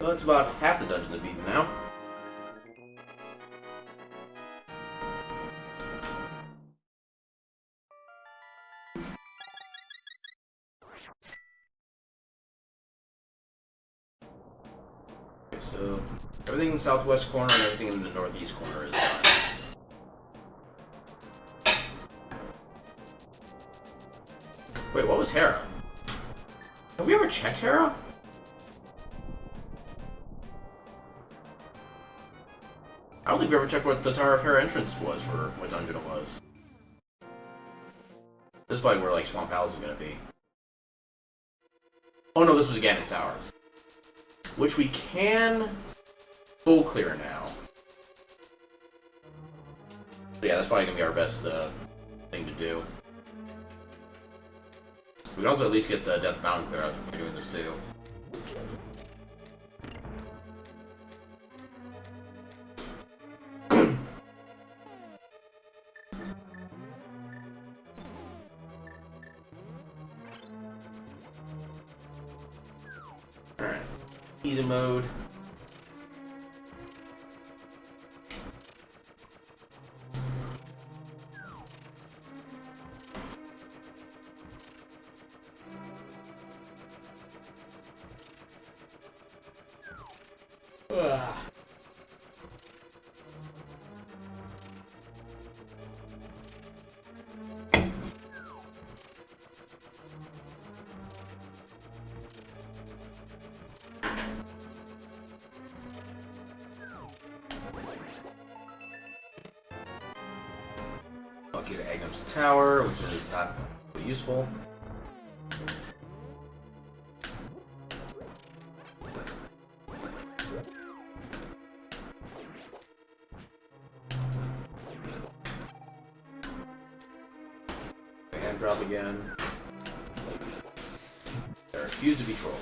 Well, that's about half the dungeon to beat now. Okay, so everything in the southwest corner and everything in the northeast corner is done. Wait, what was Hera? Have we ever checked Hera? I don't think we ever checked what the Tower of Hera entrance was for what dungeon it was. This is probably where like Swamp Palace is gonna be. Oh no, this was Ganon's Tower. Which we can full clear now. But yeah, that's probably gonna be our best thing to do. We can also at least get the Death Mountain clear out if we're doing this too. Alright. Easy mode. Ugh. Lucky to Agnum's Tower, which is not really useful. Hand drop again. They refuse to be trolled.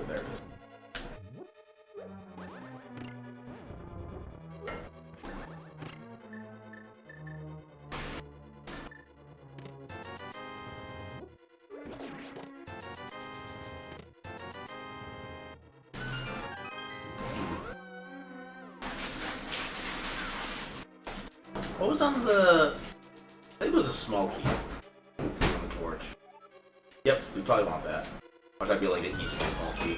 There it is. What was on the... I think it was a small key. torch. Yep, we probably want that. Or should I be like the east small key?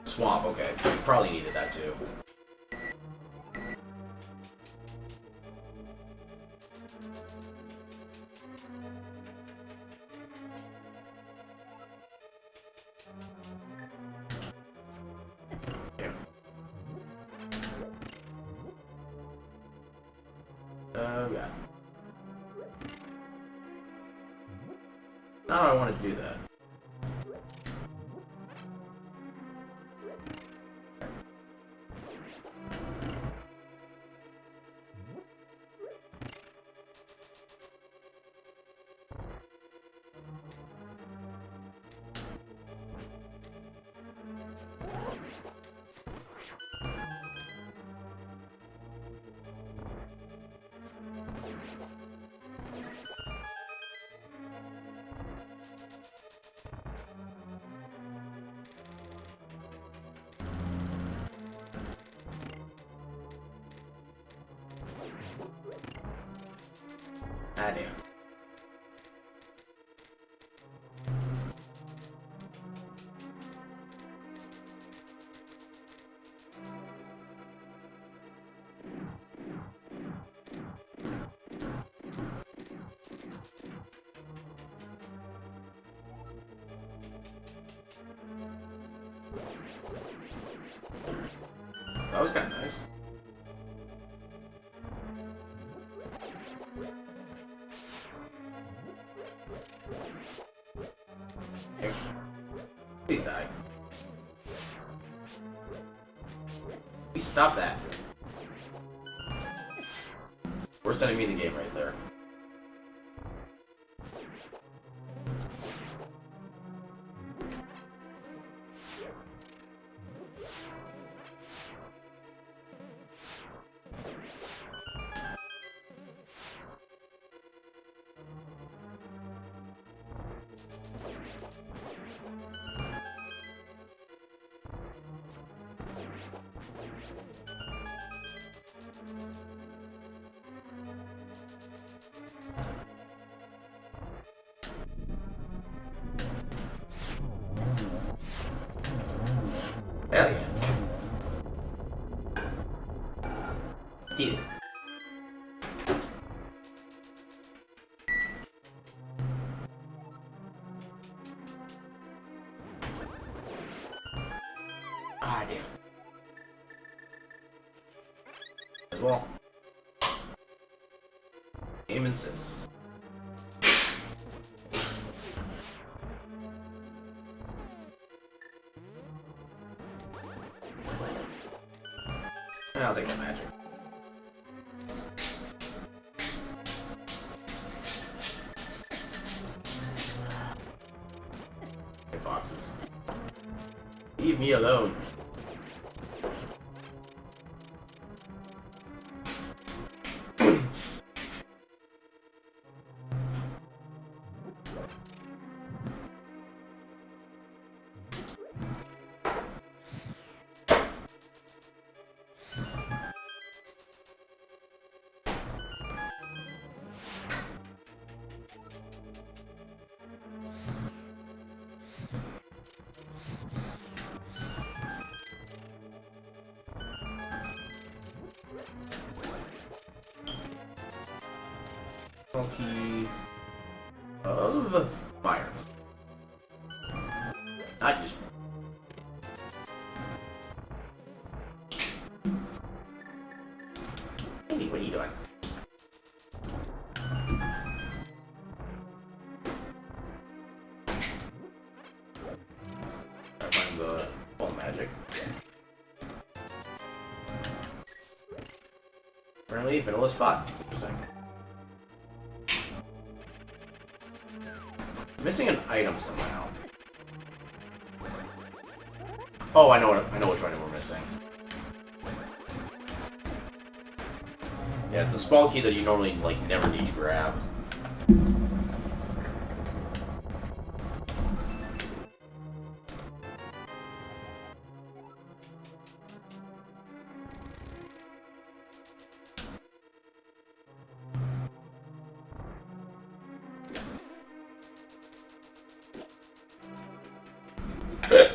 Swamp, okay. Probably needed that too. Oh god. How do I want to do that? Ah, damn. That was kind of nice. Here. Please die. Please stop that. Worst enemy in the game right there. Hell yeah. Did it. Ah, damn. As well. Game insists. I'll take that magic. Get boxes. Leave me alone. Funky of fire. Not useful. Andy, what are you doing? Gotta find the ball magic. Apparently, vanilla spot. Interesting. Missing an item somehow. Oh, I know which one we're missing. Yeah, it's a small key that you normally like never need to grab.
I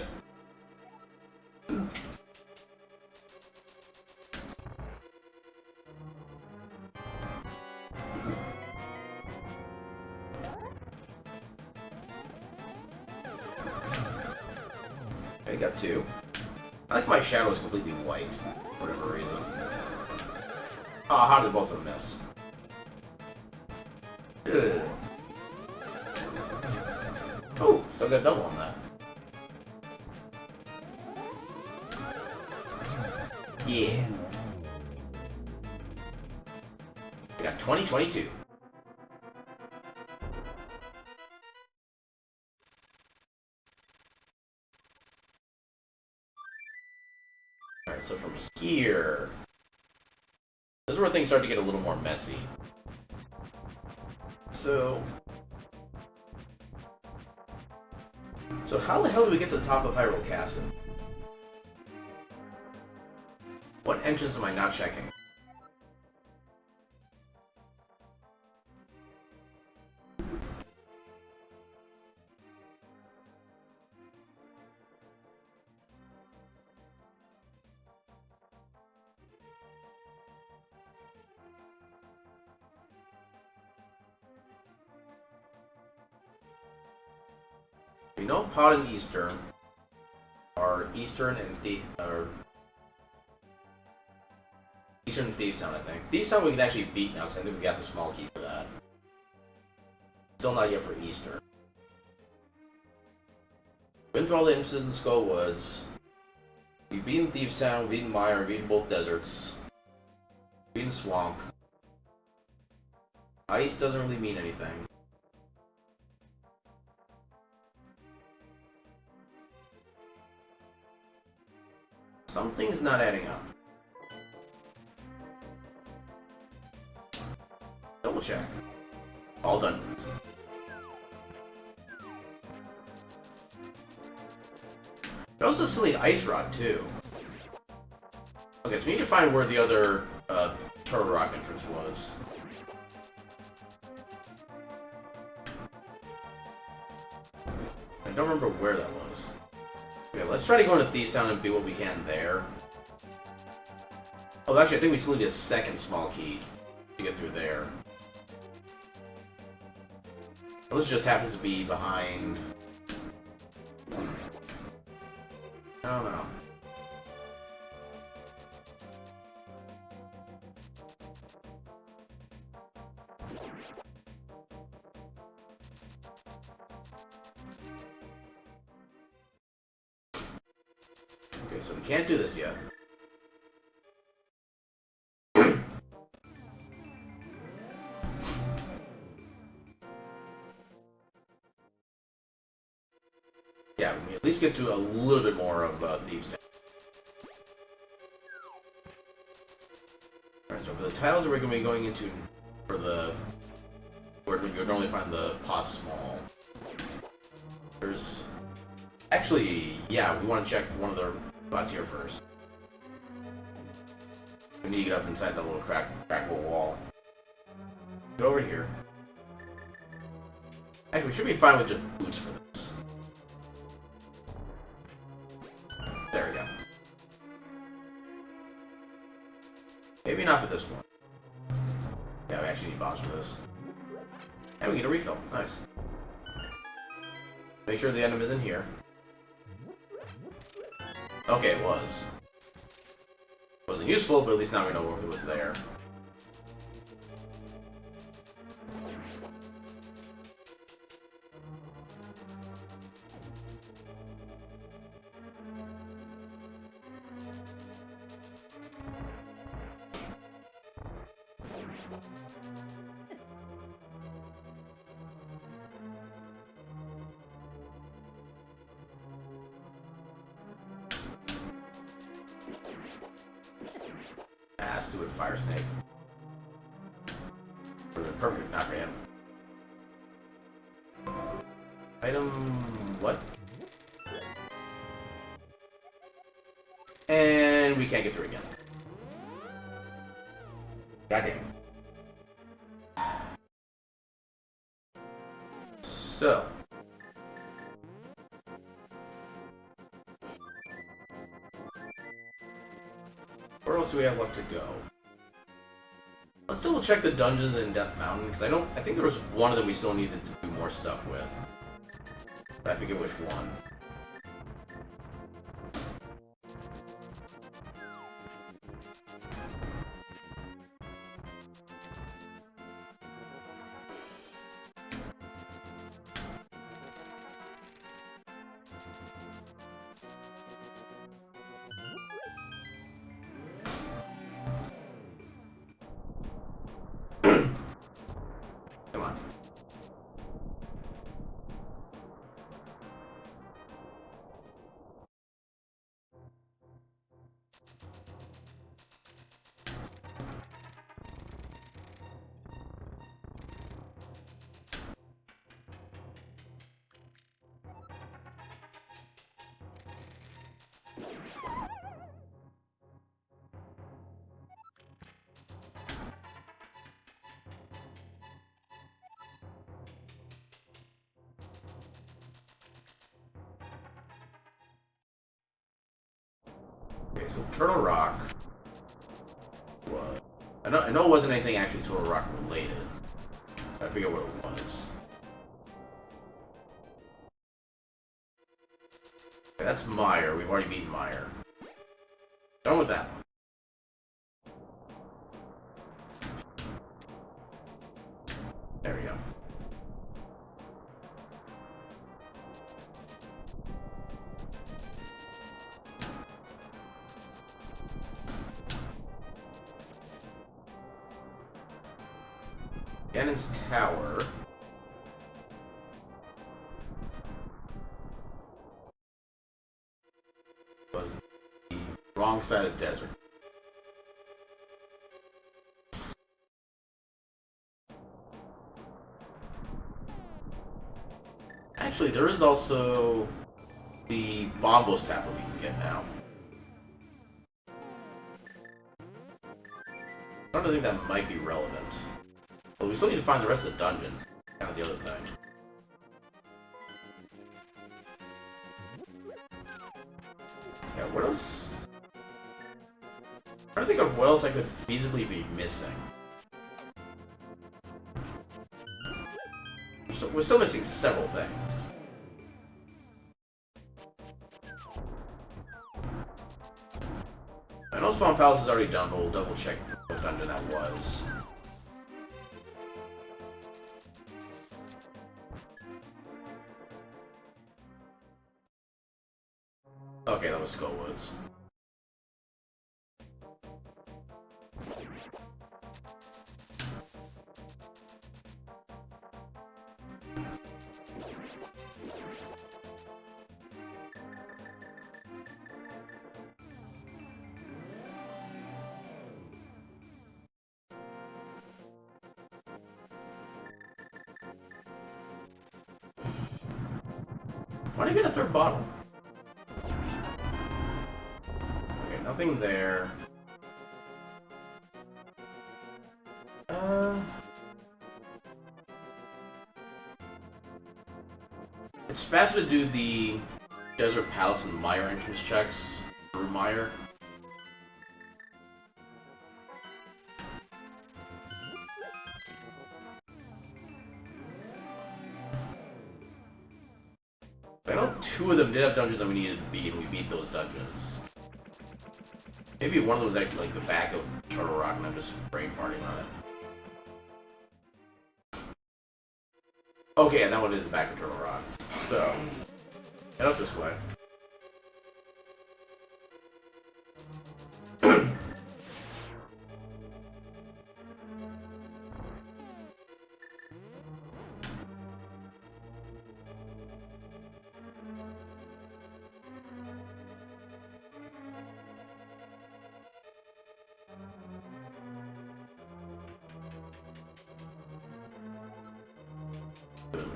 got 2. I like my shadow is completely white, for whatever reason. Oh, how did both of them miss? Ugh. Oh, still got a double on that. Yeah. We got 2022. Alright, so from here... This is where things start to get a little more messy. So how the hell do we get to the top of Hyrule Castle? What entrance am I not checking? We know Pod and Eastern are Eastern and Eastern and Thieves Town, I think. Thieves Town we can actually beat now because I think we got the small key for that. Still not yet for Eastern. Been through all the entrances in the Skull Woods. We've beaten Thieves Town, we've beaten Mire, we've beaten both deserts. We've beaten Swamp. Ice doesn't really mean anything. Something's not adding up. Double check. All dungeons. We also still need Ice Rock, too. Okay, so we need to find where the other Turtle Rock entrance was. I don't remember where that was. Okay, let's try to go into Thieves Town and do what we can there. Oh, actually, I think we still need a second small key to get through there. This just happens to be behind... I don't know. Okay, so we can't do this yet. Yeah, we can at least get to a little bit more of Thieves Town. Alright, so for the tiles that we're going to be going into for the... where you would normally find the pot small. There's... Actually, yeah, we want to check one of the spots here first. We need to get up inside that little crackable wall. Go over here. Actually, we should be fine with just boots for this. There we go. Maybe not for this one. Yeah, we actually need bombs for this. And we get a refill. Nice. Make sure the item is in here. Okay, it was. Wasn't useful, but at least now we know it was there. Ah, stupid fire snake. Would have been perfect if not for him. Item... what? And we can't get through again. Goddamn. So. Where else do we have left to go? Let's double check the dungeons in Death Mountain, because I think there was one of them we still needed to do more stuff with. But I forget which one. Come on. Okay, so Turtle Rock was... I know it wasn't anything actually Turtle Rock related. I forget what it was. Okay, that's Meyer. We've already beaten Meyer. Done with that one. There we go. Ganon's Tower. Was the wrong side of desert. Actually, there is also the Bombos tablet we can get now. I don't think that might be relevant. But we still need to find the rest of the dungeons. Kind of the other thing. Yeah, what else? I'm trying to think of what else I could feasibly be missing. We're still missing several things. I know Swamp Palace is already done, but we'll double check what dungeon that was. Okay, that was Skullwoods. Why did I get a third bottle? Okay, nothing there. It's faster to do the Desert Palace and Meyer entrance checks through Meyer. I know two of them did have dungeons that we needed to beat, and we beat those dungeons. Maybe one of them was actually like the back of Turtle Rock, and I'm just brain farting on it. Okay, and that one is the back of Turtle Rock. So, head up this way.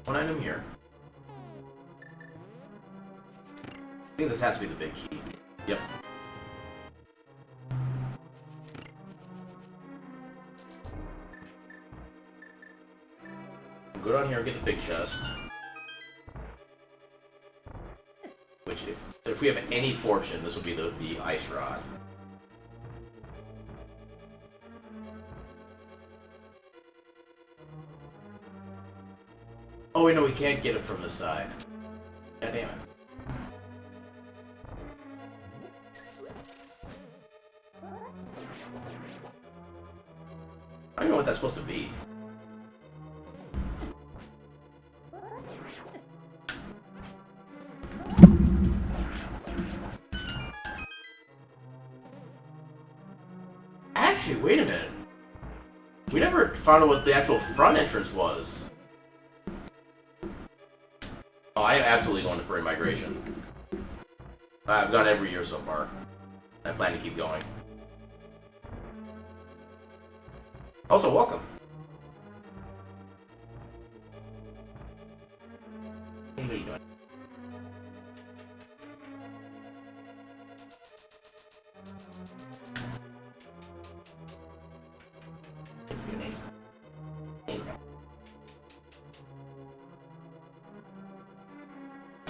One item here. I think this has to be the big key. Yep. Go down here and get the big chest. Which, if we have any fortune, this will be the ice rod. Oh wait, no, we can't get it from this side. God damn it. I don't know what that's supposed to be. Actually, wait a minute. We never found out what the actual front entrance was. Oh, I am absolutely going to furry migration. I've gone every year so far. I plan to keep going. Also, welcome. What are you doing?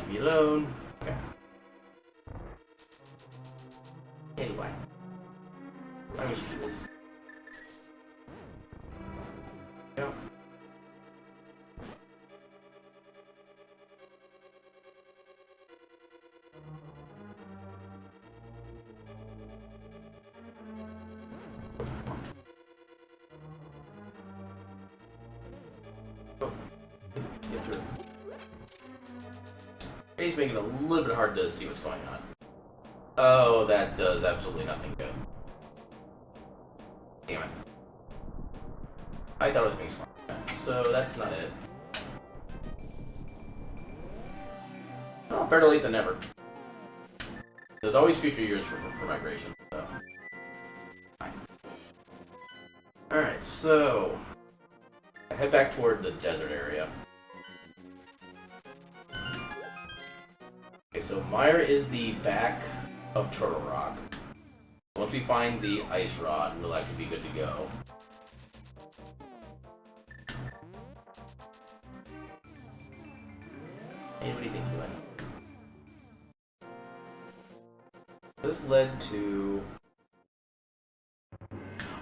Leave me alone. Okay. Anyway. Why don't we do this? Go. Oh. Get through. He's making it a little bit hard to see what's going on. Oh, that does absolutely nothing good. Damn it. I thought it was being smart. So that's not it. Well, better late than never. There's always future years for migration. So. Alright, so I head back toward the desert area. Okay, so Mire is the back of Turtle Rock. Once we find the ice rod, we'll actually be good to go. Hey, what do you think you're doing? This led to...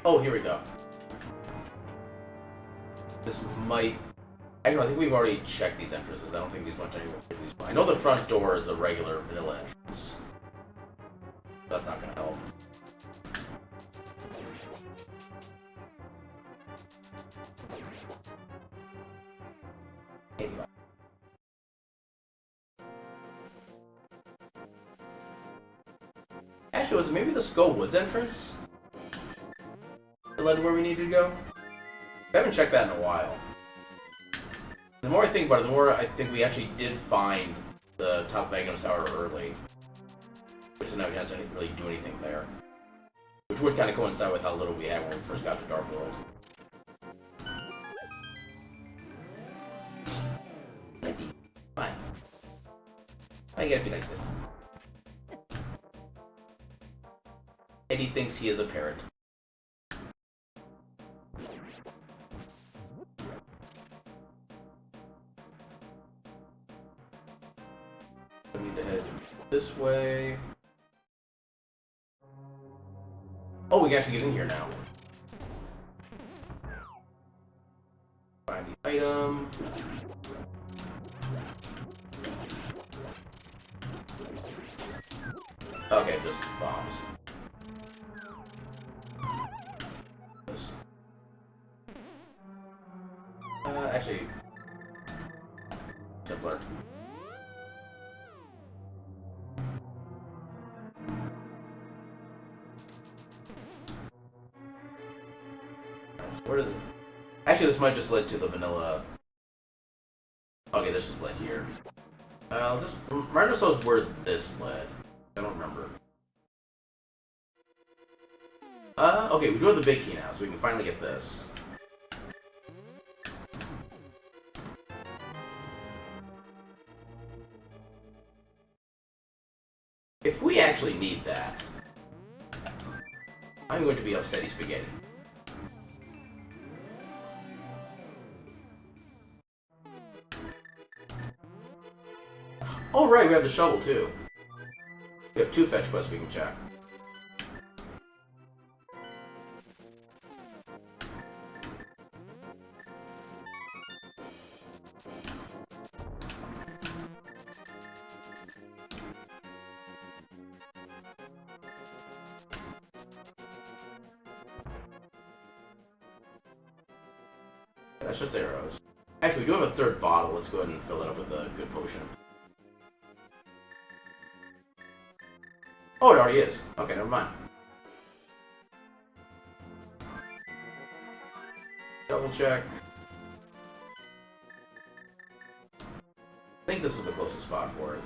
Oh, here we go. This might... Actually, I think we've already checked these entrances. I don't think these went anywhere. I know the front door is the regular vanilla entrance. That's not going to help. Anyway. Actually, was it maybe the Skull Woods entrance that led to where we needed to go? I haven't checked that in a while. The more I think about it, the more I think we actually did find the top of Magnum's Tower early. Which is not a chance to really do anything there. Which would kind of coincide with how little we had when we first got to Dark World. Fine. Why gotta be like this? Eddie thinks he is a parrot. We need to head this way. Oh, we can actually get in here now. Find the item. Okay, just bombs. This. Actually, simpler. Where does it? Actually, this might just lead to the vanilla. Okay, this just led here. Just remind ourselves where this led. I don't remember. Okay, we do have the big key now, so we can finally get this. If we actually need that, I'm going to be upsetty spaghetti. Oh right, we have the shovel too. We have 2 fetch quests we can check. That's just arrows. Actually, we do have a third bottle. Let's go ahead and fill it up with a good potion. Oh, it already is. Okay, never mind. Double check. I think this is the closest spot for it.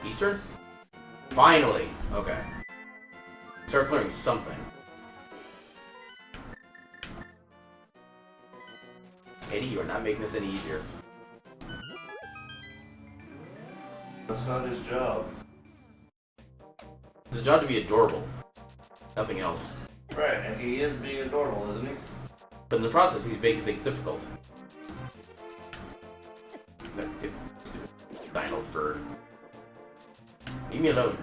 Eastern? Finally! Okay. Start clearing something. Eddie, you are not making this any easier.
That's not his job.
It's a job to be adorable. Nothing else.
Right, and he is being adorable, isn't he?
But in the process, he's making things difficult. That stupid dino bird. Leave me alone.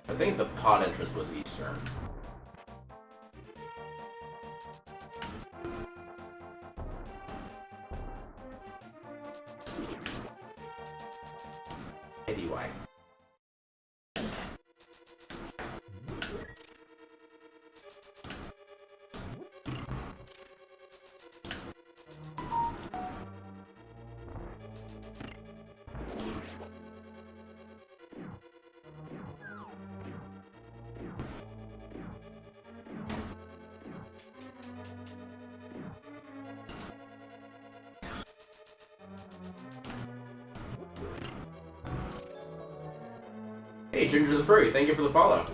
I think the pod entrance was Eastern. Anyway. Hey, Ginger the Furry, thank you for the follow.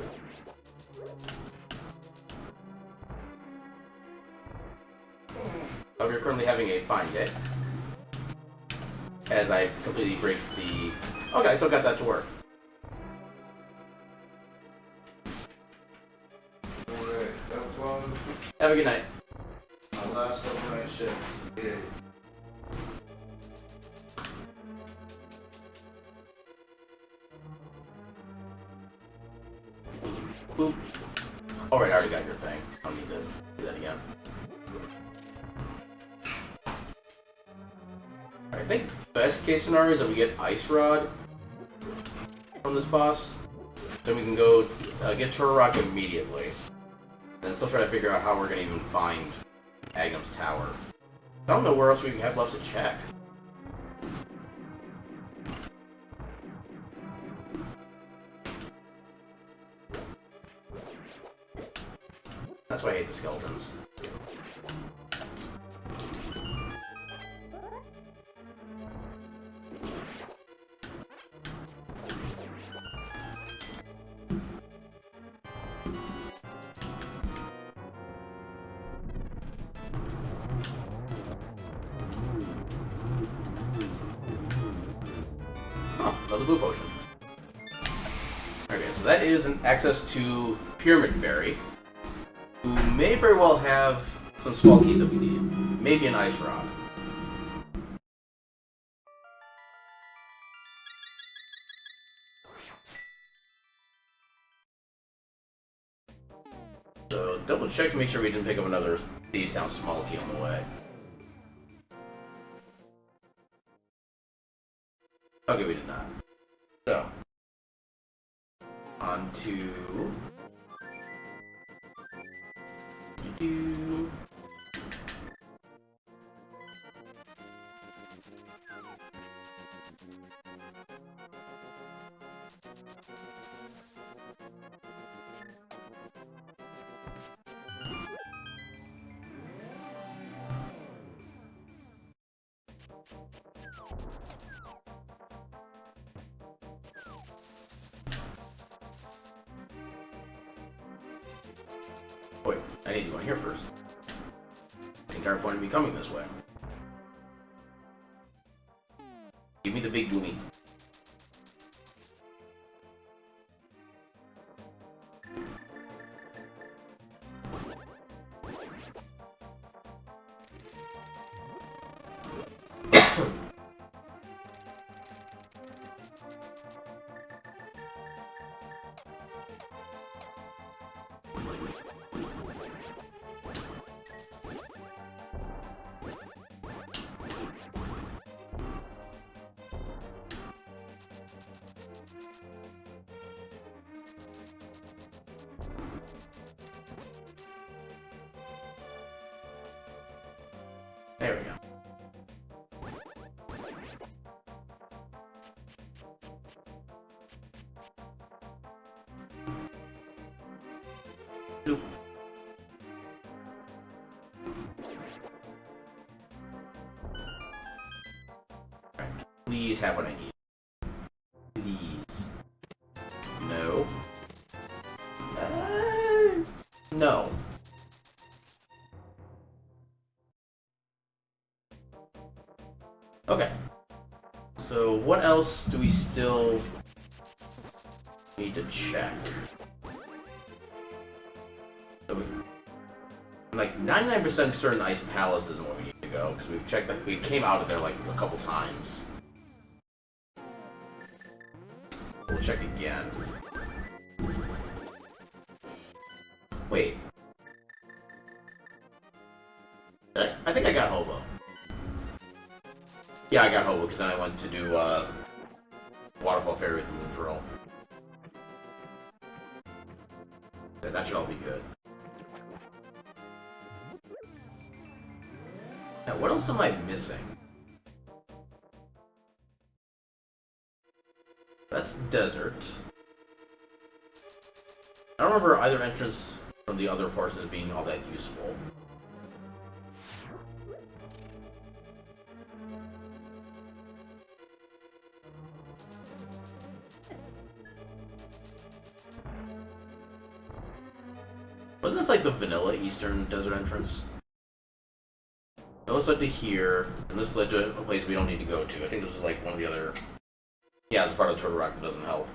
Hope you're currently having a fine day. As I completely break the... Okay, I still got that to work.
Alright, have fun.
Have a good night.
My last overnight shift. Yeah.
Boop. Alright, I already got your thing. I don't need to do that again. I think best case scenario is that we get Ice Rod from this boss. Then we can go get Turok immediately. Then still try to figure out how we're going to even find Agnum's Tower. I don't know where else we have left to check. That's why I hate the skeletons. Oh, another blue potion. Okay, so that is an access to Pyramid Fairy, who may very well have some small keys that we need. Maybe an Ice Rod. So double check to make sure we didn't pick up another Thieves Town small key on the way. Okay, we did not. So, on to... Do-do. Wait, I need to go in here first. The entire point of me coming this way. Give me the big boomy. There we go. Bloop. Right. Please have what I need. Please. No. No. Okay. So what else do we still need to check? So I'm like 99% certain Ice Palace isn't where we need to go, because we've checked that we came out of there like a couple times. We'll check again. Wait. I think I got Hobo. Yeah, I got Hobo, because then I went to do Waterfall Fairy with the Moon Pearl. That should all be good. Now, what else am I missing? That's desert. I don't remember either entrance from the other portions as being all that useful. Wasn't this like the vanilla Eastern Desert entrance? This led to here, and this led to a place we don't need to go to. I think this was like one of the other... Yeah, it's part of the Turtle Rock that doesn't help.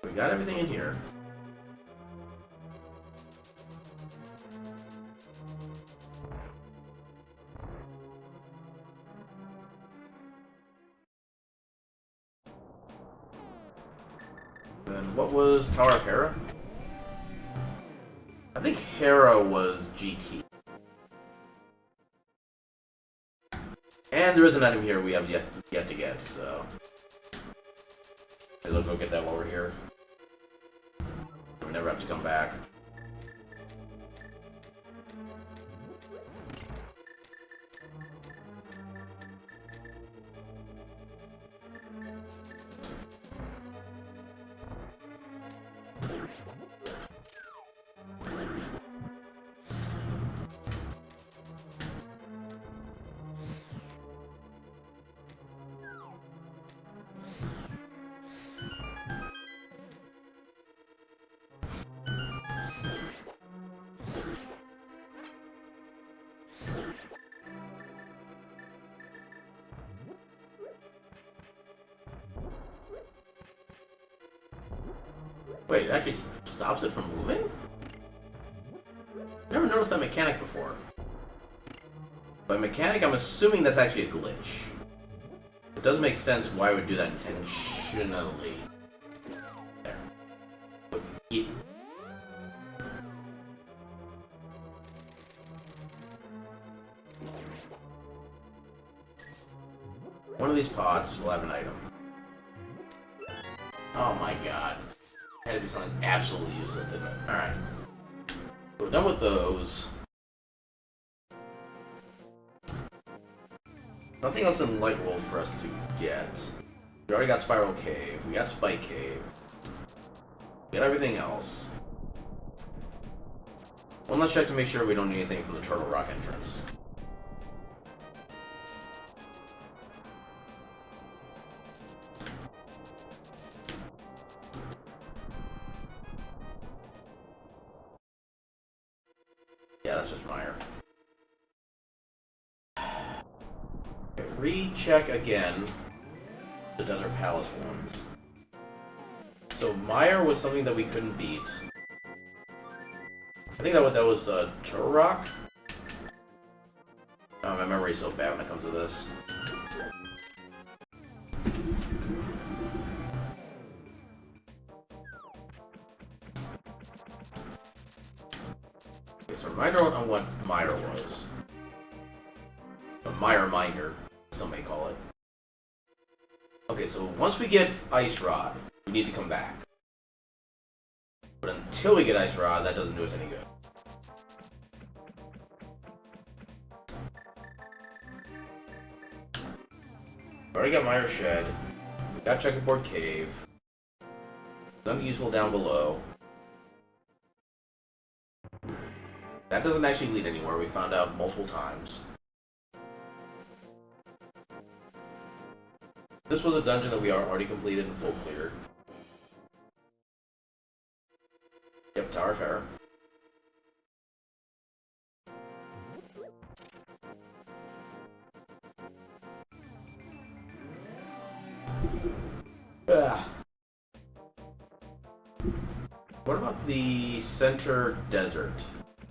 We got everything in here. And what was Tower of Hera? I think Hera was GT. And there is an item here we have yet to get, so... Maybe we'll go get that while we're here. We never have to come back. Wait, it actually stops it from moving? Never noticed that mechanic before. By mechanic, I'm assuming that's actually a glitch. It does make sense why I would do that intentionally. There. But it... One of these pots will have an item. Oh my god. Had to be something absolutely useless, didn't it? Alright. We're done with those. Nothing else in Light World for us to get. We already got Spiral Cave. We got Spike Cave. We got everything else. One last check to make sure we don't need anything from the Turtle Rock entrance. Yeah, that's just Meyer. Okay, recheck again the Desert Palace ones. So Meyer was something that we couldn't beat. I think that was the Turtle Rock. Oh, my memory's so bad when it comes to this. Okay, so reminder on what Mire was. A Mire Minder, some may call it. Okay, so once we get Ice Rod, we need to come back. But until we get Ice Rod, that doesn't do us any good. Already got Mire Shed. Got Checkerboard Cave. Nothing useful down below. That doesn't actually lead anywhere, we found out multiple times. This was a dungeon that we already completed and full cleared. Yep, Tower Fair. What about the center desert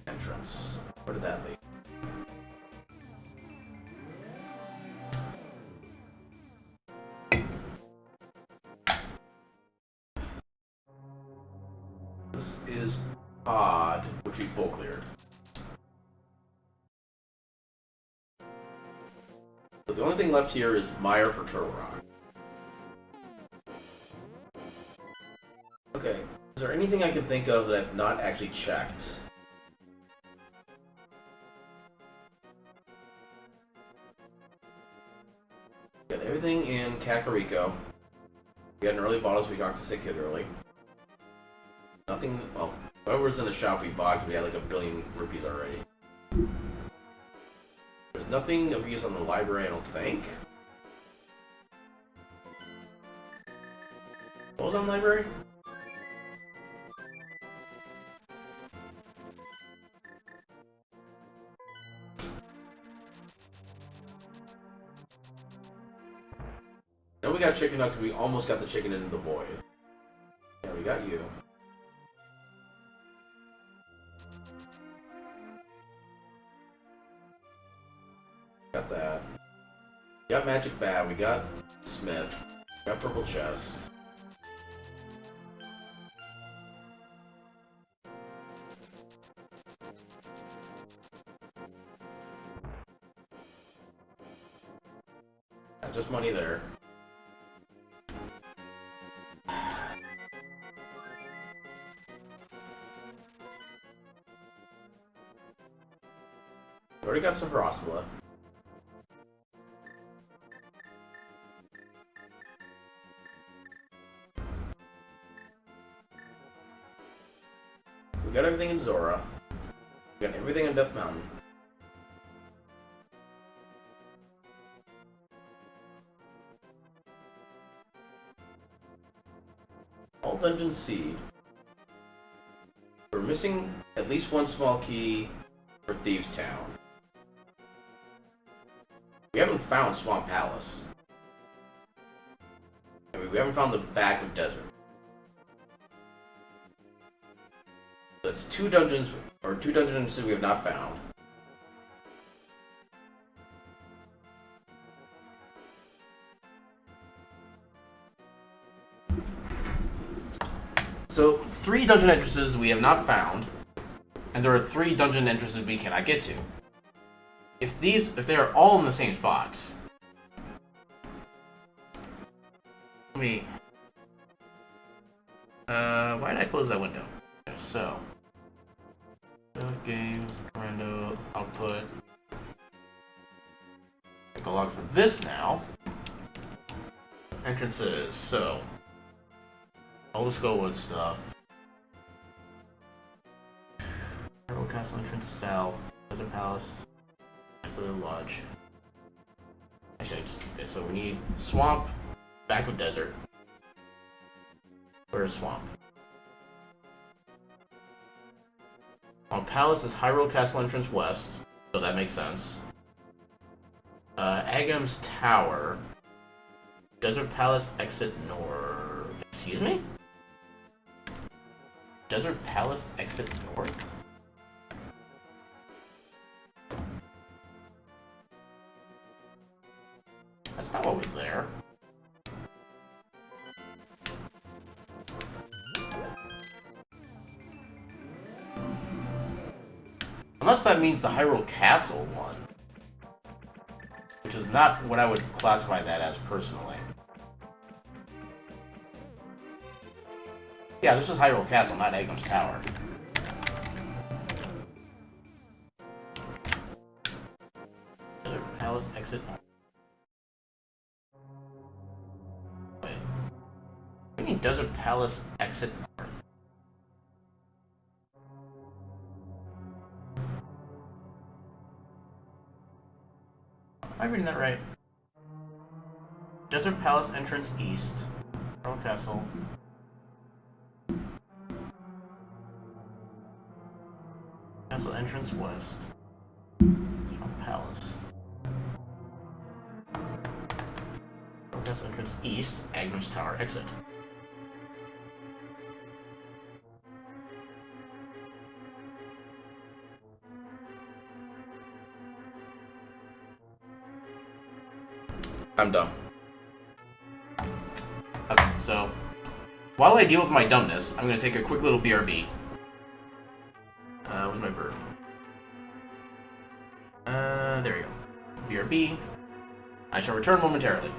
entrance? Where did that lead? This is Pod, which we full cleared. But the only thing left here is Mire for Turtle Rock. Okay, is there anything I can think of that I've not actually checked? Got everything in Kakariko. We had an early bottle, so we got to Sick Kid early. Nothing. Well, whatever's in the shop we bought, 'cause we had like 1 billion rupees already. There's nothing of use on the library, I don't think. What was on the library? No, we got chicken nuggets. We almost got the chicken into the void. Yeah, we got you. Got that. Got Magic Bat. We got Smith. Got Purple Chest. Not just money there. We already got some Harasala. We got everything in Zora. We got everything in Death Mountain. All dungeons C. We're missing at least one small key for Thieves' Town. We haven't found Swamp Palace. I mean, we haven't found the back of Desert. That's 2 dungeons, or 2 dungeons that we have not found.
So, 3 dungeon entrances we have not found, and there are 3 dungeon entrances we cannot get to. If they are all in the same spots, let me. Why did I close that window? Okay, so, games, Rando, output. The log for this now. Entrances. So, all the Skullwood stuff. Purple Castle entrance south. Desert Palace. Castle Lodge. Actually, okay, so we need Swamp, back of Desert. Where's Swamp? Swamp Palace is Hyrule Castle entrance west, so that makes sense. Agham's Tower. Desert Palace exit north. Excuse me? Desert Palace exit north? That's not what was there. Unless that means the Hyrule Castle one. Which is not what I would classify that as personally. Yeah, this is Hyrule Castle, not Agum's Tower. Desert Palace exit. Wait. What do you mean Desert Palace exit north? Am I reading that right? Desert Palace entrance east. Hyrule Castle. Castle entrance west. From Palace. Castle entrance east. Agnes Tower exit. I'm dumb. Okay, so while I deal with my dumbness, I'm gonna take a quick little BRB. Where's my bird? There we go. BRB. I shall return momentarily.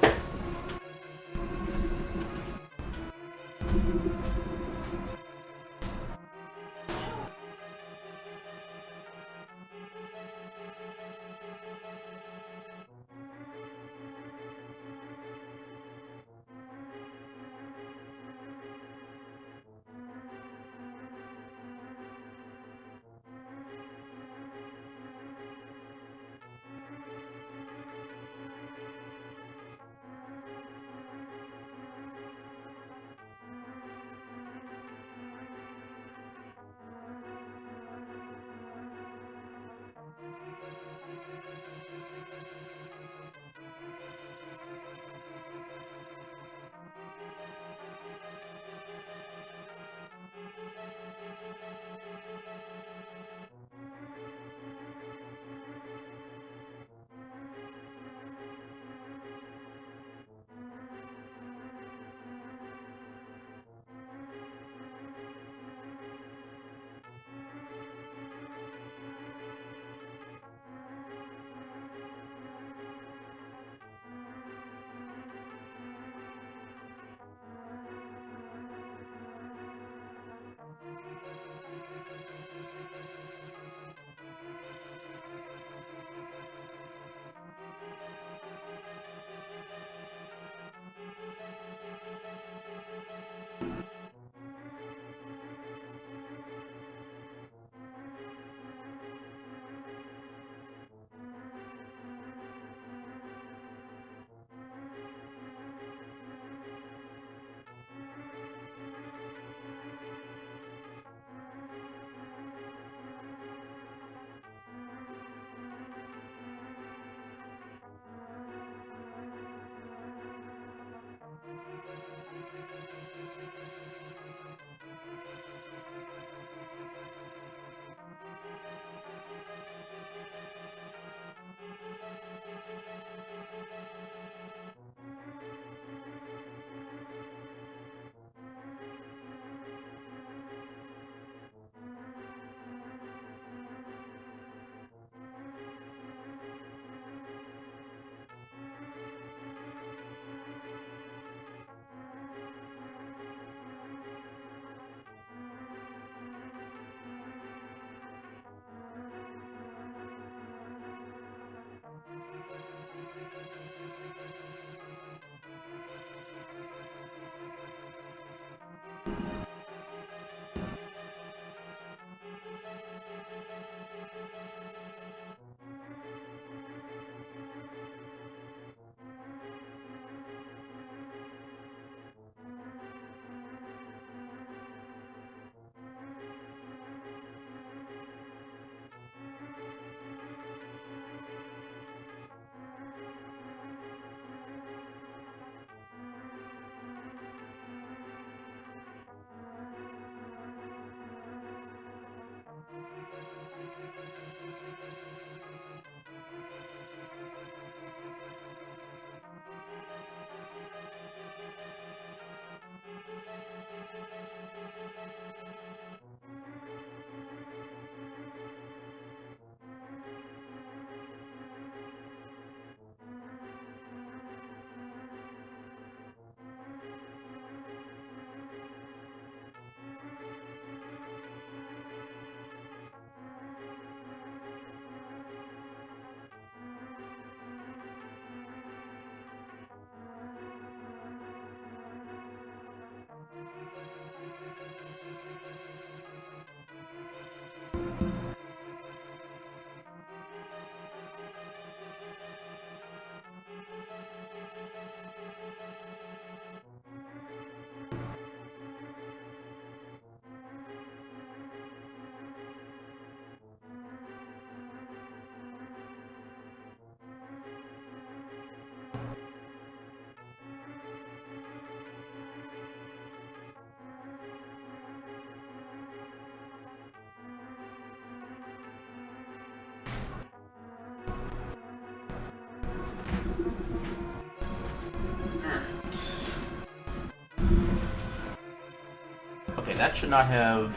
that should not have...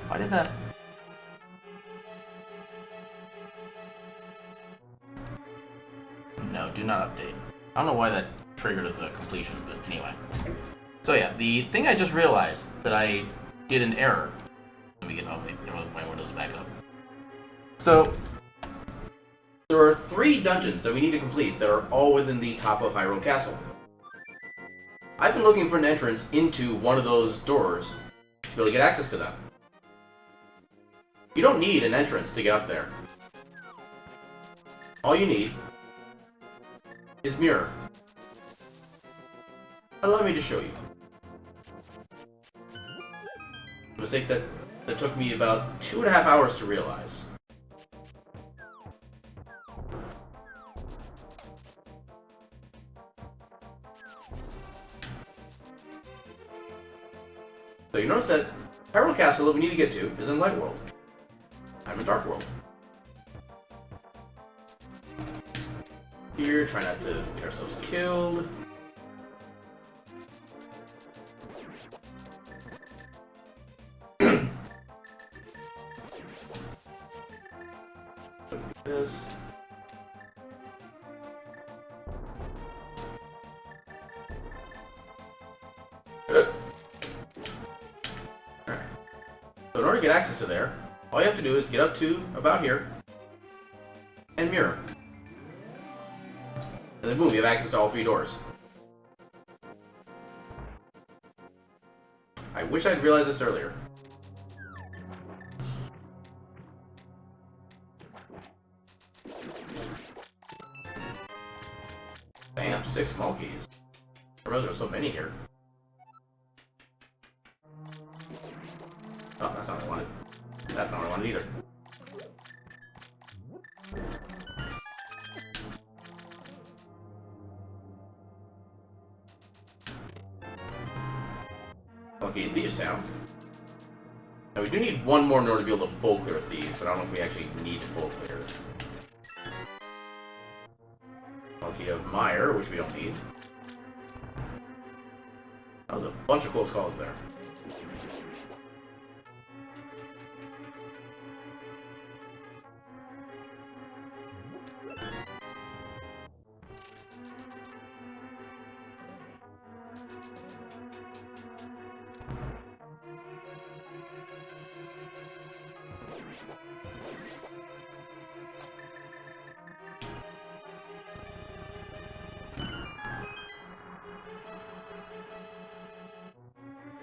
Why did that... No, do not update. I don't know why that triggered as a completion, but anyway. So yeah, the thing I just realized that I did an error. Let me get my windows back up. So, there are 3 dungeons that we need to complete that are all within the top of Hyrule Castle. I've been looking for an entrance into one of those doors to be able to get access to them. You don't need an entrance to get up there. All you need is mirror. Allow me to show you. A mistake that took me about 2.5 hours to realize. So you notice that Hyrule Castle that we need to get to is in Light World. I'm in Dark World. Here, try not to get ourselves killed. This. Alright. So in order to get access to there, all you have to do is get up to about here and mirror. And then boom, you have access to all 3 doors. I wish I'd realized this earlier. Bam, 6 small keys. I realize there are so many here. Oh, that's not what I wanted. That's not what I wanted either. Okay, Thieves Town. Now we do need one more in order to be able to full clear Thieves, but I don't know if we actually need to full clear. Okay, of Meyer, which we don't need. That was a bunch of close calls there.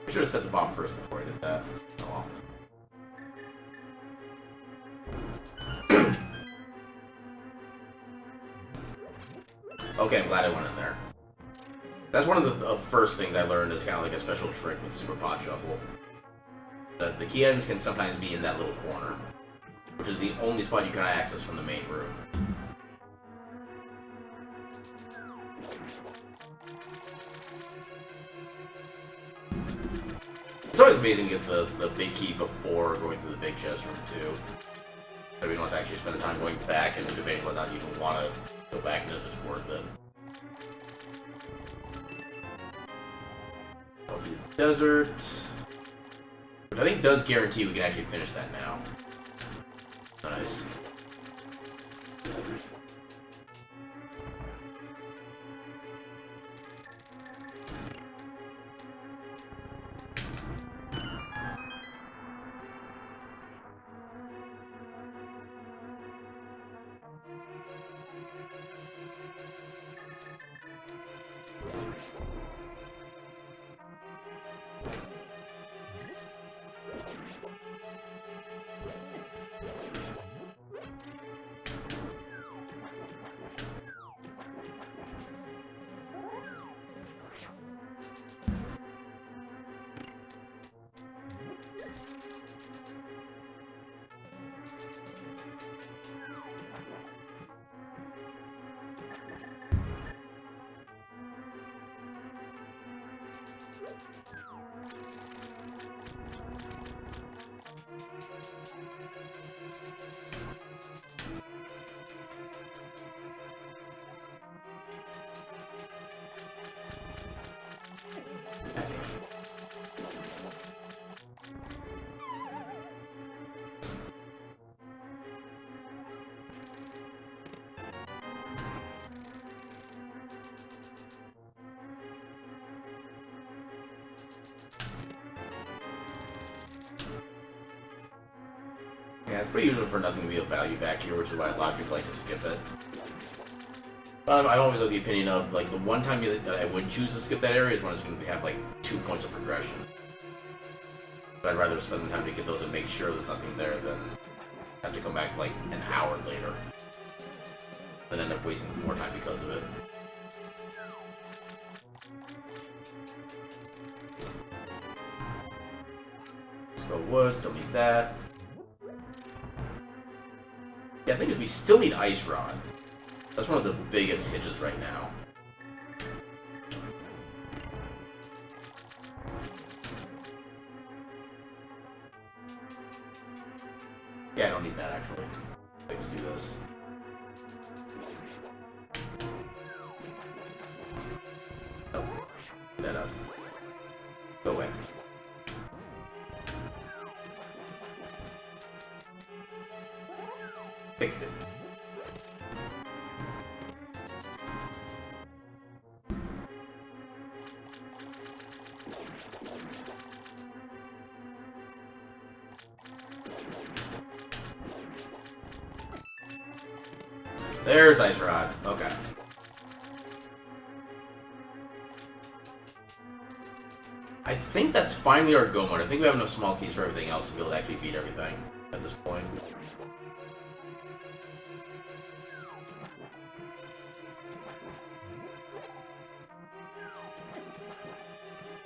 I should have set the bomb first before I did that. Oh well. Okay, I'm glad I went in there. That's one of the first things I learned is kind of like a special trick with Super Pot Shuffle. That the key items can sometimes be in that little corner, which is the only spot you can access from the main room. It's always amazing to get the big key before going through the big chest room, too. So we don't have to actually spend the time going back and debating whether or not you even want to go back and if it's worth it. Okay, desert. Which I think does guarantee we can actually finish that now. Nice.
Yeah, it's pretty usual for nothing to be of value back here, which is why a lot of people like to skip it. I always have the opinion of, like, the one time that I would choose to skip that area is when it's going to have, like, 2 points of progression. But I'd rather spend the time to get those and make sure there's nothing there than have to come back, like, an hour later. And end up wasting more time because of it. Let's go woods, don't need that. Yeah, I think we still need Ice Rod. That's one of the biggest hitches right now. Yeah, I don't need that actually. Let's do this. Oh, that up. Go away. Fixed it. There's Ice Rod. Okay. I think that's finally our go mode. I think we have enough small keys for everything else to be able to actually beat everything at this point.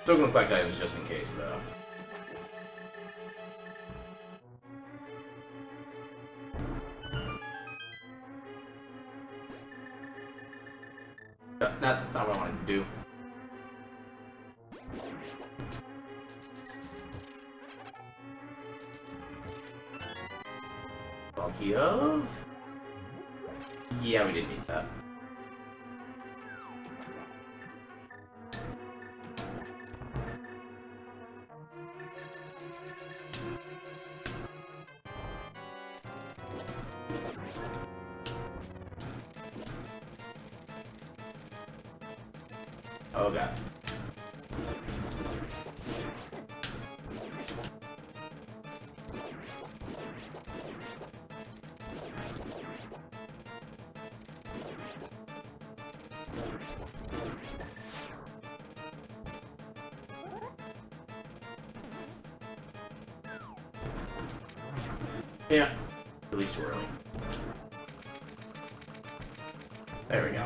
Still gonna collect items just in case, though. That's not what I wanted to do. Bulky of? Yeah, we didn't need that. Oh god. Yeah, at least too early. There we go.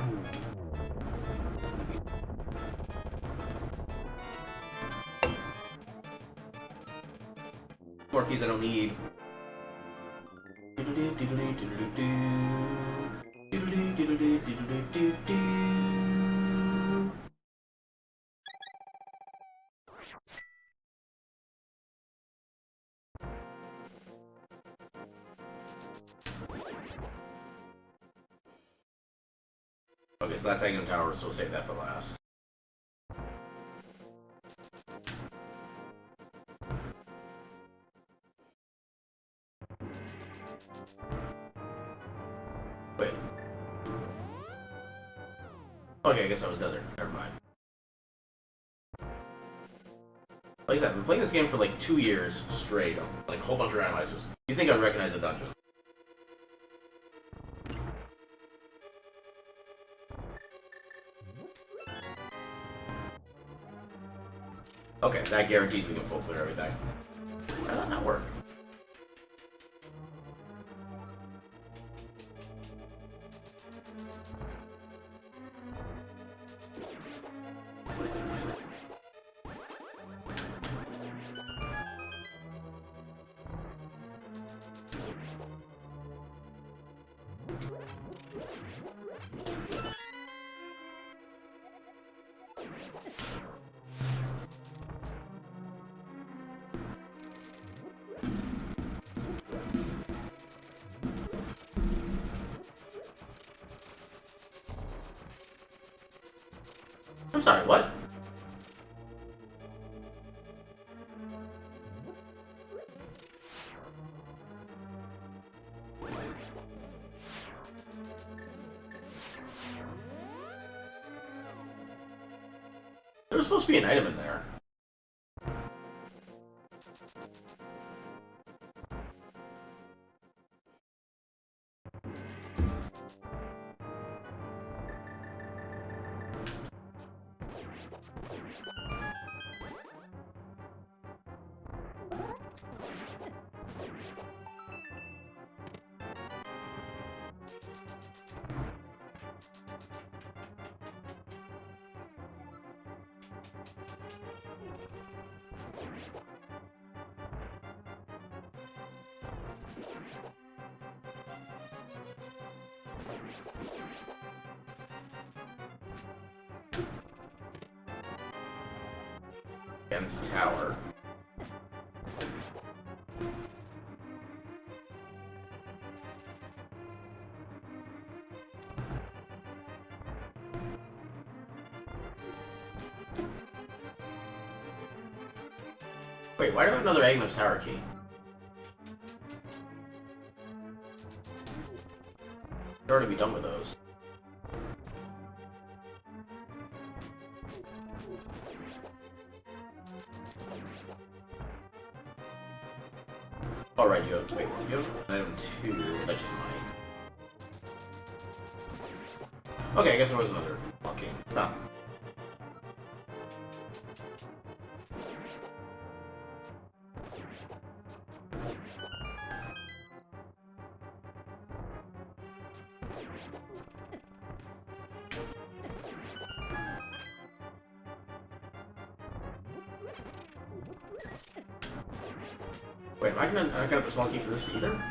More keys I don't need. Okay, so that's Agam Tower, so we'll save that for last. Wait. Okay, I guess that was desert. Never mind. Like I said, I've been playing this game for like 2 years straight, like a whole bunch of randomizers. You think I'd recognize the dungeon? Okay, that guarantees we can full clear everything. Why did that not work? I'm sorry, what? There was supposed to be an item in there. Against tower. Wait, why do I have another Agnes Tower key? Sure to be done with those. Alright, you have to wait. You have item 2. That's just mine. Okay, I guess there was another. Okay, no. Wait, am I gonna have the small key for this either?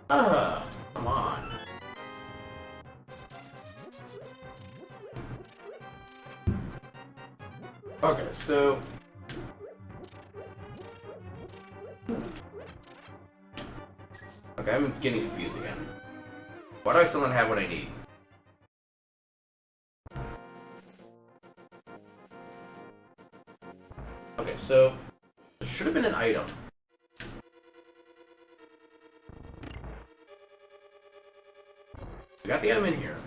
Come on. Okay, so... Okay, I'm getting confused again. Why do I still not have what I need? Okay, so... There should have been an item. We got the item in here.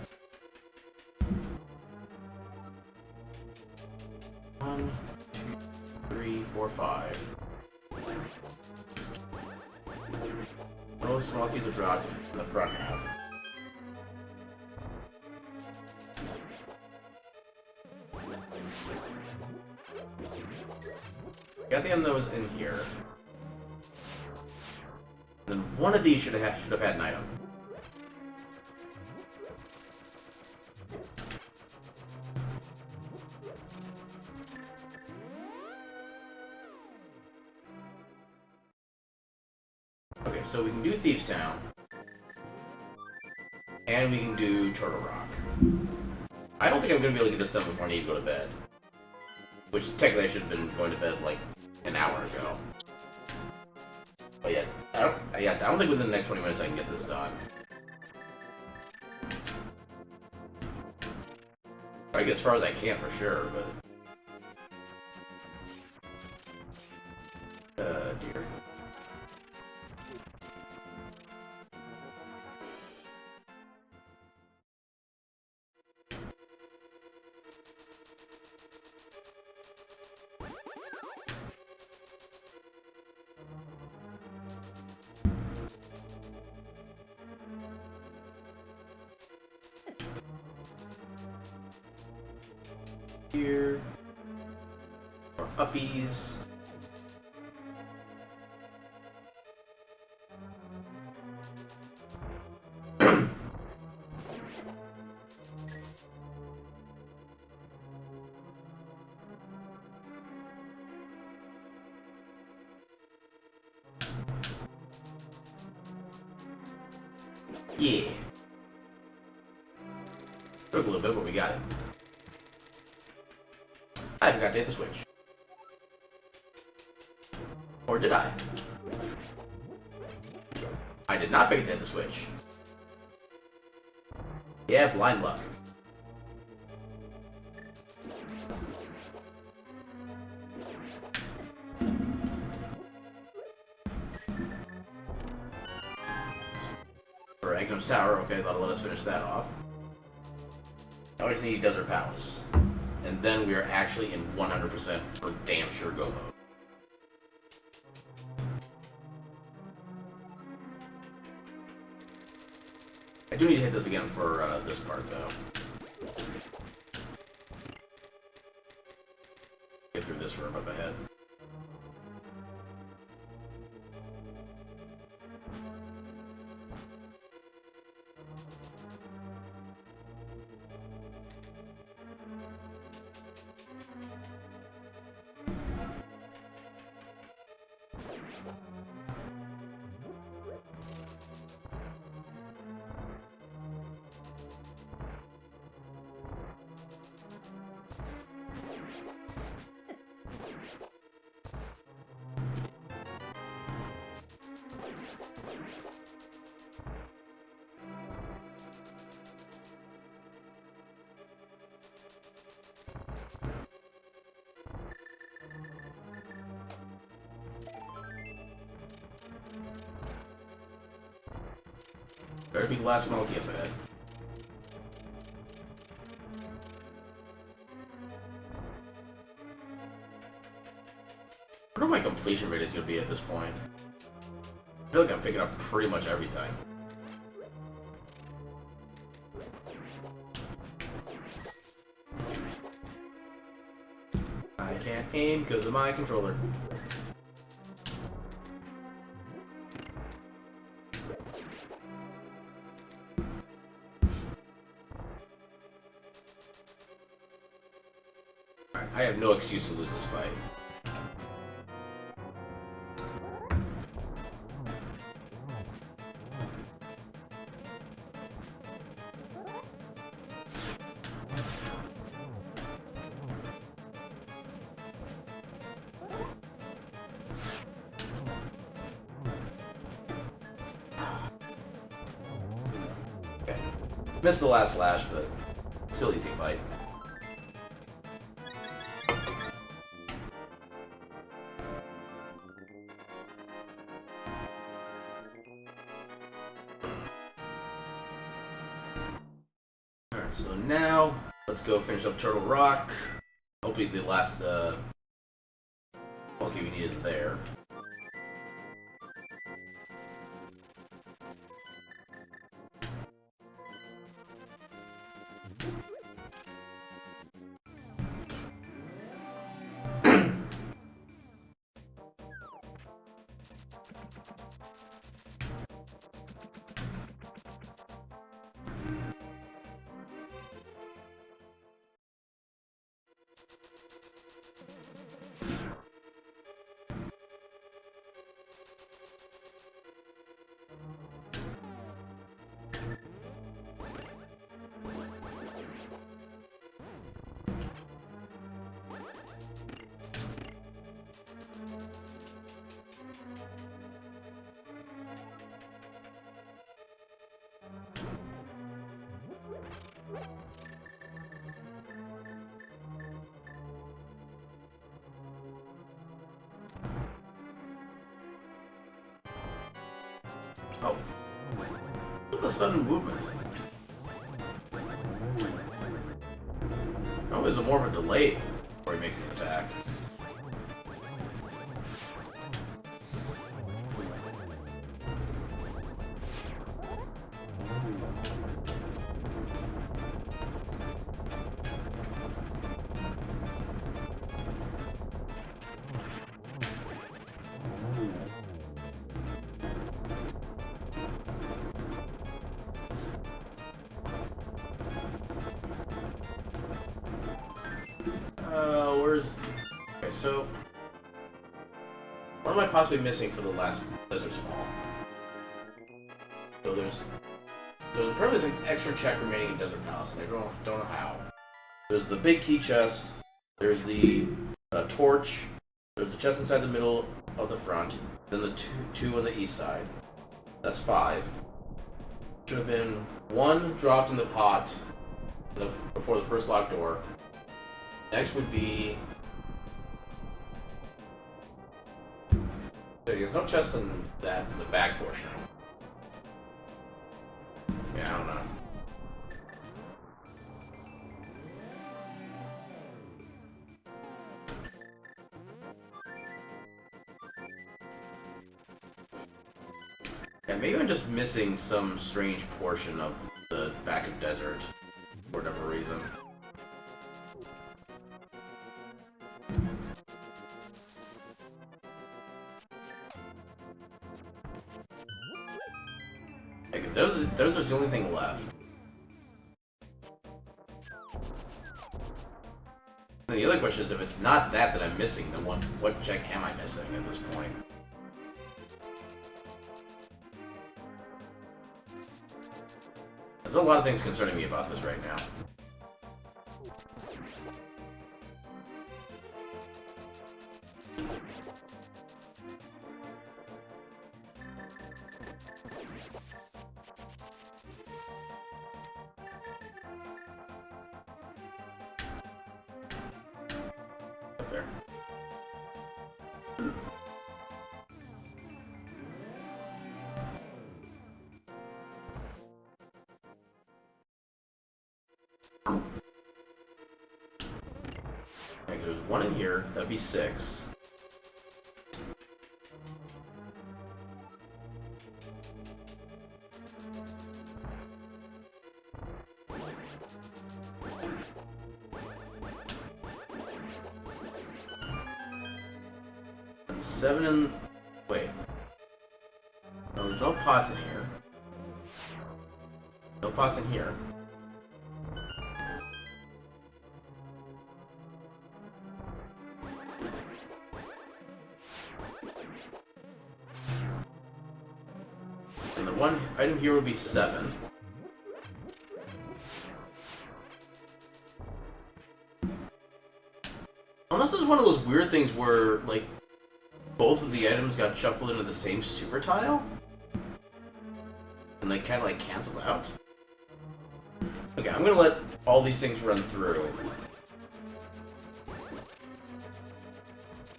1, 2, 3, 4, 5. One of those small keys are dropped in the front half. Got the item that was in here. Then one of these should have had an item. Okay, so we can do Thieves Town, and we can do Turtle Rock. I don't think I'm going to be able to get this done before I need to go to bed. Which, technically, I should have been going to bed, like, an hour ago. But yeah, I don't think within the next 20 minutes I can get this done. I get as far as I can for sure, but... dear. Here. More uppies. Yeah. Took a little bit, but we got it. I forgot to hit the switch. Or did I? I did not forget to hit the switch. Yeah, blind luck. For Agnes Tower, okay, that'll let us finish that off. Now we just need Desert Palace. And then we are actually in 100% for damn sure go mode. I do need to hit this again for this part, though. mushroom up ahead. Better be the last monkey up ahead. I wonder what my completion rate is going to be at this point. I feel like I'm picking up pretty much everything. I can't aim because of my controller. Alright, I have no excuse to lose this fight. Missed the last slash, but still easy fight. Alright, so now let's go finish up Turtle Rock. Hopefully the last monkey we need is there. Oh. Look at the sudden movement. Oh, there's more of a delay before he makes an attack. Okay, so what am I possibly missing for the last Desert Small? So apparently there's an extra check remaining in Desert Palace, and I don't know how. There's the big key chest. There's the torch. There's the chest inside the middle of the front. Then the two on the east side. That's 5. Should have been 1 dropped in the pot before the first locked door. Next would be... There's no chest in the back portion. Yeah, I don't know. Yeah, maybe I'm just missing some strange portion of the back of Desert for whatever reason. Because there's the only thing left. And the other question is, if it's not that I'm missing, then what check am I missing at this point? There's a lot of things concerning me about this right now. Up there. Okay, there's one in here. That'd be 6. And 7 in... Wait. No, there's no pots in here. No pots in here. And the one item here would be 7. Unless there's one of those weird things where, like, both of the items got shuffled into the same super tile? And they kind of, like, cancel out? Okay, I'm gonna let all these things run through.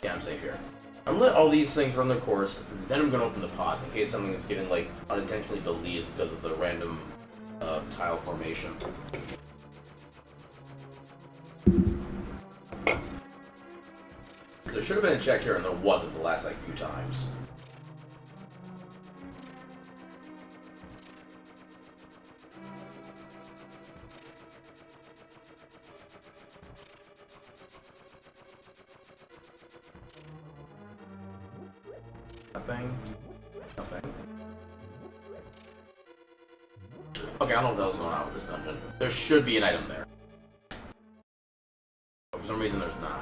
Yeah, I'm safe here. I'm gonna let all these things run their course, and then I'm gonna open the pots in case something is getting, like, unintentionally deleted because of the random tile formation. There should have been a check here, and there wasn't the last, like, few times. Nothing. Nothing. Okay, I don't know what the hell's going on with this dungeon. There should be an item there. But for some reason, there's not.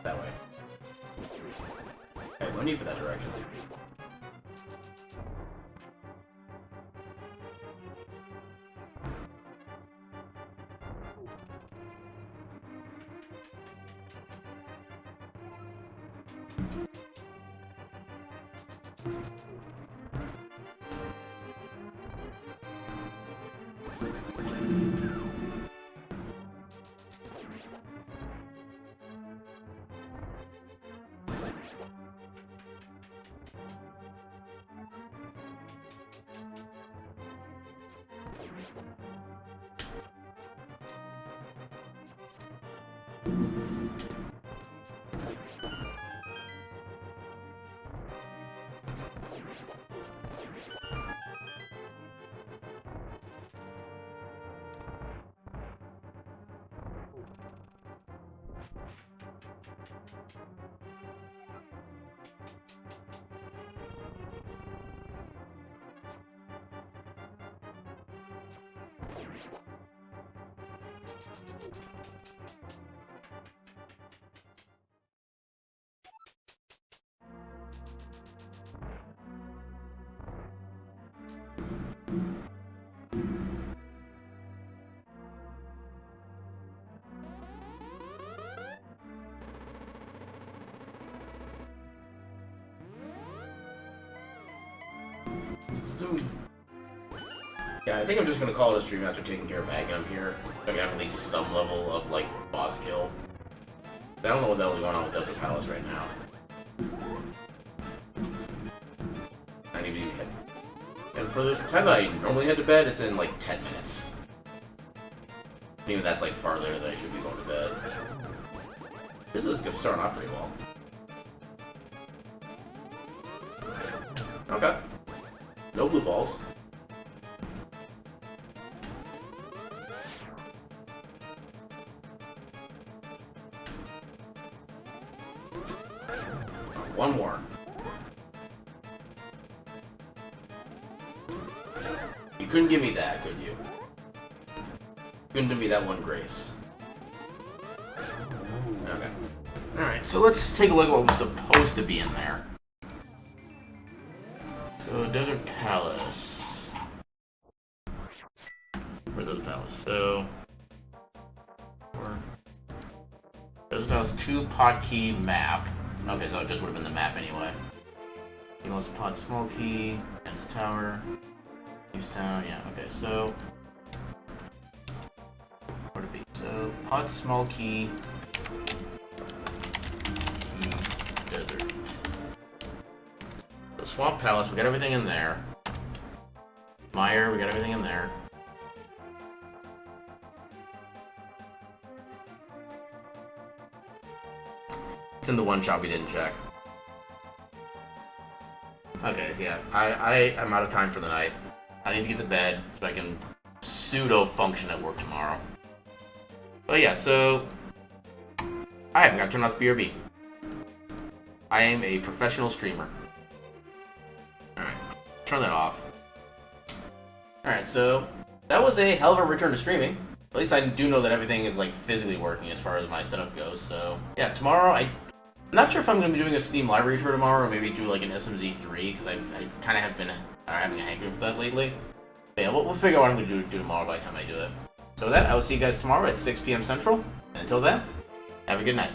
That way. Okay, no need for that direction. Zoom. Yeah, I think I'm just gonna call it a stream after taking care of Magnum here. I'm gonna have at least some level of, like, boss kill. I don't know what the hell's going on with Desert Palace right now. And for the time that I normally head to bed, it's in like 10 minutes. Even that's like far later than I should be going to bed. This is starting off pretty well. Okay. No blue falls. One more. You couldn't give me that, could you? Couldn't give me that one grace. Okay.
Alright, so let's take a look at what was supposed to be in there. So, Desert Palace. Where's the palace? So, Desert Palace 2 pod key map. Okay, so it just would have been the map anyway. Most pod small key, Dense Tower, Use Town, yeah, okay, so. Where to be? So, pod small key. Desert. So Swamp Palace, we got everything in there. Mire, we got everything in there. It's in the one shop we didn't check. Okay, yeah, I'm out of time for the night. I need to get to bed so I can pseudo-function at work tomorrow. But yeah, so I haven't got to turn off BRB. I am a professional streamer. Alright, turn that off. Alright, so that was a hell of a return to streaming. At least I do know that everything is like physically working as far as my setup goes. So yeah, tomorrow I'm not sure if I'm going to be doing a Steam library tour tomorrow or maybe do like an SMZ3 because I kind of have been having a hankering for that lately. But yeah, we'll figure out what I'm going to do tomorrow by the time I do it. So with that, I will see you guys tomorrow at 6 p.m. Central. And until then, have a good night.